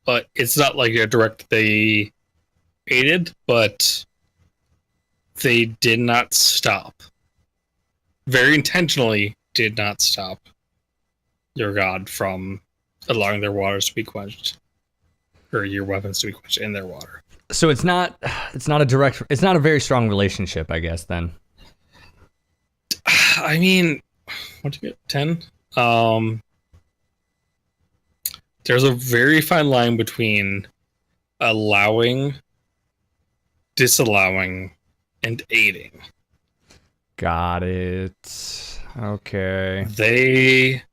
but it's not like a direct they aided, but they did not stop. Very intentionally did not stop your god from allowing their waters to be quenched. Or your weapons to be quenched in their water. So it's not a very strong relationship, I guess, then. I mean, what did you get? 10? There's a very fine line between allowing, disallowing, and aiding. Got it. Okay. They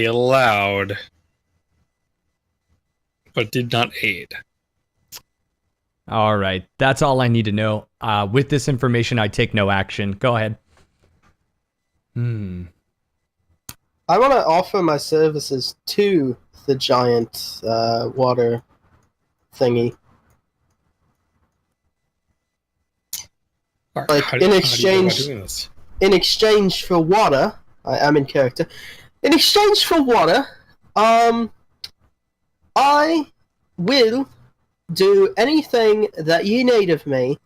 allowed, but did not aid. All right. That's all I need to know. With this information, I take no action. Go ahead. I want to offer my services to the giant water thingy. Like, How in do you go about exchange- doing this? In exchange for water, I am in character. In exchange for water, I will do anything that you need of me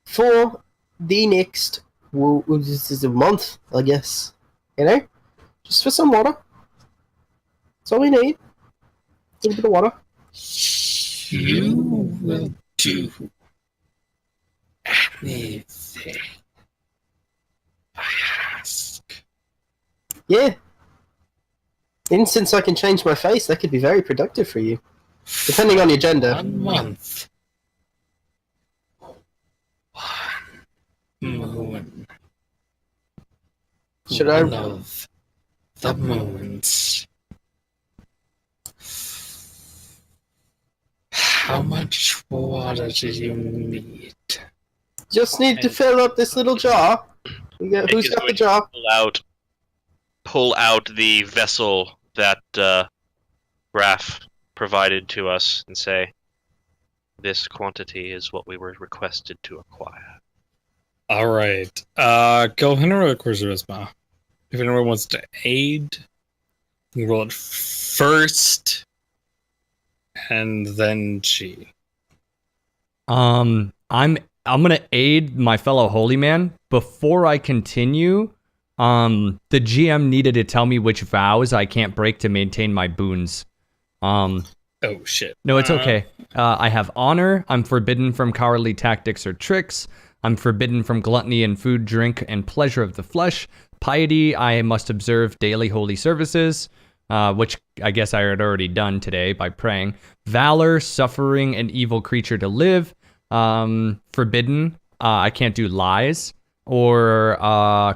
for the next this is a month, I guess. You know? Just for some water. That's all we need. A little bit of water. You will do anything I ask. Yeah. And since I can change my face, that could be very productive for you. depending on your gender. 1 month. 1 moon. Should I- One of the moons. How much water do you need? Just need to fill up this little jar. Who's got the jar? Pull out the vessel that Raph provided to us and say, this quantity is what we were requested to acquire. All right. Go ahead and roll a charisma. If anyone wants to aid, you can roll it first, and then G. I'm gonna aid my fellow holy man. Before I continue, the GM needed to tell me which vows I can't break to maintain my boons. Oh shit. No, it's okay. I have honor. I'm forbidden from cowardly tactics or tricks. I'm forbidden from gluttony and food, drink, and pleasure of the flesh. Piety, I must observe daily holy services, which I guess I had already done today by praying. Valor, suffering an evil creature to live. Forbidden, I can't do lies. Or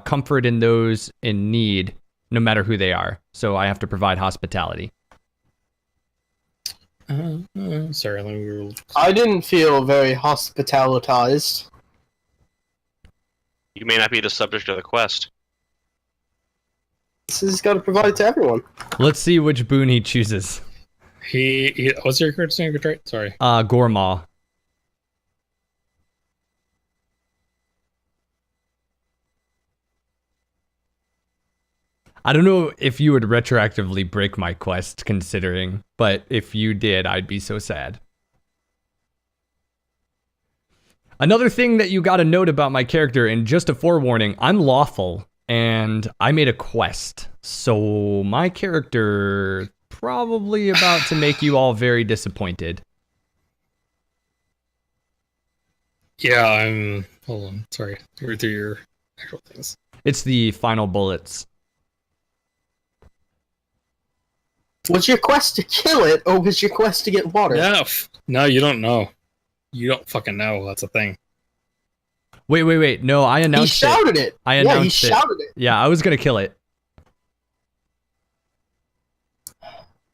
comfort in those in need, no matter who they are. So I have to provide hospitality. Sorry, let me roll. I didn't feel very hospitalitized. You may not be the subject of the quest. This has got to provide it to everyone. Let's see which boon he chooses. He what's your charisma trait? Sorry. Gorma. I don't know if you would retroactively break my quest, considering, but if you did, I'd be so sad. Another thing that you got to note about my character, and just a forewarning, I'm lawful, and I made a quest, so my character probably about to make you all very disappointed. Yeah, I'm. Hold on. Sorry. Through your actual things. It's the final bullets. Was your quest to kill it, or was your quest to get water? No, you don't know. You don't fucking know. That's a thing. Wait. No, I He announced it. shouted it. I Yeah, he announced it. shouted it. Yeah, I was gonna kill it.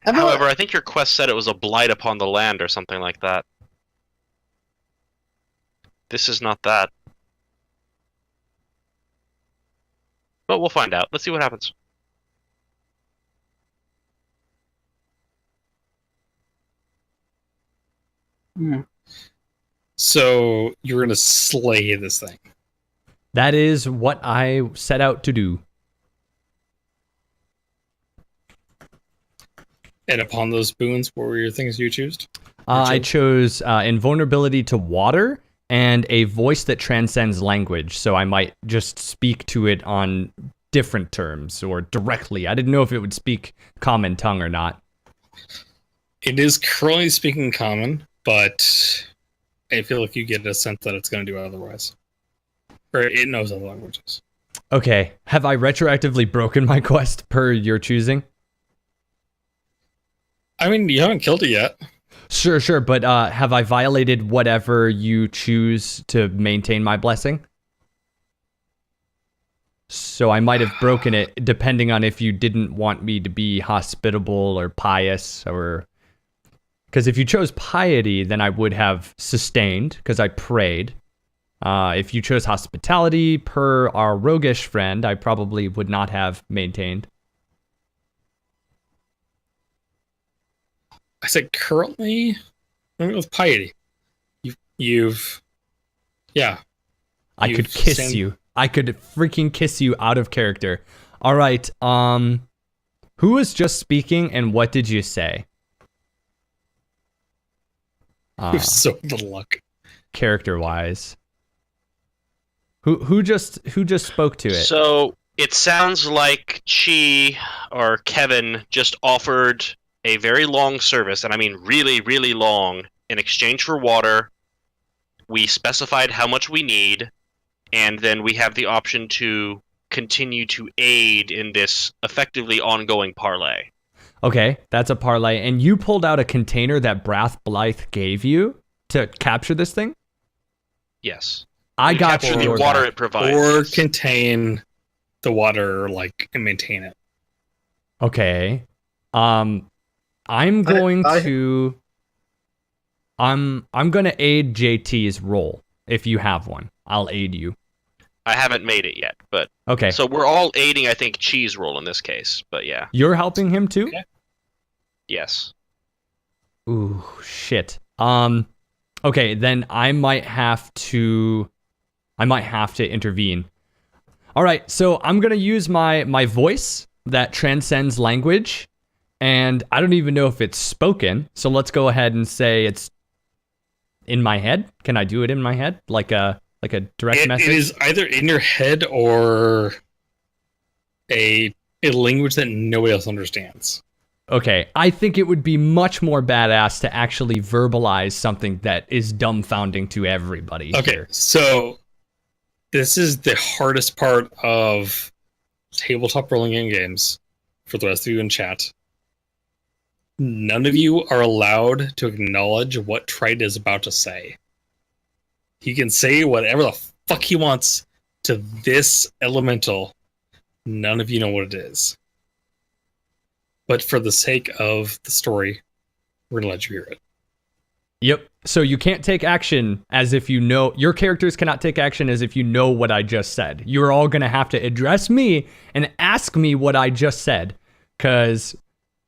However, I think your quest said it was a blight upon the land or something like that. This is not that. But we'll find out. Let's see what happens. So you're gonna slay this thing. That is what I set out to do. And upon those boons, what were your things you chose? I chose invulnerability to water and a voice that transcends language, so I might just speak to it on different terms or directly. I didn't know if it would speak common tongue or not. It is currently speaking common, but I feel like you get a sense that it's going to do otherwise. Or it knows other languages. Okay, have I retroactively broken my quest per your choosing? I mean, you haven't killed it yet. Sure, but have I violated whatever you choose to maintain my blessing? So I might have broken it depending on if you didn't want me to be hospitable or pious, or... Because if you chose piety, then I would have sustained, because I prayed. If you chose hospitality, per our roguish friend, I probably would not have maintained. I said currently, I'm with piety. You've I could kiss you. I could freaking kiss you out of character. All right. Who was just speaking, and what did you say? You have so little luck. Character-wise, who just spoke to it? So it sounds like Chi or Kevin just offered a very long service, and I mean really, really long, in exchange for water. We specified how much we need, and then we have the option to continue to aid in this effectively ongoing parlay. Okay, that's a parlay. And you pulled out a container that Brath Blythe gave you to capture this thing? Yes. I We got capture you. the your water back. it provides. Or yes. contain the water, like, and maintain it. Okay. I'm going to aid JT's role if you have one. I'll aid you. I haven't made it yet, but Okay. so we're all aiding, I think, Cheese roll in this case. But yeah, You're helping him too? Okay. yes. Ooh, shit. Okay, then I might have to intervene. All right, so I'm going to use my voice that transcends language, and I don't even know if it's spoken. So let's go ahead and say it's in my head. Can I do it in my head? Like a direct message? It is either in your head or a language that nobody else understands. Okay, I think it would be much more badass to actually verbalize something that is dumbfounding to everybody Okay, here. so this is the hardest part of tabletop rolling in games for the rest of you in chat. None of you are allowed to acknowledge what Trite is about to say. He can say whatever the fuck he wants to this elemental. None of you know what it is. But for the sake of the story, we're gonna let you hear it. Yep. So you can't take action as if you know. Your characters cannot take action as if you know what I just said. You're all going to have to address me and ask me what I just said. Because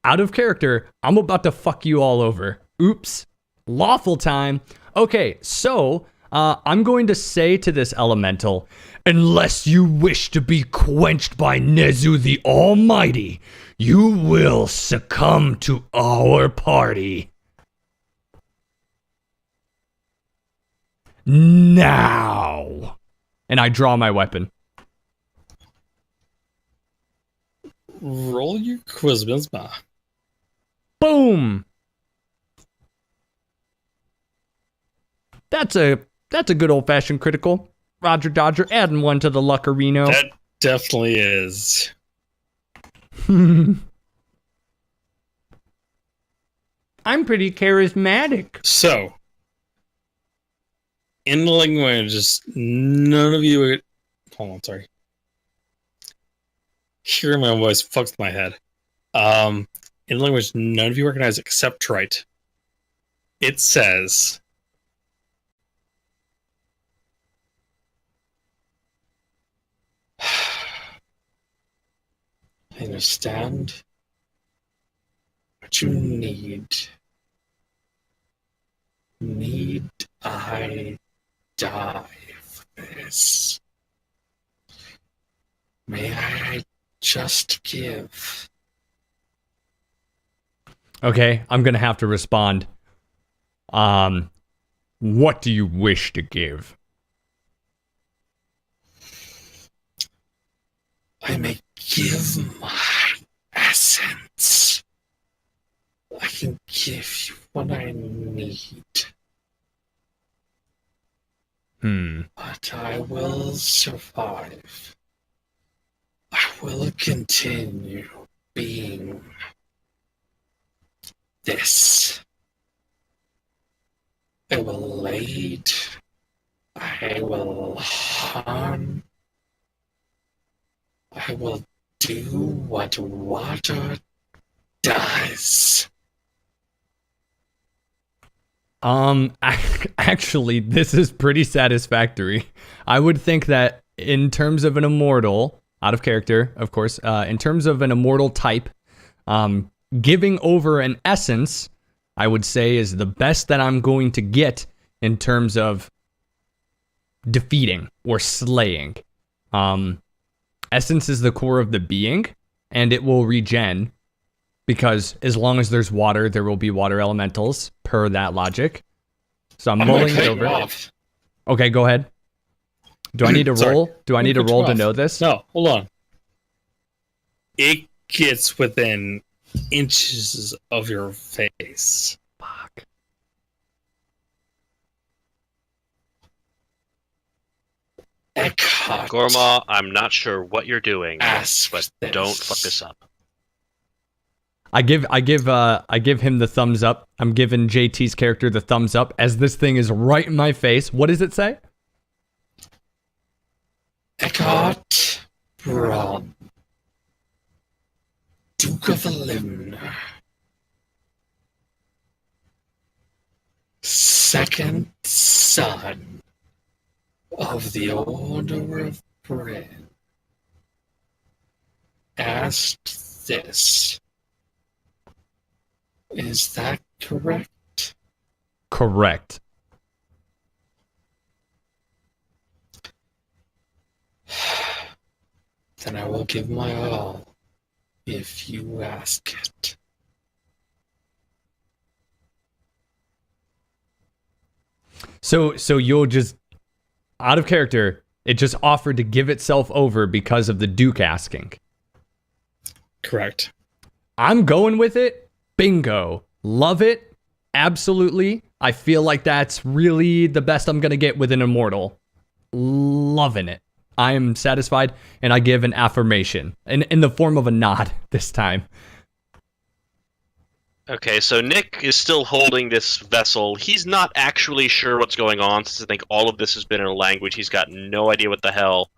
out of character, I'm about to fuck you all over. Oops. Lawful time. Okay, so I'm going to say to this elemental, unless you wish to be quenched by Nezu the Almighty, you will succumb to our party. Now. And I draw my weapon. Roll your charisma. Boom. That's a good old fashioned critical. Roger Dodger adding one to the Luckerino. That definitely is. I'm pretty charismatic. So, in the language, none of you. Hold on, sorry. Hearing my voice fucks my head. In language none of you recognize except Trite. It says, I understand what you need. Need I die for this? May I just give? Okay, I'm gonna have to respond. What do you wish to give? I may give my essence. I can give you what I need. But I will survive. I will continue being this. I will aid. I will harm. I will do what water does. Actually, this is pretty satisfactory. I would think that in terms of an immortal, out of character, of course, in terms of an immortal type, giving over an essence, I would say is the best that I'm going to get in terms of defeating or slaying. Essence is the core of the being, and it will regen. Because as long as there's water, there will be water elementals, per that logic. So I'm mulling it over. Okay, go ahead. Do I need to Sorry. roll? Do I need to roll to know this? No, hold on. It gets within inches of your face. Fuck. Eckhart. Gorma, I'm not sure what you're doing, Ask but this. don't fuck this up. I give him the thumbs up. I'm giving JT's character the thumbs up as this thing is right in my face. What does it say? Eckhart Braun, Duke of Limner, second son of the Order of Bread, asked this. Is that correct? Correct. Then I will give my all if you ask it. So you'll just, out of character, it just offered to give itself over because of the Duke asking. Correct. I'm going with it. Bingo. Love it. Absolutely. I feel like that's really the best I'm going to get with an immortal. Loving it. I am satisfied, and I give an affirmation in the form of a nod this time. Okay, so Nick is still holding this vessel. He's not actually sure what's going on, since I think all of this has been in a language he's got no idea what the hell.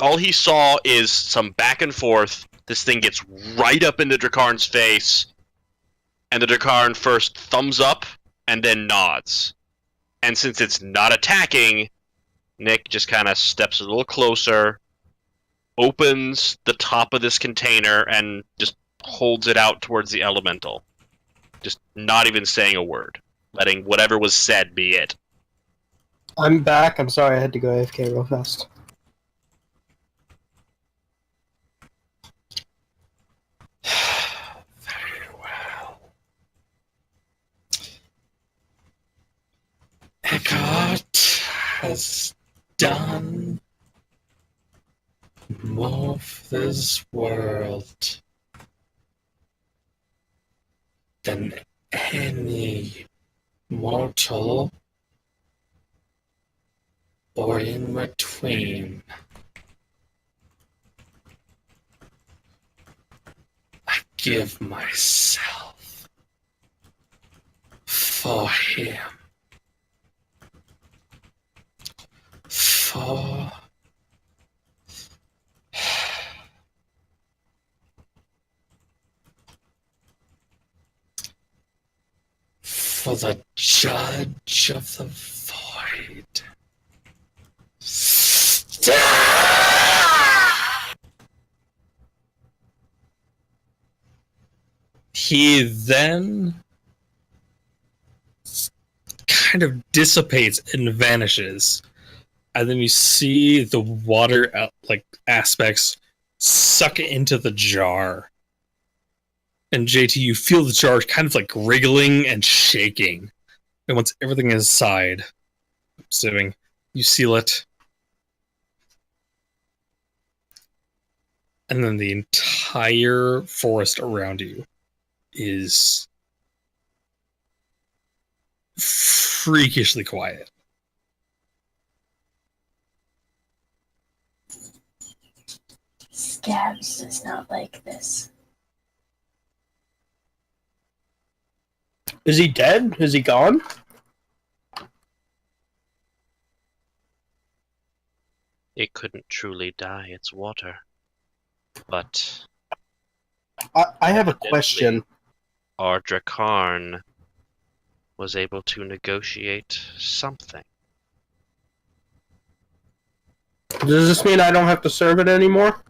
All he saw is some back and forth. This thing gets right up into Drakarn's face, and the Drakarn first thumbs up and then nods. And since it's not attacking, Nick just kind of steps a little closer, opens the top of this container, and just holds it out towards the elemental. Just not even saying a word. Letting whatever was said be it. I'm back. I'm sorry, I had to go AFK real fast. Very well. Eckhart has done more for this world than any mortal or in between. I give myself for him. For the Judge of the Void. He then kind of dissipates and vanishes. And then you see the water aspects suck into the jar. And JT, you feel the jar kind of like wriggling and shaking. And once everything is inside, assuming you seal it. And then the entire forest around you is freakishly quiet. Scabs does not like this. Is he dead? Is he gone? It couldn't truly die, it's water. But I have a question. our Drakarn was able to negotiate something. Does this mean I don't have to serve it anymore?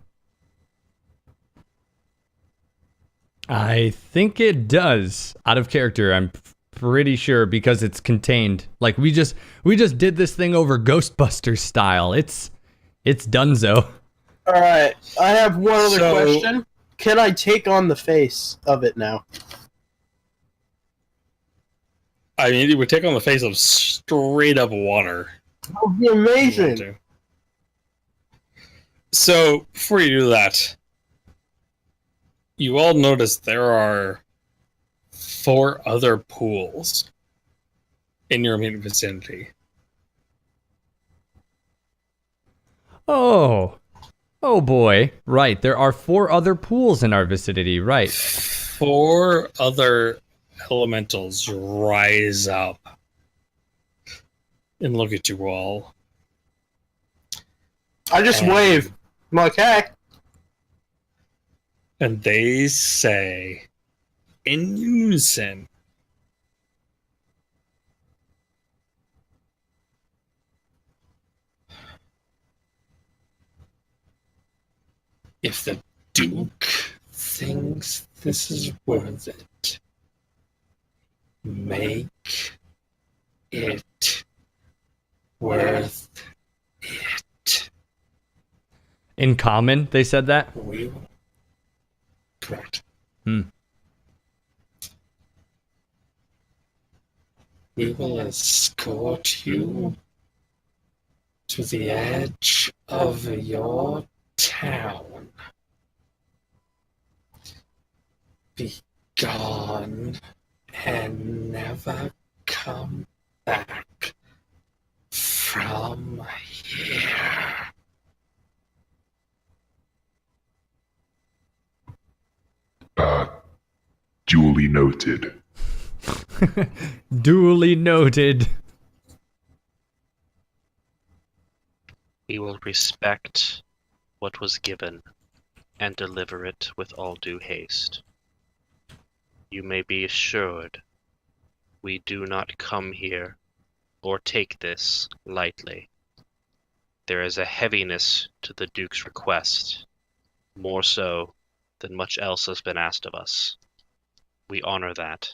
I think it does. Out of character, I'm pretty sure, because it's contained. Like we just did this thing over Ghostbusters style. It's donezo. All right. I have one other question. Can I take on the face of it now? I mean, it would take on the face of straight up water. That would be amazing. So, before you do that, you all notice there are 4 other pools in your immediate vicinity. Oh boy. Right, there are 4 other pools in our vicinity, right. 4 other elementals rise up and look at you all. I just wave. I'm like, hey. And they say, in unison, if the Duke thinks this is worth it, make it worth it. In common, they said that? We will. Correct. Hmm. We will escort you to the edge of your town. Be gone and never come back from here. Duly noted. Duly noted. We will respect what was given and deliver it with all due haste. You may be assured we do not come here or take this lightly. There is a heaviness to the Duke's request, more so than much else has been asked of us. We honor that,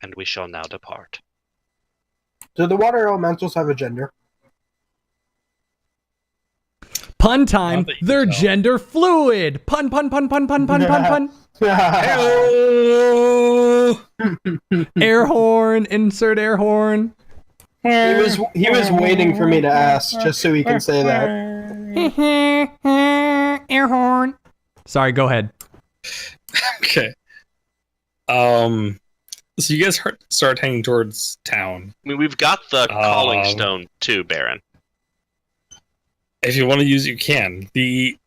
and we shall now depart. Do the water elementals have a gender? Pun time. Not that you can They're tell. gender fluid. Pun, pun, pun, pun, pun, pun, pun, pun. Hello! Air horn. Insert air horn. He was waiting for me to ask just so he can say that. Air horn. Sorry, go ahead. Okay. So you guys start heading towards town. I mean, we've got the calling stone too, Baron. If you want to use it, you can. The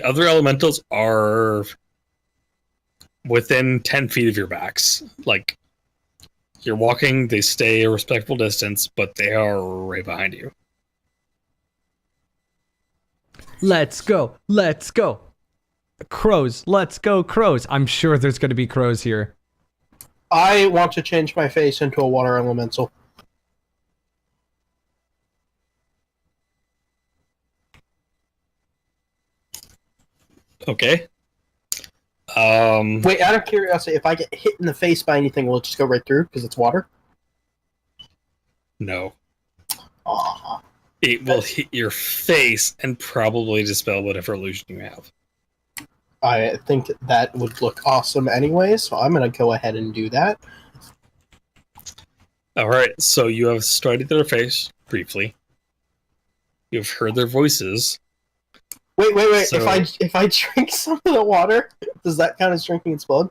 other elementals are within 10 feet of your backs. Like, you're walking, they stay a respectful distance, but they are right behind you. Let's go. Let's go. Crows. Let's go, crows. I'm sure there's going to be crows here. I want to change my face into a water elemental. Okay. Wait, out of curiosity, if I get hit in the face by anything, will it just go right through because it's water? No. Aw. It will hit your face and probably dispel whatever illusion you have. I think that would look awesome anyway, so I'm going to go ahead and do that. Alright, so you have studied their face briefly. You've heard their voices. Wait. So- If I drink some of the water, does that count as drinking its blood?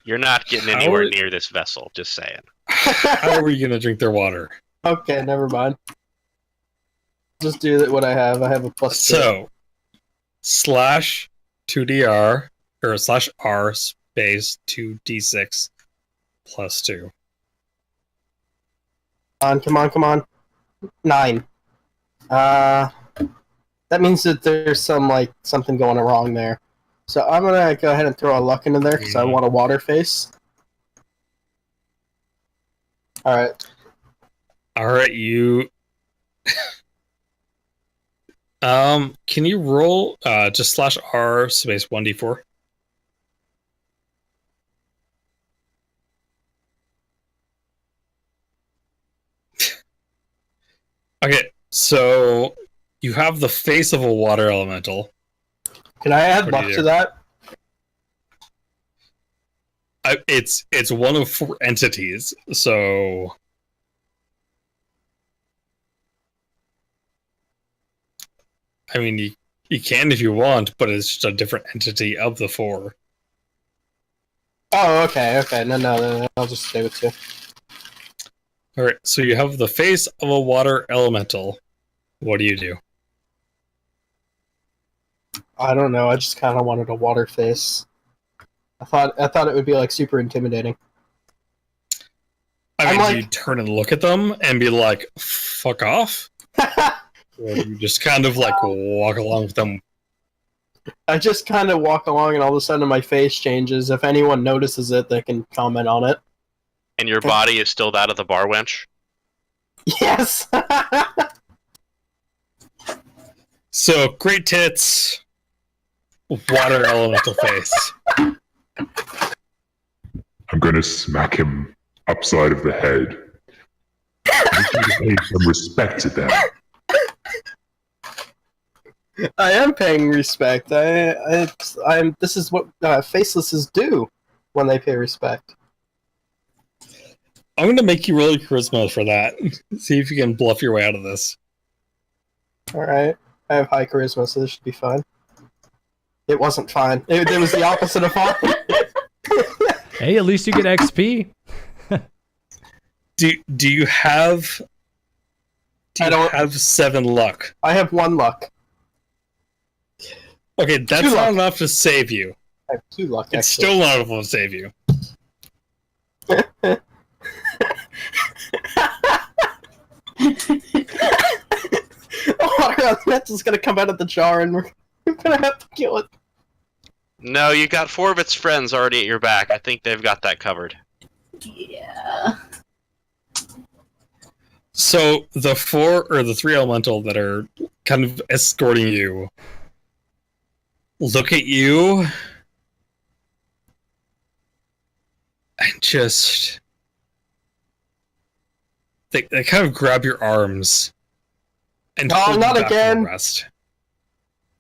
You're not getting How anywhere are- near this vessel, just saying. How are we going to drink their water? Okay, never mind. Just do what I have. I have a plus 2. So, slash 2dr, or slash r space 2d6 plus 2. Come on. 9. That means that there's something going wrong there. So I'm gonna go ahead and throw a luck into there because I want a water face. Alright. Alright, you... can you roll just slash r space 1d4? Okay, so you have the face of a water elemental. Can I add What do luck you to do? that? It's one of 4 entities, so I mean you can if you want, but it's just a different entity of the 4. Oh, okay. No. I'll just stay with 2. Alright, so you have the face of a water elemental. What do you do? I don't know. I just kind of wanted a water face. I thought it would be like super intimidating. I mean, I'm do you turn and look at them and be like, fuck off? Or do you just kind of like walk along with them? I just kind of walk along and all of a sudden my face changes. If anyone notices it, they can comment on it. And your body is still that of the bar wench? Yes! So, great tits, water elemental face. I'm going to smack him upside of the head. I need you to pay some respect to them. I am paying respect. I'm. This is what facelesses do when they pay respect. I'm going to make you roll your charisma for that. See if you can bluff your way out of this. Alright. I have high charisma, so this should be fine. It wasn't fine. It was the opposite of fine. Hey, at least you get XP. Do you have... I don't have 7 luck? I have 1 luck. Okay, that's 2 not luck. enough to save you. I have 2 luck, It's actually. still not enough to save you. Water elemental's gonna come out of the jar and we're gonna have to kill it. No, you got 4 of its friends already at your back. I think they've got that covered. Yeah. So the 3 elemental that are kind of escorting you look at you and just they kind of grab your arms and Oh, hold you not back from again. the rest.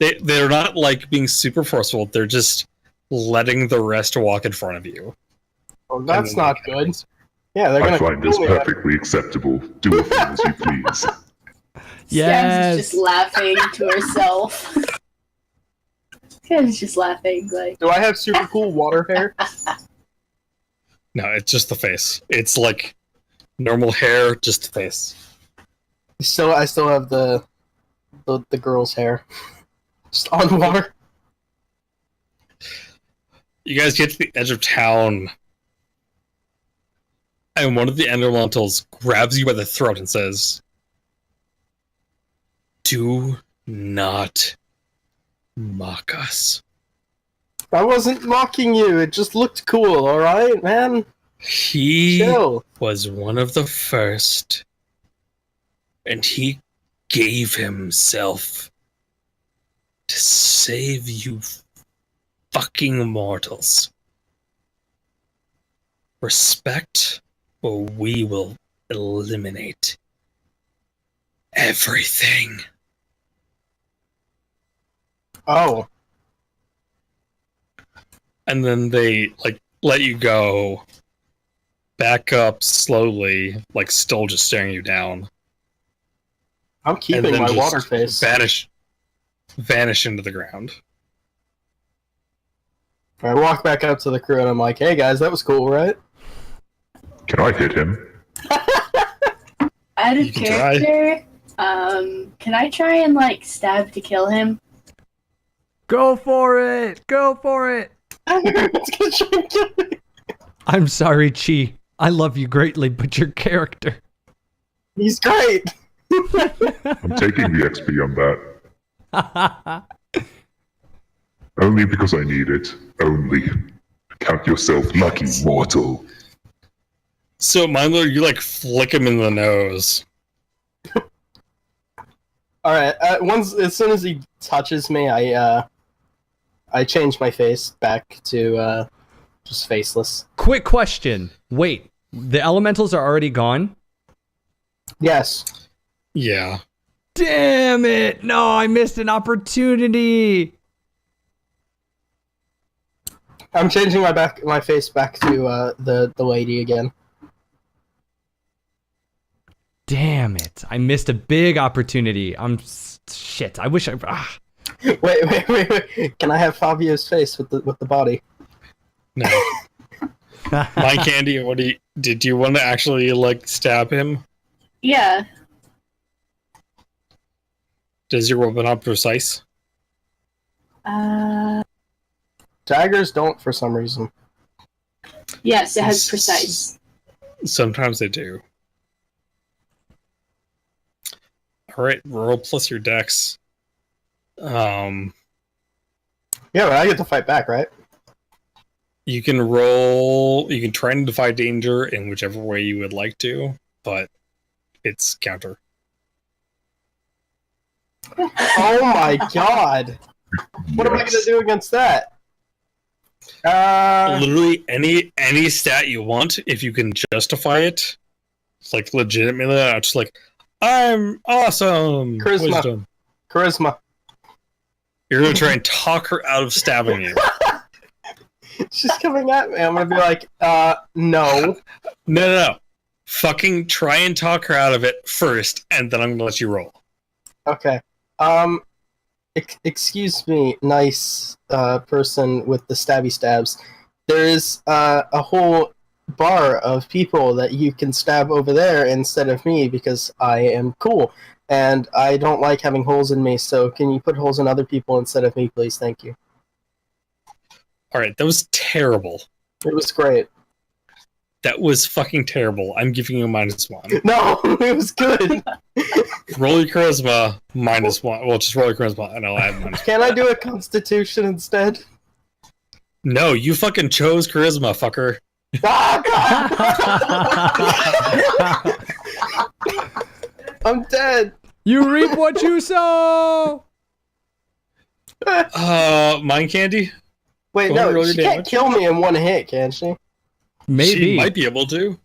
They're not like being super forceful. They're just letting the rest walk in front of you. Well, that's And then not they kind good. of- Yeah, they're I gonna find this kill me. perfectly acceptable. Do with them as you please. Yes. Scabs is just laughing to herself. Scabs is just laughing, like, Do I have super cool water hair? No, it's just the face. It's like normal hair, just the face. I still have the girl's hair. Just on water. You guys get to the edge of town, and one of the elementals grabs you by the throat and says, "Do not mock us." I wasn't mocking you, it just looked cool, alright, man? He Chill. was one of the first, and he gave himself to save you fucking mortals. Respect, or we will eliminate everything. Oh. And then they like let you go, back up slowly, like still just staring you down. I'm and keeping then my just water face. vanish into the ground. I walk back up to the crew and I'm like, hey guys, that was cool, right? Can I hit him? out You of can try. character, can I try and, like, stab to kill him? Go for it! Go for it! It's gonna try and kill me. I'm sorry, Chi. I love you greatly, but your character. He's great! I'm taking the XP on that. Only because I need it. Only. Count yourself lucky, mortal. So Milo, you like flick him in the nose. Alright, as soon as he touches me, I change my face back to, just faceless. Quick question. Wait, the elementals are already gone? Yes. Yeah. Damn it! No, I missed an opportunity! I'm changing my face back to, the lady again. Damn it. I missed a big opportunity. Shit, I wish I... Wait. Can I have Fabio's face with the body? No. My Candy, did you want to actually like stab him? Yeah. Does your weapon not precise? Daggers don't for some reason. Yes, it has precise. Sometimes they do. Alright, roll plus your dex. Yeah, but I get to fight back, right? You can roll. You can try and defy danger in whichever way you would like to, but it's counter. Oh my god! What am I gonna do against that? Literally any stat you want, if you can justify it, it's like legitimately, just like I'm awesome. Charisma. Wisdom. Charisma. You're gonna try and talk her out of stabbing you. She's coming at me. I'm gonna be like, no. No. Fucking try and talk her out of it first, and then I'm gonna let you roll. Okay. Excuse me, nice person with the stabby stabs. There is a whole bar of people that you can stab over there instead of me because I am cool. And I don't like having holes in me, so can you put holes in other people instead of me, please? Thank you. Alright, that was terrible. It was great. That was fucking terrible. I'm giving you a -1. No, it was good. Roll your charisma -1. Well, just roll your charisma and I'll add -1. Can I do a constitution instead? No, you fucking chose charisma, fucker. Ah, God! I'm dead. You reap what you sow. Mind candy? Wait, Go no, ahead, roll she your can't damage. kill me in one hit, can she? Maybe. She might be able to.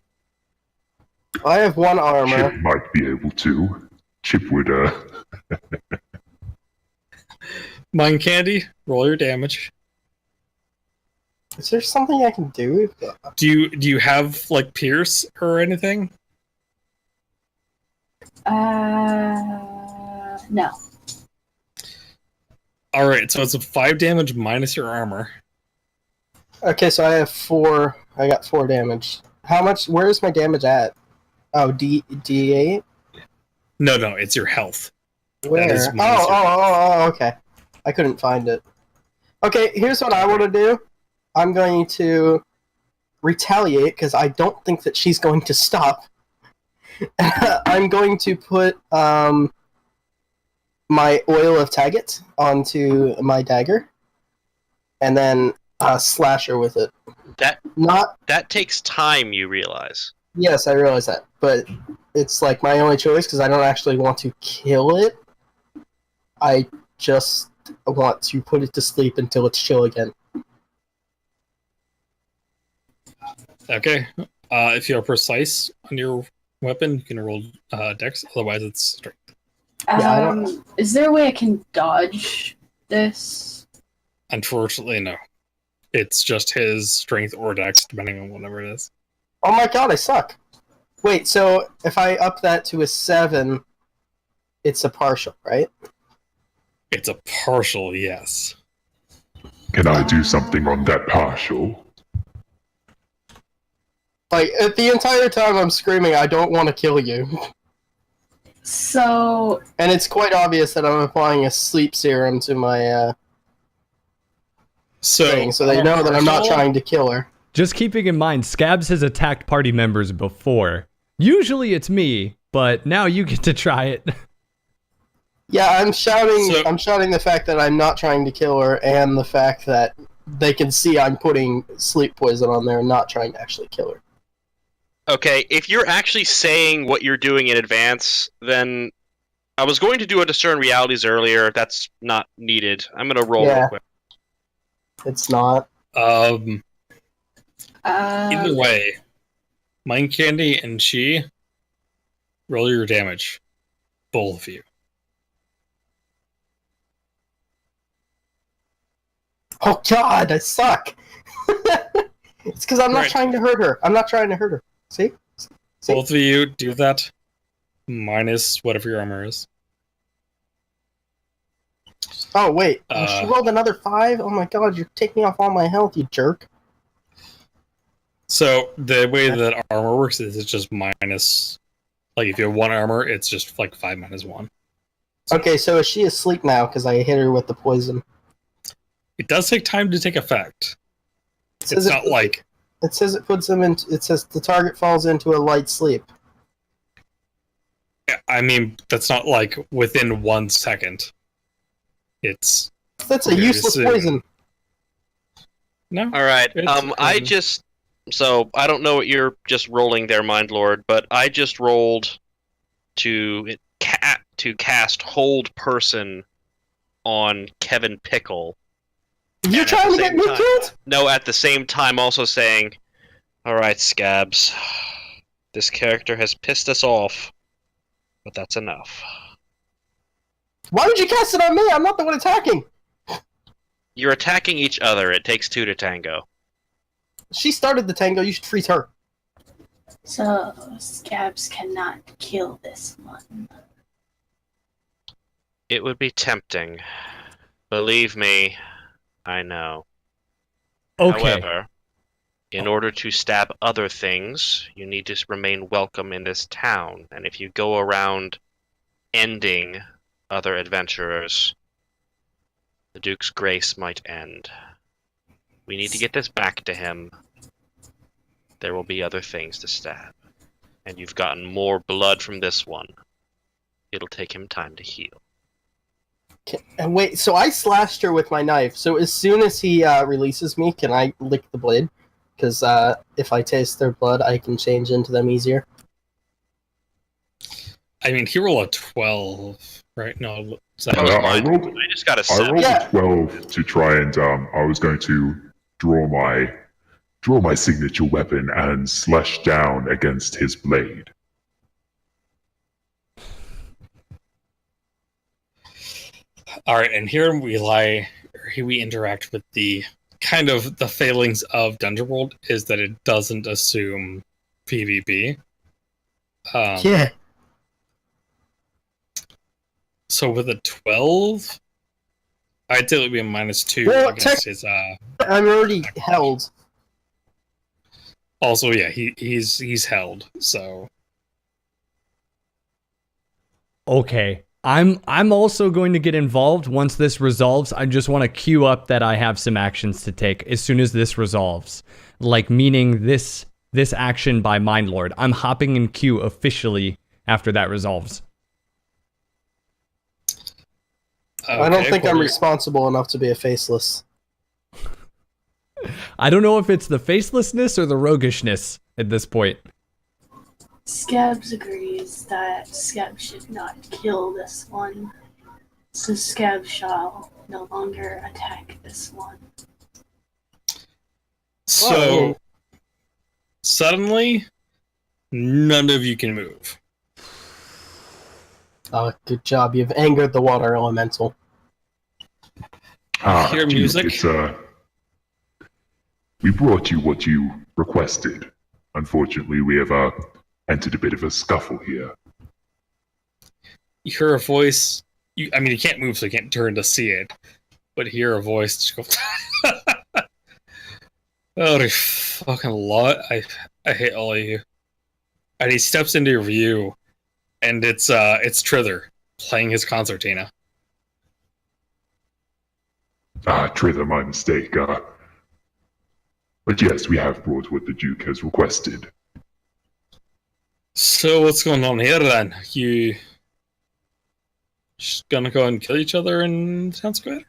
I have one armor. Chip might be able to. Chip would, Mind candy, roll your damage. Is there something I can do? Do you have like pierce or anything? No. Alright, so it's a 5 damage minus your armor. Okay, so I have 4. I got 4 damage. How much? Where is my damage at? Oh, D8? No, it's your health. Where? That is minus your Oh, okay. I couldn't find it. Okay, here's what I want to do. I'm going to retaliate because I don't think that she's going to stop. I'm going to put my oil of Taggart onto my dagger, and then slash her with it. That takes time, you realize. Yes, I realize that, but it's like my only choice because I don't actually want to kill it. I just want to put it to sleep until it's chill again. Okay. If you're precise on your weapon, you can roll dex, otherwise it's strength. Is there a way I can dodge this? Unfortunately, no. It's just his strength or dex, depending on whatever it is. Oh my god, I suck. Wait, so if I up that to a 7, it's a partial, right? It's a partial, yes. can I do something on that partial? Like, at the entire time I'm screaming, I don't want to kill you. So, And it's quite obvious that I'm applying a sleep serum to my thing, so they know that I'm not trying to kill her. Just keeping in mind, Scabs has attacked party members before. Usually it's me, but now you get to try it. Yeah, I'm shouting. So- I'm shouting the fact that I'm not trying to kill her, and the fact that they can see I'm putting sleep poison on there and not trying to actually kill her. Okay, if you're actually saying what you're doing in advance, then I was going to do a discern realities earlier. That's not needed. I'm gonna roll Yeah. real quick. It's not. Either way, Mind Candy and she, roll your damage. Both of you. Oh god, I suck. It's because I'm not Right. trying to hurt her. I'm not trying to hurt her. See? See? Both of you do that, minus whatever your armor is. Oh wait, she rolled another 5. Oh my god, you're taking off all my health, you jerk. So the way that armor works is it's just minus, like if you have 1 armor, it's just like 5 minus 1. Okay, so is she asleep now because I hit her with the poison? It does take time to take effect. It says It's not like... It says it puts them in. It says the target falls into a light sleep. I mean, that's not like within 1 second. It's... That's a useless poison. No. All right. It's, So I don't know what you're just rolling there, Mind Lord, but I just rolled to cast Hold Person on Kevin Pickle. You're trying to get me killed? No, at the same time also saying, all right, Scabs, this character has pissed us off, but that's enough. Why would you cast it on me? I'm not the one attacking. You're attacking each other. It takes two to tango. She started the tango. You should freeze her. So, Scabs cannot kill this one. It would be tempting. Believe me, I know. Okay. However, in order to stab other things, you need to remain welcome in this town. And if you go around ending other adventurers, the Duke's grace might end. We need to get this back to him. There will be other things to stab. And you've gotten more blood from this one. It'll take him time to heal. And wait, so I slashed her with my knife. So as soon as he releases me, can I lick the blade? Because if I taste their blood, I can change into them easier. I mean, he rolled a 12, right? No, I rolled I just got a 7. a 12 to try and I was going to draw my signature weapon and slash down against his blade. All right, and here we interact with the kind of the failings of Dungeon World is that it doesn't assume PvP. Yeah. So with a 12, I'd say it would be a -2 Well, against his. I'm already held. Also, yeah, he's held. So Okay. I'm also going to get involved once this resolves. I just want to queue up that I have some actions to take as soon as this resolves. Like meaning this action by Mind Lord. I'm hopping in queue officially after that resolves. I don't think I'm responsible enough to be a faceless. I don't know if it's the facelessness or the roguishness at this point. Scabs agrees that Scabs should not kill this one, so Scabs shall no longer attack this one. So suddenly, none of you can move. Oh, good job. You've angered the water elemental. Hear music? We brought you what you requested. Unfortunately, we have entered a bit of a scuffle here. You hear a voice. You can't move, so you can't turn to see it. But hear a voice just go. Oh, you fucking lot! I hate all of you. And he steps into your view, and it's Trither playing his concertina. Trither, my mistake. But yes, we have brought what the Duke has requested. So what's going on here then? You just gonna go and kill each other in Town Square?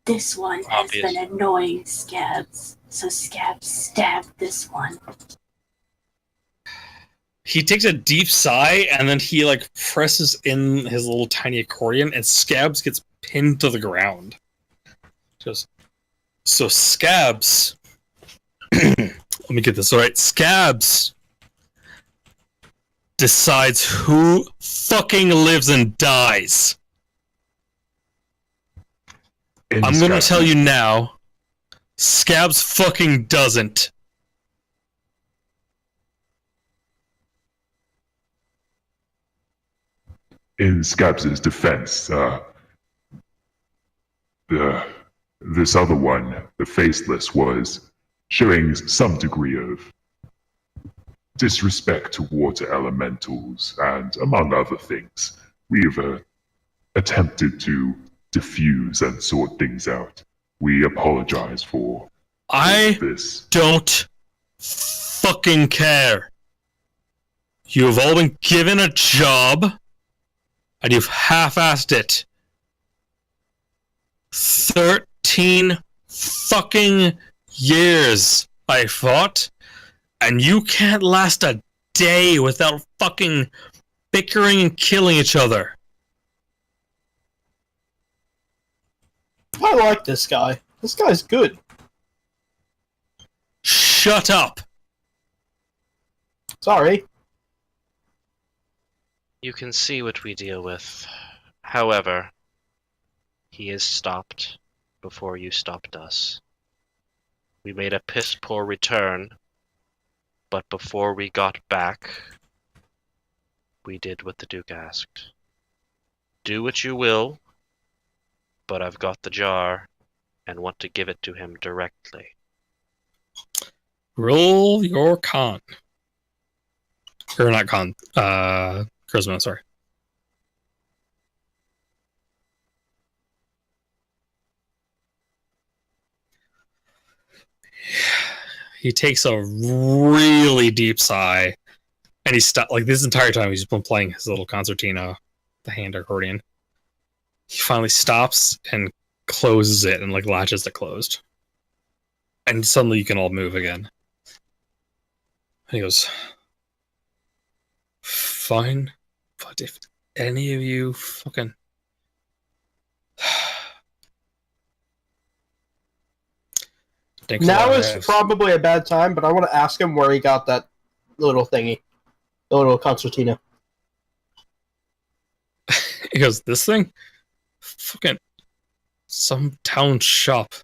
This one has been annoying Scabs, so Scabs stabbed this one. He takes a deep sigh and then he presses in his little tiny accordion and Scabs gets pinned to the ground. So Scabs, let me get this right. Scabs decides who fucking lives and dies. I'm gonna tell you now, Scabs fucking doesn't. In Scabs' defense, this other one, the Faceless, was showing some degree of disrespect to water elementals, and among other things, we've attempted to diffuse and sort things out. We apologize for I this. don't fucking care. You have all been given a job, and you've half-assed it. 13 fucking years I fought, and you can't last a day without fucking bickering and killing each other. I like this guy. This guy's good. Shut up. Sorry. You can see what we deal with. However, he is stopped before you stopped us. We made a piss-poor return, but before we got back, we did what the Duke asked. Do what you will, but I've got the jar and want to give it to him directly. Roll your con. Or not con. Charisma, sorry. He takes a really deep sigh, and he's like this entire time he's been playing his little concertina, the hand accordion. He finally stops and closes it and like latches it closed. And suddenly you can all move again. And he goes, fine, but if any of you fucking... Now is probably a bad time, but I want to ask him where he got that little thingy. The little concertina. He goes, this thing? Fucking some town shop.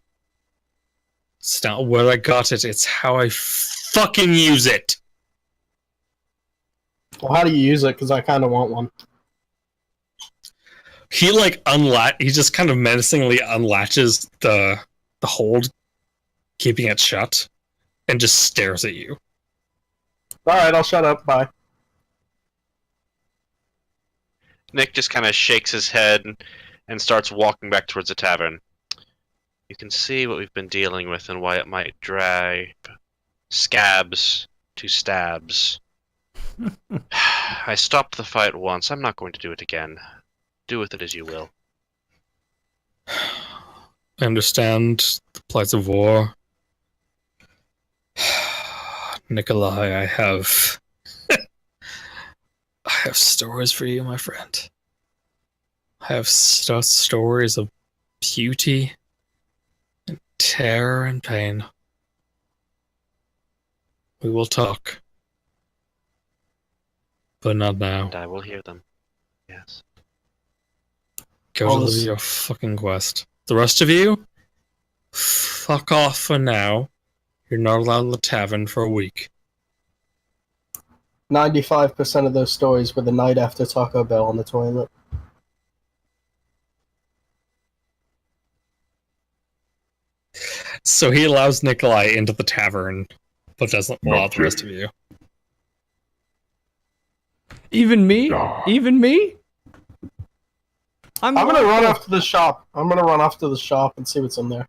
It's not where I got it, it's how I fucking use it. Well, how do you use it? Because I kind of want one. He like he just kind of menacingly unlatches the hold, keeping it shut, and just stares at you. Alright, I'll shut up. Bye. Nick just kind of shakes his head and starts walking back towards the tavern. You can see what we've been dealing with and why it might drag scabs to stabs. I stopped the fight once. I'm not going to do it again. Do with it as you will. I understand the plights of war. Nikolai, I have stories for you, my friend. I have stories of beauty and terror and pain. We will talk. But not now. And I will hear them. Yes. Go to your fucking quest. The rest of you, fuck off for now. You're not allowed in the tavern for a week. 95% of those stories were the night after Taco Bell on the toilet. So he allows Nikolai into the tavern, but doesn't allow the rest of you. Even me? Ah. Even me? I'm gonna run off to the shop. I'm gonna run off to the shop and see what's in there.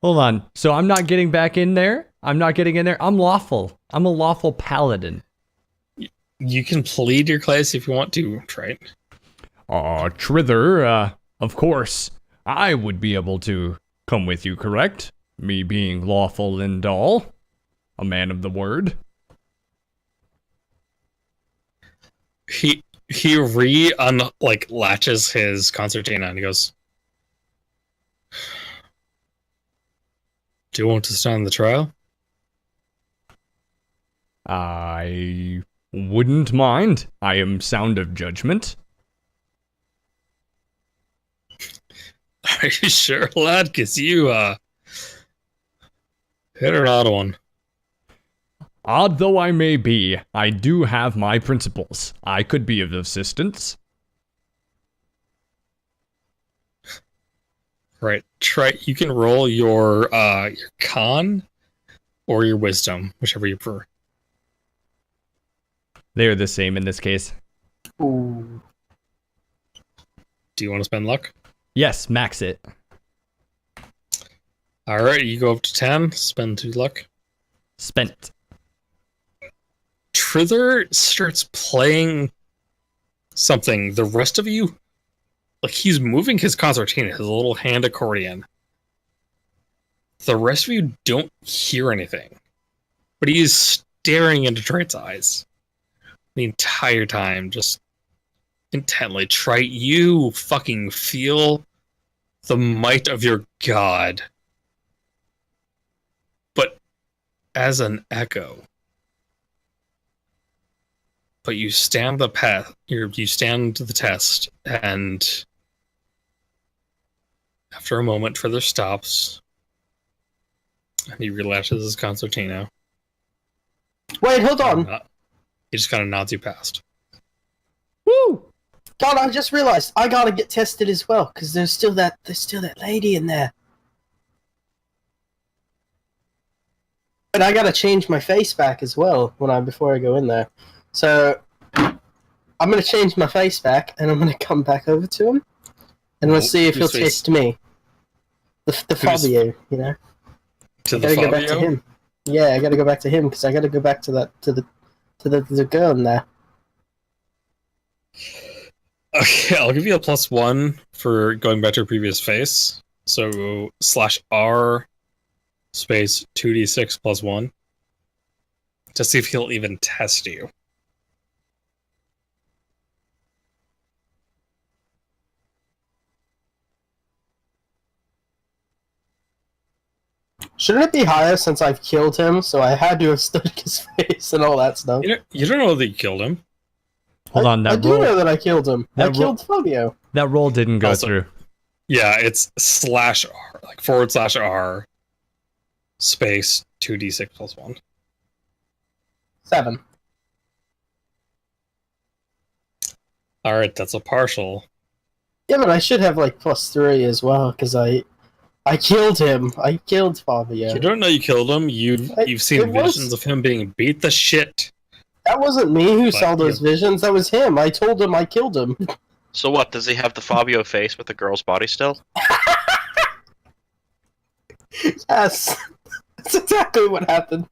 Hold on. So I'm not getting back in there? I'm not getting in there? I'm lawful. I'm a lawful paladin. You can plead your class if you want to, right? Trither, of course. I would be able to come with you, correct? Me being lawful and all. A man of the word. He latches his concertina and he goes, do you want to stand the trial? I wouldn't mind. I am sound of judgment. Are you sure, lad? Because you, hit an odd one. Odd though I may be, I do have my principles. I could be of assistance. Right. You can roll your con or your wisdom, whichever you prefer. They're the same in this case. Ooh. Do you want to spend luck? Yes, max it. All right, you go up to 10. Spend 2 luck. Spent. Trither starts playing something. The rest of you, like, he's moving his concertina, his little hand accordion. The rest of you don't hear anything, but he is staring into Trite's eyes the entire time, just intently. Trite, you fucking feel the might of your god, but as an echo. But you stand the path. You stand the test, and after a moment, Trither stops, and he relashes his concertina. Wait, hold on. He just kind of nods you past. Woo! God, I just realized I gotta get tested as well because there's still that lady in there. But I gotta change my face back as well before I go in there. So I'm gonna change my face back and I'm gonna come back over to him and we'll see if he'll test me. The Fabio, you know. To I the gotta go Fabio? back to him. Yeah, I gotta go back to him because I gotta go back to the girl in there. Okay, I'll give you a +1 for going back to your previous face. So /R space 2d6 +1 to see if he'll even test you. Shouldn't it be higher since I've killed him? So I had to have studied his face and all that stuff. You don't know that you killed him. Hold on, I that do roll. know that I killed him. I that killed Fabio. That roll didn't go Also- through. Yeah, it's /R, like /R space 2d6 +1. 7. Alright, that's a partial. Yeah, but I should have like +3 as well because I killed him. I killed Fabio. You don't know you killed him. You've seen it was- visions of him being beat the shit. That wasn't me who But, saw those visions. That was him. I told him I killed him. So what? Does he have the Fabio face with the girl's body still? Yes, that's exactly what happened.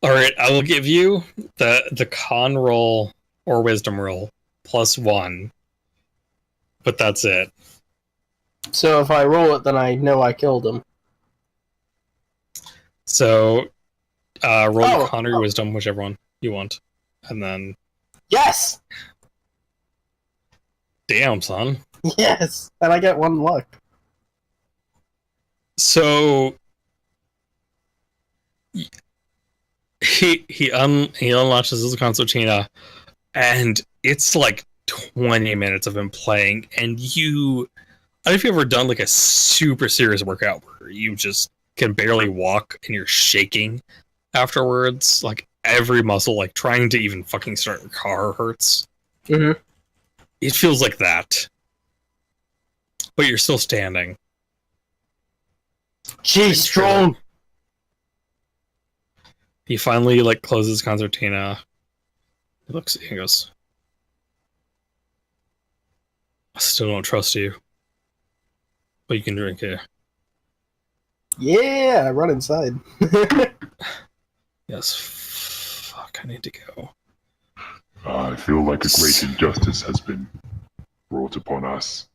Alright, I will give you the con roll or wisdom roll +1. But that's it. So if I roll it, then I know I killed him. So roll Oh, your con or your wisdom, whichever one you want. And then Yes, damn, son. yes, and I get 1 luck. So he unlatches his concertina, and it's like 20 minutes of him playing, and I don't know if you've ever done like a super serious workout where you just can barely walk and you're shaking afterwards, like every muscle, like trying to even fucking start your car hurts. Mhm. It feels like that, but you're still standing. Jeez, strong. He finally like closes concertina. He looks at you and goes, I still don't trust you, but you can drink here. Yeah, I run inside. Yes. Fuck, I need to go. I feel like a great injustice has been brought upon us.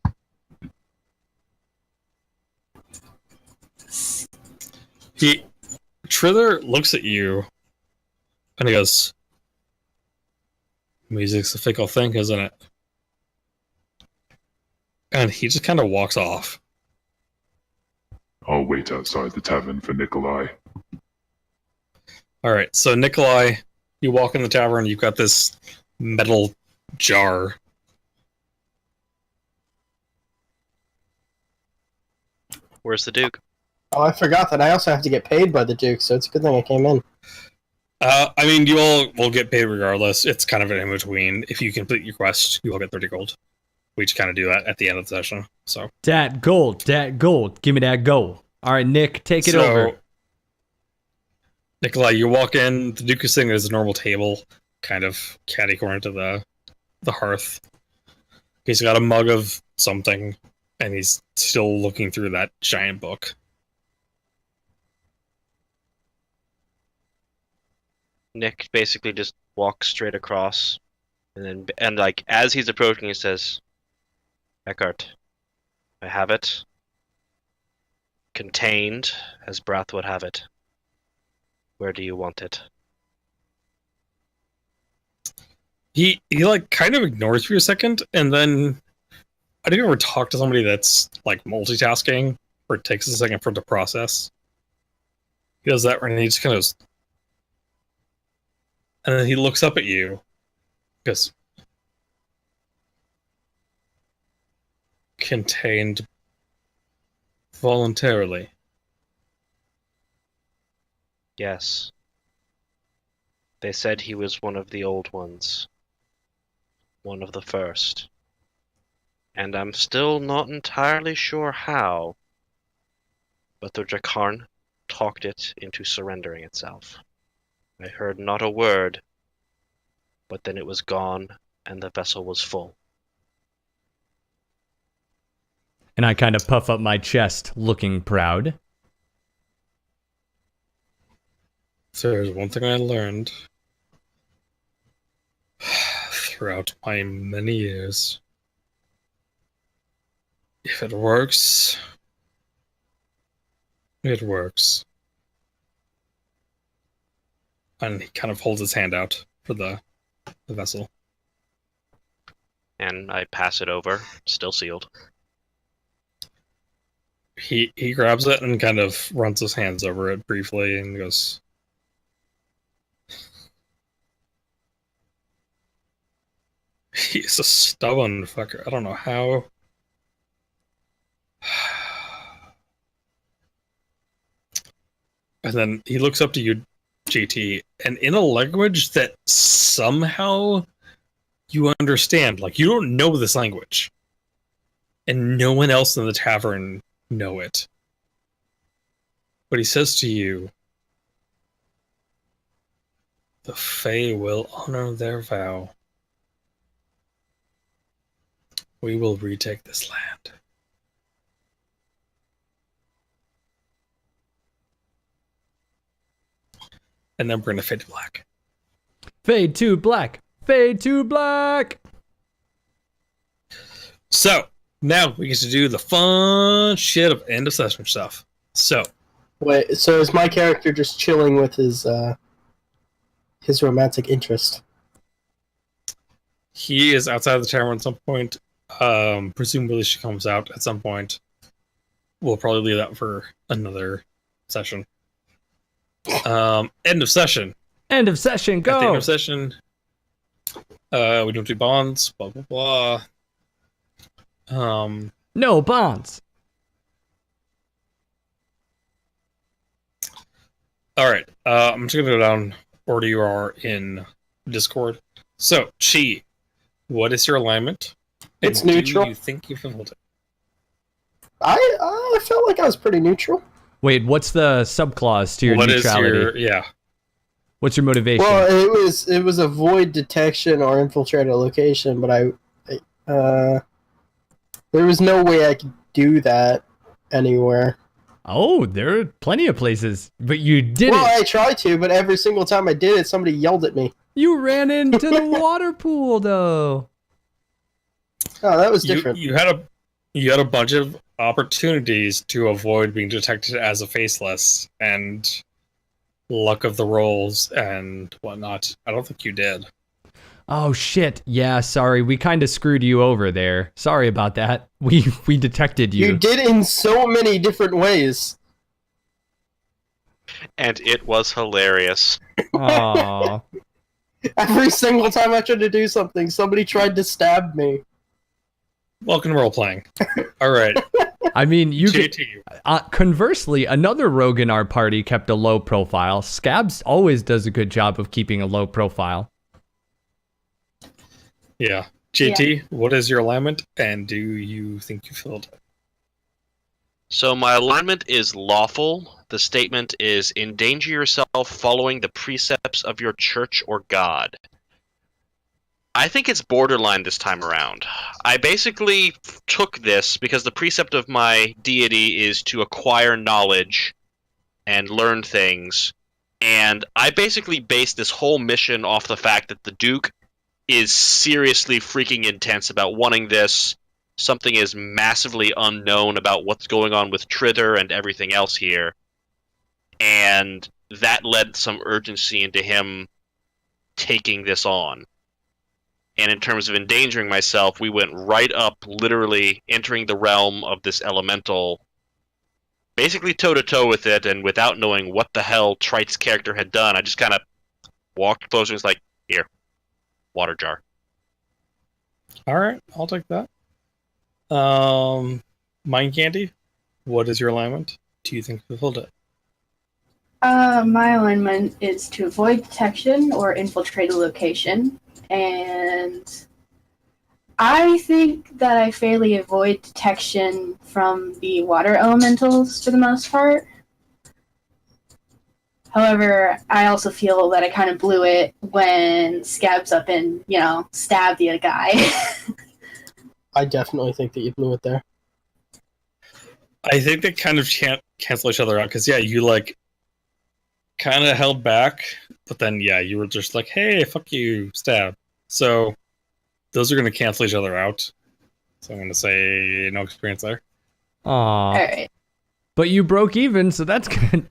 Trither looks at you and he goes, music's a fickle thing, isn't it? And he just kind of walks off. I'll wait outside the tavern for Nikolai. Alright, so Nikolai, you walk in the tavern, you've got this metal jar. Where's the Duke? Oh, I forgot that I also have to get paid by the Duke, so it's a good thing I came in. I mean, you all will get paid regardless. It's kind of an in-between. If you complete your quest, you will get 30 gold. We just kind of do that at the end of the session, so. Dat gold. Give me that gold. All right, Nick, take it over. Nikolai, you walk in, the Duke is sitting at his normal table, kind of catty corner to the hearth. He's got a mug of something, And he's still looking through that giant book. Nick basically just walks straight across, and like as he's approaching, he says, "Eckhart, I have it, contained as Brath would have it. Where do you want it?" He like kind of ignores for a second, and then I think you ever talk to somebody that's like multitasking, or it takes a second for it to process. He does that, and he just kind of, and then he looks up at you, goes, "Contained voluntarily." Yes. They said he was one of the old ones. One of the first. And I'm still not entirely sure how, but the Drakarn talked it into surrendering itself. I heard not a word, but then it was gone, and the vessel was full. And I kind of puff up my chest, looking proud. So there's one thing I learned throughout my many years. If it works, it works. And he kind of holds his hand out for the vessel. And I pass it over, still sealed. He grabs it and kind of runs his hands over it briefly and goes, "He's a stubborn fucker. I don't know how." And then he looks up to you, GT, and in a language that somehow you understand. Like, you don't know this language. And no one else in the tavern know it. But he says to you, "The Fae will honor their vow. We will retake this land." And then we're going to fade to black. Fade to black. Fade to black. So, now we get to do the fun shit of end of session stuff. So, Wait, so is my character just chilling with his romantic interest? he is outside of the tavern at some point. Presumably she comes out at some point. We'll probably leave that for another session. End of session. End of session. At the Go. end of session, we don't do bonds, blah, blah, blah. No bonds. All right. I'm just gonna go down where you are in Discord. So, Chi, what is your alignment? And It's neutral. Do you think you fulfilled it? I felt like I was pretty neutral. Wait, what's the subclause to your What is neutrality? your What's your motivation? Well, it was avoid detection or infiltrate a location, but there was no way I could do that anywhere. Oh, there are plenty of places, but you did Well, it. I tried to, but every single time I did it, somebody yelled at me. You ran into the water pool, though. Oh, that was different. You had a bunch of opportunities to avoid being detected as a faceless, and luck of the rolls and whatnot. I don't think you did. Oh shit! Yeah, sorry, we kind of screwed you over there. Sorry about that. We detected You you. did in so many different ways. And it was hilarious. Aww. Every single time I tried to do something, somebody tried to stab me. Welcome to role playing. All right, I mean, you could. JT. Conversely, another rogue in our party kept a low profile. Scabs always does a good job of keeping a low profile. Yeah, JT. What is your alignment, and do you think you filled it? So my alignment is lawful. The statement is endanger yourself following the precepts of your church or god. I think it's borderline this time around. I basically took this because the precept of my deity is to acquire knowledge and learn things, and I basically based this whole mission off the fact that the Duke is seriously freaking intense about wanting this. Something is massively unknown about what's going on with Tritter and everything else here, and that led some urgency into him taking this on. And in terms of endangering myself, we went right up, literally entering the realm of this elemental, basically toe-to-toe with it, and without knowing what the hell Trite's character had done, I just kind of walked closer and was like, here, water jar. Alright, I'll take that. Mind Candy, what is your alignment? Do you think you fulfilled it? My alignment is to avoid detection or infiltrate a location, and I think that I fairly avoid detection from the water elementals for the most part. However, I also feel that I kind of blew it when Scab's up and, stabbed the other guy. I definitely think that you blew it there. I think they kind of can't cancel each other out, because, you, kind of held back, but then, you were just like, hey, fuck you, stab. So, those are going to cancel each other out. So I'm going to say no experience there. Aww. Alright. But you broke even, so that's good.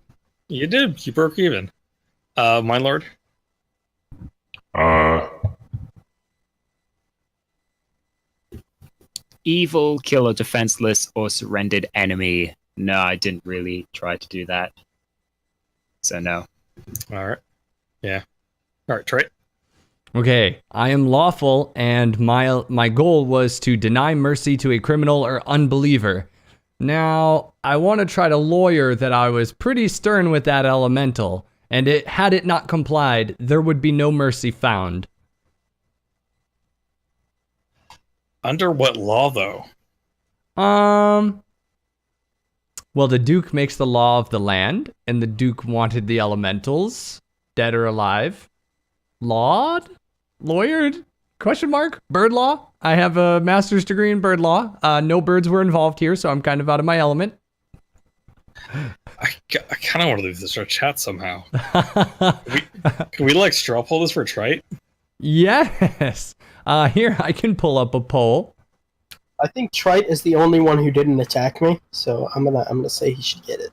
You did. You broke even. My lord? Evil, kill a defenseless or surrendered enemy. No, I didn't really try to do that. So no. Alright. Yeah. Alright, Trey. Okay, I am lawful, and my goal was to deny mercy to a criminal or unbeliever. Now, I want to try to lawyer that I was pretty stern with that elemental, and had it not complied, there would be no mercy found. Under what law, though? Well, the Duke makes the law of the land, and the Duke wanted the elementals, dead or alive, lawed? Lawyered? Question mark? Bird law? I have a master's degree in bird law. No birds were involved here, so I'm kind of out of my element. I kind of want to leave this to our chat somehow. Can we straw poll this for Trite? Yes. Here, I can pull up a poll. I think Trite is the only one who didn't attack me, so I'm gonna say he should get it.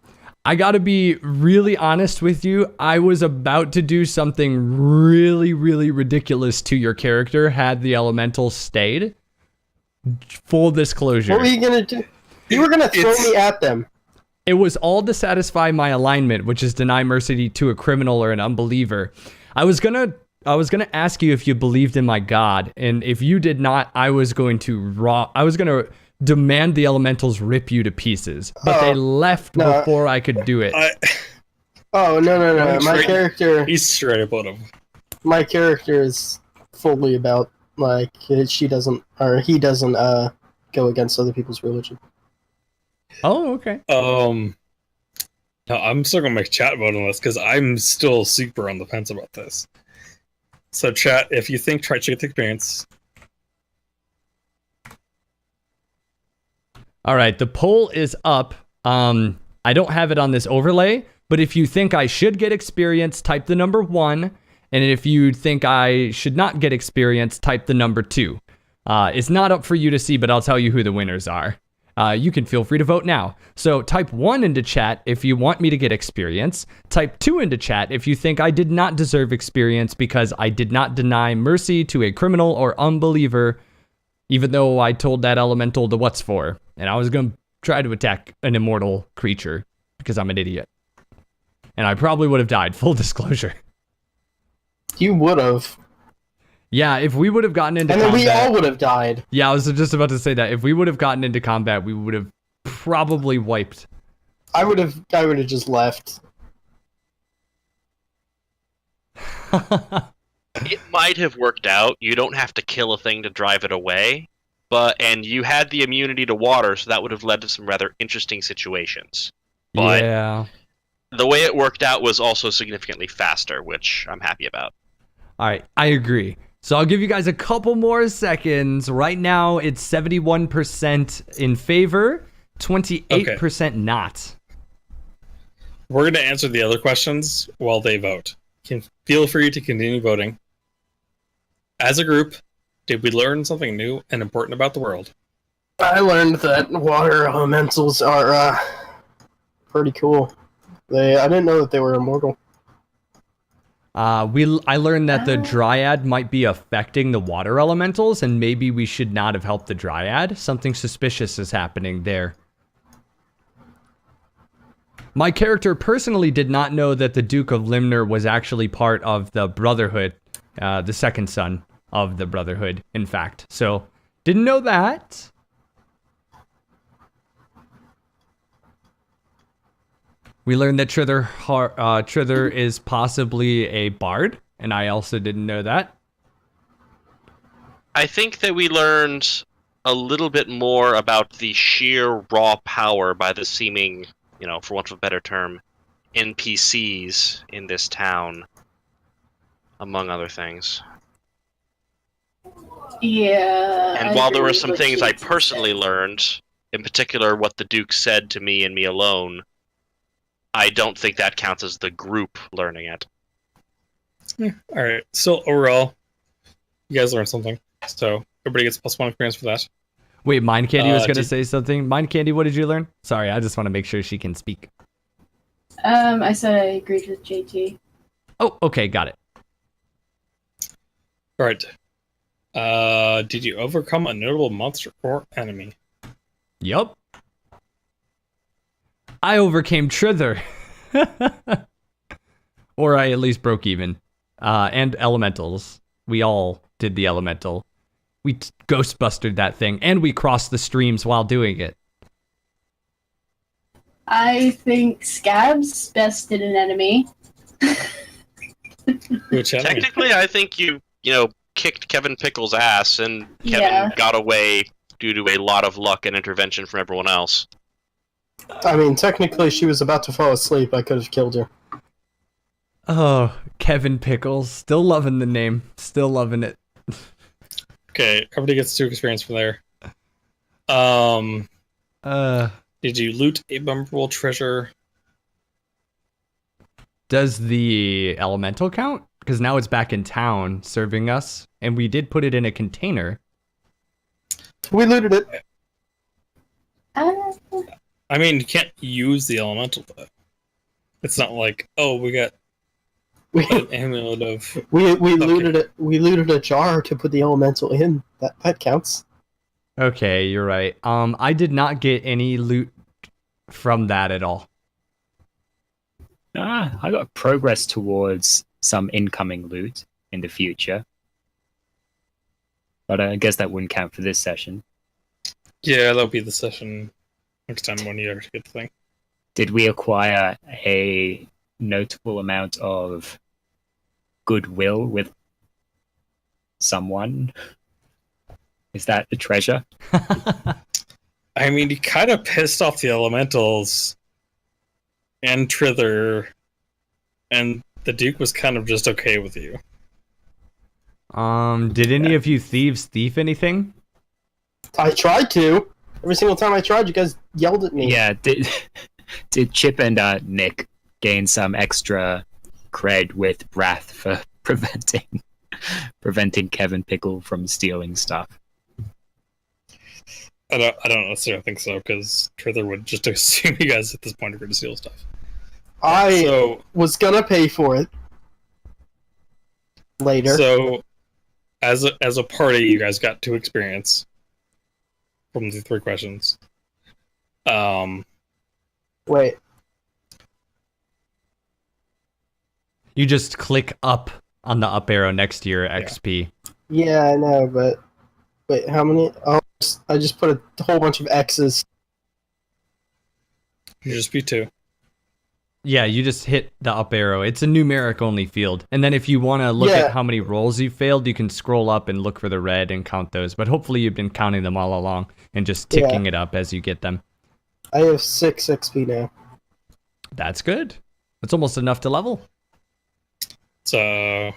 I gotta be really honest with you. I was about to do something really, really ridiculous to your character had the elemental stayed. Full disclosure. What were you gonna do? You were gonna throw me at them. It was all to satisfy my alignment, which is deny mercy to a criminal or an unbeliever. I was gonna ask you if you believed in my God, and if you did not, I was gonna demand the elementals rip you to pieces, but they left before I could do it. No. My character. He's straight up on him. My character is fully about he doesn't go against other people's religion. Oh, okay. No, I'm still gonna make chat vote on this because I'm still super on the fence about this. So, chat, if you think Trite should get the experience. All right, the poll is up. I don't have it on this overlay, but if you think I should get experience, type the number 1. And if you think I should not get experience, type the number 2. It's not up for you to see, but I'll tell you who the winners are. You can feel free to vote now. So type 1 into chat if you want me to get experience. Type 2 into chat if you think I did not deserve experience because I did not deny mercy to a criminal or unbeliever, even though I told that elemental to what's for. And I was going to try to attack an immortal creature because I'm an idiot. And I probably would have died, full disclosure. You would have. Yeah, if we would have gotten into combat... And then we all would have died. Yeah, I was just about to say that. If we would have gotten into combat, we would have probably wiped. I would have just left. It might have worked out. You don't have to kill a thing to drive it away. And you had the immunity to water, so that would have led to some rather interesting situations. But yeah. The way it worked out was also significantly faster, which I'm happy about. All right, I agree. So I'll give you guys a couple more seconds. Right now, it's 71% in favor, 28% not. We're going to answer the other questions while they vote. Feel free to continue voting. As a group, did we learn something new and important about the world? I learned that water elementals are pretty cool. I didn't know that they were immortal. I learned that the Dryad might be affecting the water elementals, and maybe we should not have helped the Dryad. Something suspicious is happening there. My character personally did not know that the Duke of Limner was actually part of the Brotherhood, the second son of the Brotherhood, in fact. So, didn't know that. We learned that Trither is possibly a bard, and I also didn't know that. I think that we learned a little bit more about the sheer raw power by the seeming, for want of a better term, NPCs in this town, among other things. Yeah. And while there were some things I personally learned, in particular what the Duke said to me and me alone, I don't think that counts as the group learning it. All right. So overall, you guys learned something. So everybody gets +1 experience for that. Wait, Mind Candy was going to say something. Mind Candy, what did you learn? Sorry, I just want to make sure she can speak. I said I agreed with JT. Oh, okay, got it. All right. Did you overcome a notable monster or enemy? Yup. I overcame Trither. Or I at least broke even. And elementals. We all did the elemental. We ghostbustered that thing, and we crossed the streams while doing it. I think Scabs bested an enemy. Which enemy? Technically, I think you kicked Kevin Pickle's ass, and Kevin got away due to a lot of luck and intervention from everyone else. I mean, technically, she was about to fall asleep. I could have killed her. Oh, Kevin Pickles. Still loving the name. Still loving it. Okay, everybody gets 2 experience from there. Did you loot a memorable treasure? Does the elemental count? Because now it's back in town serving us, and we did put it in a container. We looted it. I mean, you can't use the elemental, though. It's not like, oh, we got an amulet of... We looted it. We looted a jar to put the elemental in. That counts. Okay, you're right. I did not get any loot from that at all. I got progress towards some incoming loot in the future. But I guess that wouldn't count for this session. Yeah, that'll be the session next time when you actually get the thing. Did we acquire a notable amount of goodwill with someone? Is that the treasure? I mean, you kind of pissed off the elementals and Trither, and the Duke was kind of just okay with you. Did any of you thieves thief anything? I tried to. Every single time I tried, you guys yelled at me. Yeah, did Chip and Nick gain some extra cred with Wrath for preventing Kevin Pickle from stealing stuff? I don't necessarily think so, because Trither would just assume you guys at this point are going to steal stuff. I was gonna pay for it later. So, as a party, you guys got 2 experience from the 3 questions. Wait. You just click up on the up arrow next to your XP. Yeah, I know, but wait, how many? Oh, I just put a whole bunch of X's. You just be 2. Yeah, you just hit the up arrow. It's a numeric only field. And then if you want to look at how many rolls you failed, you can scroll up and look for the red and count those. But hopefully you've been counting them all along and just ticking it up as you get them. I have 6 XP now. That's good. That's almost enough to level. So,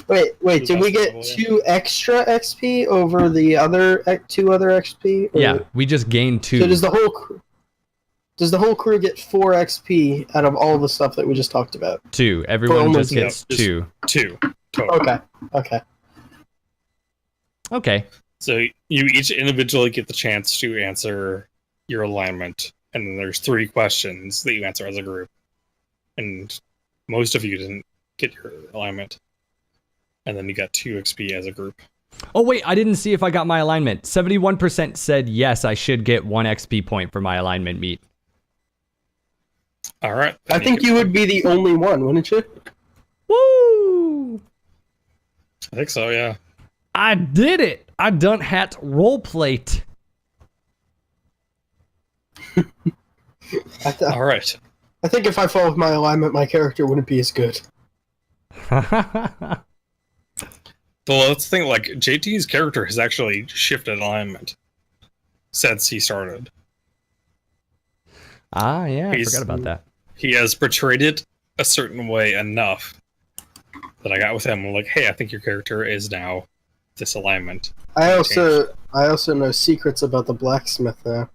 Wait, did we get 2 extra XP over the other 2 other XP? Or- Yeah, we just gained 2. So does the whole crew get 4 XP out of all the stuff that we just talked about? 2. Everyone almost- just gets no, 2. 2 total. Okay. Okay. So you each individually get the chance to answer your alignment, and then there's 3 questions that you answer as a group. And most of you didn't get your alignment. And then you got 2 XP as a group. Oh, wait, I didn't see if I got my alignment. 71% said yes, I should get 1 XP point for my alignment meet. All right. I think you would be the only one, wouldn't you? Woo! I think so, yeah. I did it! I done hat roleplate. All right. I think if I followed my alignment, my character wouldn't be as good. Well, let's think, like, JT's character has actually shifted alignment since he started. Ah, yeah, I He's- forgot about that. He has portrayed it a certain way enough that I got with him. Like, hey, I think your character is now this alignment. I also know secrets about the blacksmith now.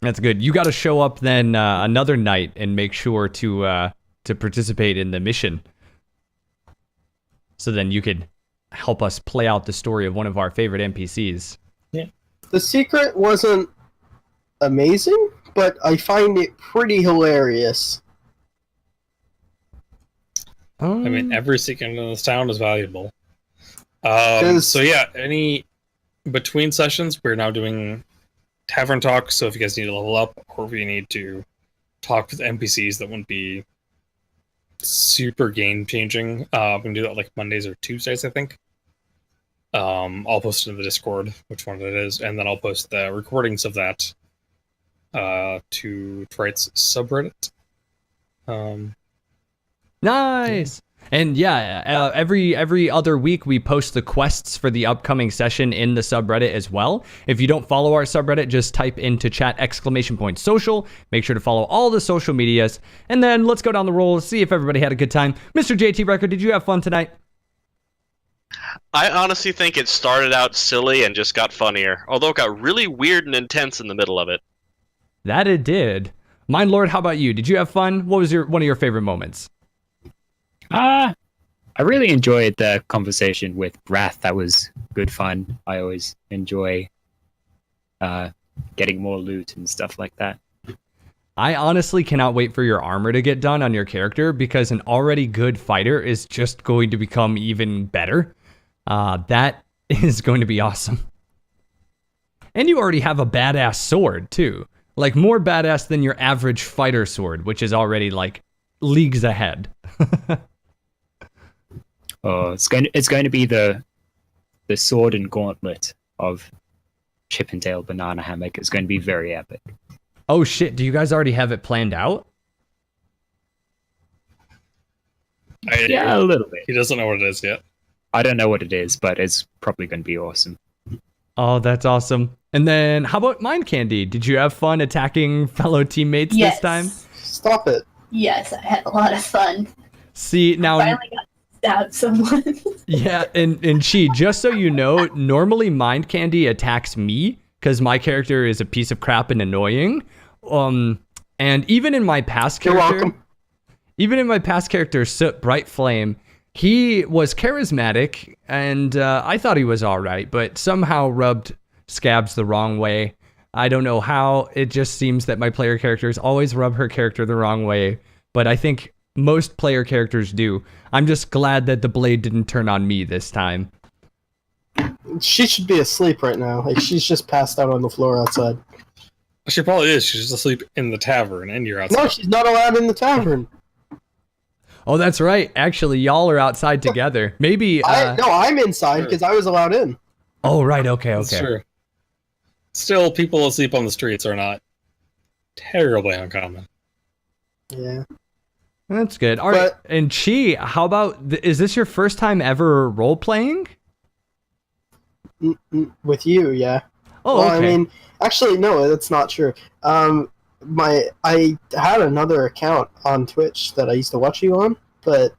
That's good. You got to show up then another night and make sure to participate in the mission. So then you could help us play out the story of one of our favorite NPCs. The secret wasn't amazing, but I find it pretty hilarious. I mean, every second in this town is valuable. 'Cause- So yeah, any between sessions, we're now doing tavern talk. So if you guys need to level up, or if you need to talk with NPCs that wouldn't be super game changing, we can do that like Mondays or Tuesdays, I think. I'll post it in the Discord which one it is, and then I'll post the recordings of that to Trite's subreddit. Nice. And yeah, every other week we post the quests for the upcoming session in the subreddit as well. If you don't follow our subreddit, just type into chat !social. Make sure to follow all the social medias. And then let's go down the roll, see if everybody had a good time. Mr. JT Record, did you have fun tonight? I honestly think it started out silly and just got funnier, although it got really weird and intense in the middle of it. That it did. Mine Lord, how about you? Did you have fun? What was one of your favorite moments? I really enjoyed the conversation with Wrath. That was good fun. I always enjoy getting more loot and stuff like that. I honestly cannot wait for your armor to get done on your character, because an already good fighter is just going to become even better. That is going to be awesome. And you already have a badass sword, too. Like, more badass than your average fighter sword, which is already, like, leagues ahead. Oh, it's going to be the sword and gauntlet of Chippendale Banana Hammock. It's going to be very epic. Oh shit, do you guys already have it planned out? Yeah, a little bit. He doesn't know what it is yet. I don't know what it is, but it's probably going to be awesome. Oh, that's awesome. And then, how about Mind Candy? Did you have fun attacking fellow teammates Yes. this time? Stop it. Yes, I had a lot of fun. See, now... Finally got to stab someone. Yeah, and just so you know, normally Mind Candy attacks me because my character is a piece of crap and annoying. And even in my past You're character, welcome. even in my past character, Soot Bright Flame, he was charismatic, and I thought he was all right, but somehow rubbed Scabs the wrong way. I don't know how. It just seems that my player characters always rub her character the wrong way, but I think most player characters do. I'm just glad that the blade didn't turn on me this time. She should be asleep right now. Like, she's just passed out on the floor outside. She probably is. She's just asleep in the tavern, and you're outside. No, she's not allowed in the tavern. Oh, that's right. Actually, y'all are outside together. Maybe. I'm inside because I was allowed in. Oh, right. Okay. That's Okay. true. Still, people asleep on the streets are not terribly uncommon. Yeah. That's good. All right. And Chi, how about? Is this your first time ever role playing? With you, yeah. Oh, well, okay. I mean, actually, no, that's not true. I had another account on Twitch that I used to watch you on, but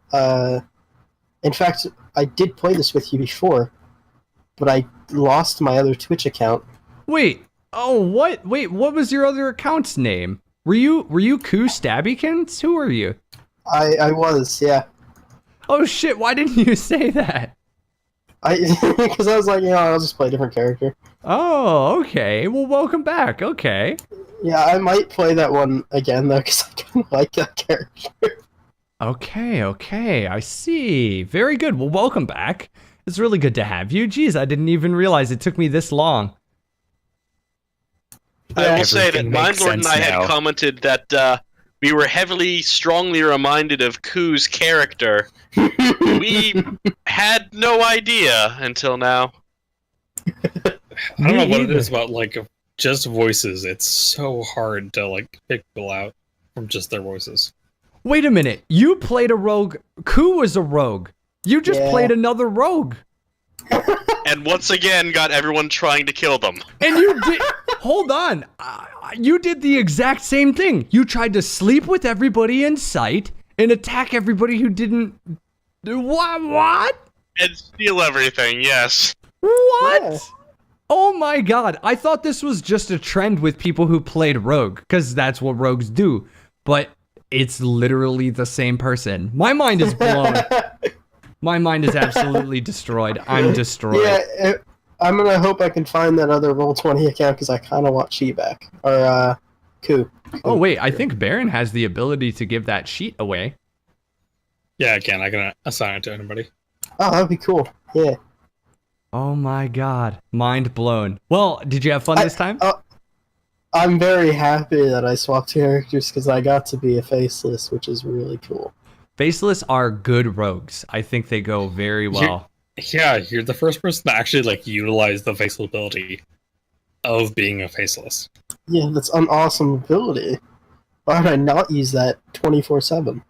in fact, I did play this with you before, but I lost my other Twitch account. Wait. Oh, what? Wait, what was your other account's name? Were you Koo Stabbykins? Who are you? I was, yeah. Oh shit! Why didn't you say that? Because I was like, I'll just play a different character. Oh, okay. Well, welcome back. Okay. Yeah, I might play that one again though, because I kind of like that character. Okay. I see. Very good. Well, welcome back. It's really good to have you. Jeez, I didn't even realize it took me this long. I will say that Everything makes Mindlord and I sense now. had commented that we were strongly reminded of Koo's character. We had no idea until now. I don't know what it is about like just voices. It's so hard to like pick people out from just their voices. Wait a minute. You played a rogue. Koo was a rogue. You just played another rogue. And once again, got everyone trying to kill them. And you did. Hold on. You did the exact same thing. You tried to sleep with everybody in sight and attack everybody who didn't. What? And steal everything, yes. What? Yeah. Oh my god. I thought this was just a trend with people who played rogue, because that's what rogues do. But it's literally the same person. My mind is blown. My mind is absolutely destroyed. I'm destroyed. Yeah, I'm gonna hope I can find that other Roll20 account because I kind of want Chi back. Or, Koo. Oh, wait. I think Baron has the ability to give that sheet away. Yeah, I can. I can assign it to anybody. Oh, that'd be cool. Yeah. Oh my god. Mind blown. Well, did you have fun this time? I'm very happy that I swapped characters because I got to be a faceless, which is really cool. Faceless are good rogues. I think they go very well. Yeah, you're the first person to actually like utilize the faceless ability of being a faceless. Yeah, that's an awesome ability. Why would I not use that 24/7?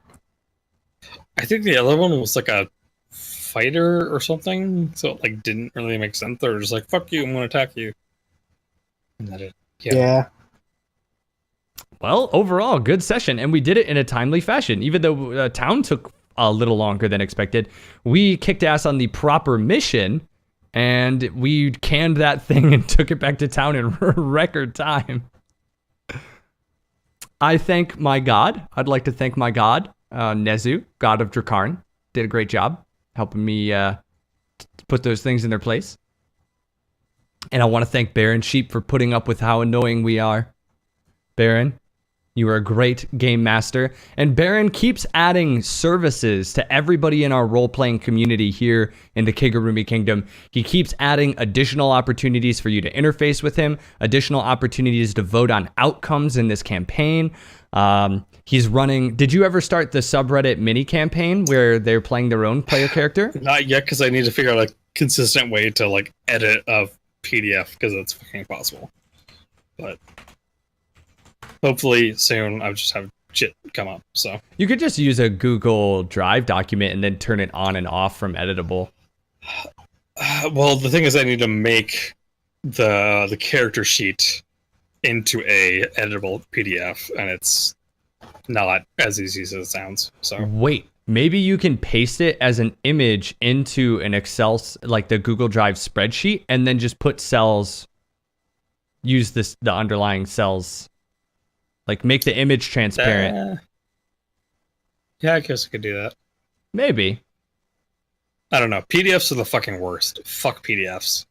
I think the other one was like a fighter or something, so it like didn't really make sense. They were just like, "Fuck you, I'm gonna attack you." And that it. Yeah. Well, overall, good session, and we did it in a timely fashion. Even though town took a little longer than expected, we kicked ass on the proper mission, and we canned that thing and took it back to town in record time. I thank my god. I'd like to thank my god, Nezu, god of Drakarn. Did a great job helping me put those things in their place. And I want to thank Baron Sheep for putting up with how annoying we are. Baron, you are a great game master. And Baron keeps adding services to everybody in our role-playing community here in the Kigurumi Kingdom. He keeps adding additional opportunities for you to interface with him, additional opportunities to vote on outcomes in this campaign. He's running... Did you ever start the subreddit mini campaign where they're playing their own player character? Not yet, because I need to figure out a consistent way to like edit a PDF, because it's fucking possible. But hopefully soon I'll just have shit come up. So You could just use a Google Drive document and then turn it on and off from editable. Well, the thing is, I need to make the character sheet into a editable PDF, and it's not as easy as it sounds. So Wait, maybe you can paste it as an image into an Excel, like the Google Drive spreadsheet, and then just put cells, use the underlying cells, like make the image transparent. Yeah, I guess I could do that. Maybe. I don't know. PDFs are the fucking worst. Fuck PDFs.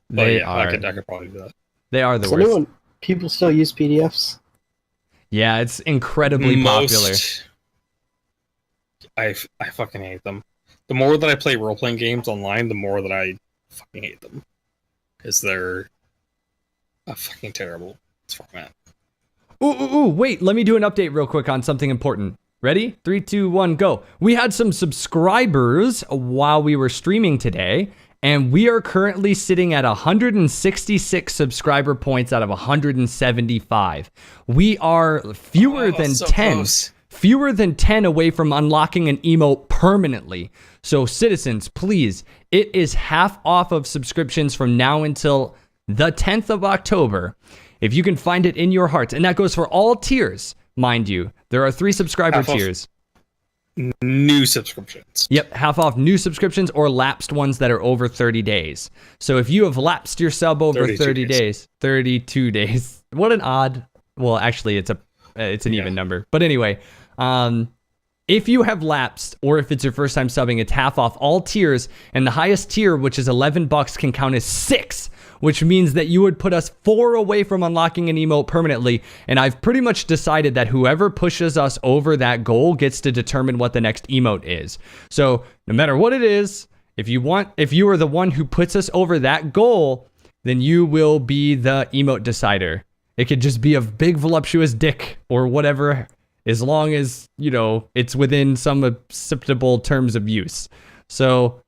But They yeah, are. I could probably do that. They are the Does worst. anyone, people still use PDFs? Yeah, it's incredibly popular. I fucking hate them. The more that I play role-playing games online, the more that I fucking hate them. Because they're a fucking terrible format. Ooh, wait, let me do an update real quick on something important. Ready? 3, 2, 1, go. We had some subscribers while we were streaming today, and we are currently sitting at 166 subscriber points out of 175. We are fewer than so 10. close. Fewer than 10 away from unlocking an emote permanently. So citizens, please, it is half off of subscriptions from now until the 10th of October. If you can find it in your hearts, and that goes for all tiers, mind you. There are 3 subscriber Half off. tiers. new subscriptions. Yep, half off new subscriptions or lapsed ones that are over 30 days. So if you have lapsed your sub over 30 days, 32 days. What an odd. Well, actually, it's an even number. But anyway, if you have lapsed or if it's your first time subbing, it's half off all tiers, and the highest tier, which is $11, can count as 6, which means that you would put us 4 away from unlocking an emote permanently. And I've pretty much decided that whoever pushes us over that goal gets to determine what the next emote is. So no matter what it is, if you are the one who puts us over that goal, then you will be the emote decider. It could just be a big voluptuous dick or whatever, as long as, it's within some acceptable terms of use. So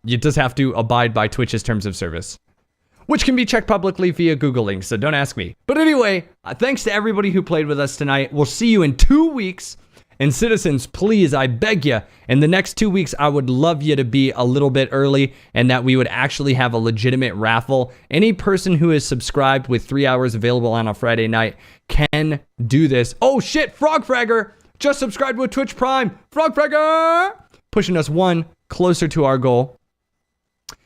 you just have to abide by Twitch's terms of service, which can be checked publicly via Googling, so don't ask me. But anyway, thanks to everybody who played with us tonight. We'll see you in 2 weeks. And citizens, please, I beg you, in the next 2 weeks, I would love you to be a little bit early and that we would actually have a legitimate raffle. Any person who is subscribed with 3 hours available on a Friday night can do this. Oh shit, Frogfragger just subscribed with Twitch Prime. Frogfragger! Pushing us one closer to our goal.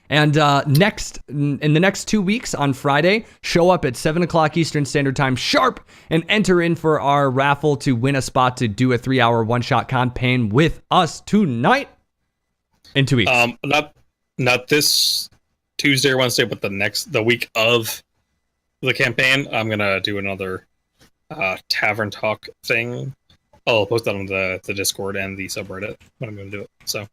And in the next 2 weeks on Friday, show up at 7 o'clock Eastern Standard Time sharp and enter in for our raffle to win a spot to do a 3-hour one-shot campaign with us tonight in 2 weeks. Not this Tuesday or Wednesday, but the week of the campaign, I'm going to do another tavern talk thing. I'll post that on the Discord and the subreddit when I'm going to do it. So.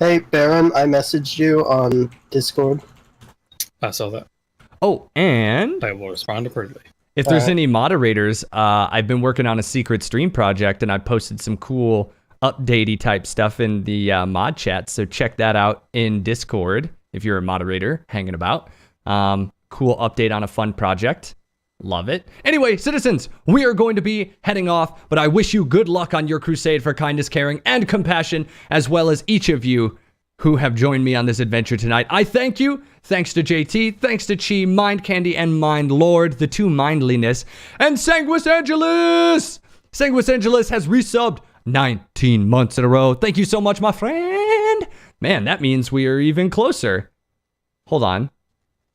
Hey, Baron, I messaged you on Discord. I saw that. Oh, and I will respond appropriately. If there's any moderators, I've been working on a secret stream project, and I posted some cool updatey type stuff in the mod chat, so check that out in Discord if you're a moderator hanging about. Cool update on a fun project. Love it. Anyway, citizens, we are going to be heading off, but I wish you good luck on your crusade for kindness, caring, and compassion, as well as each of you who have joined me on this adventure tonight. I thank you. Thanks to JT, thanks to Chi, Mind Candy, and Mind Lord, the two mindliness, and Sanguis Angelus! Sanguis Angelus has resubbed 19 months in a row. Thank you so much, my friend. Man, that means we are even closer. Hold on.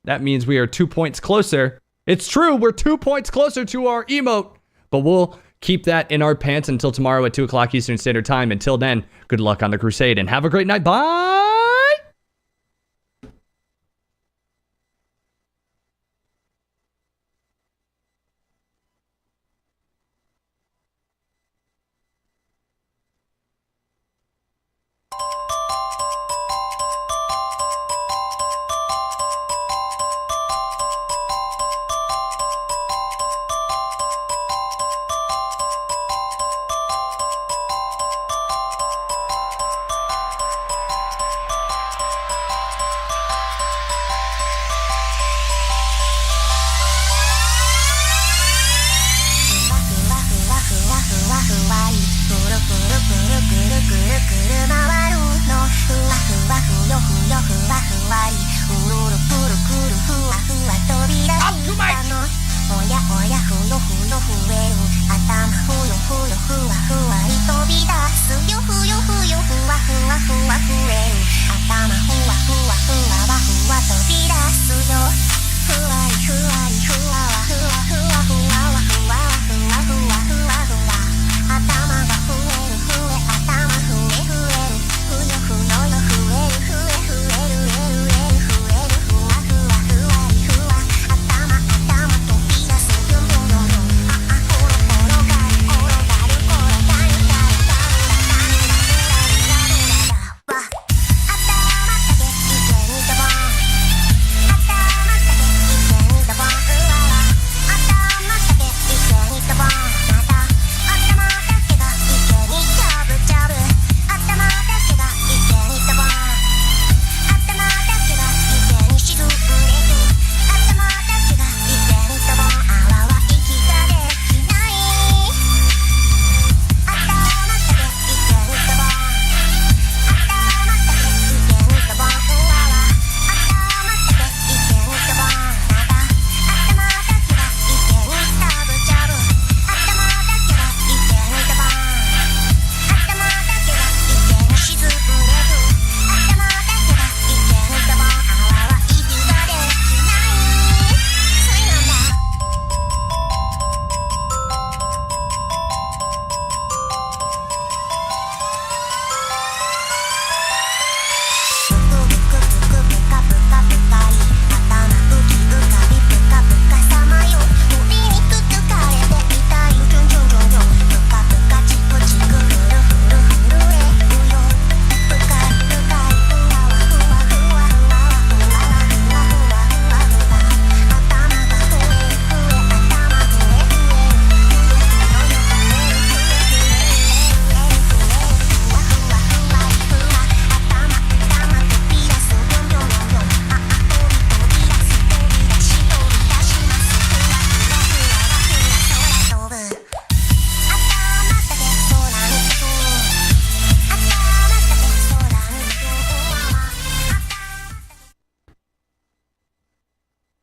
That means we are 2 points closer. It's true, we're 2 points closer to our emote, but we'll keep that in our pants until tomorrow at 2 o'clock Eastern Standard Time. Until then, good luck on the crusade and have a great night. Bye! Up to my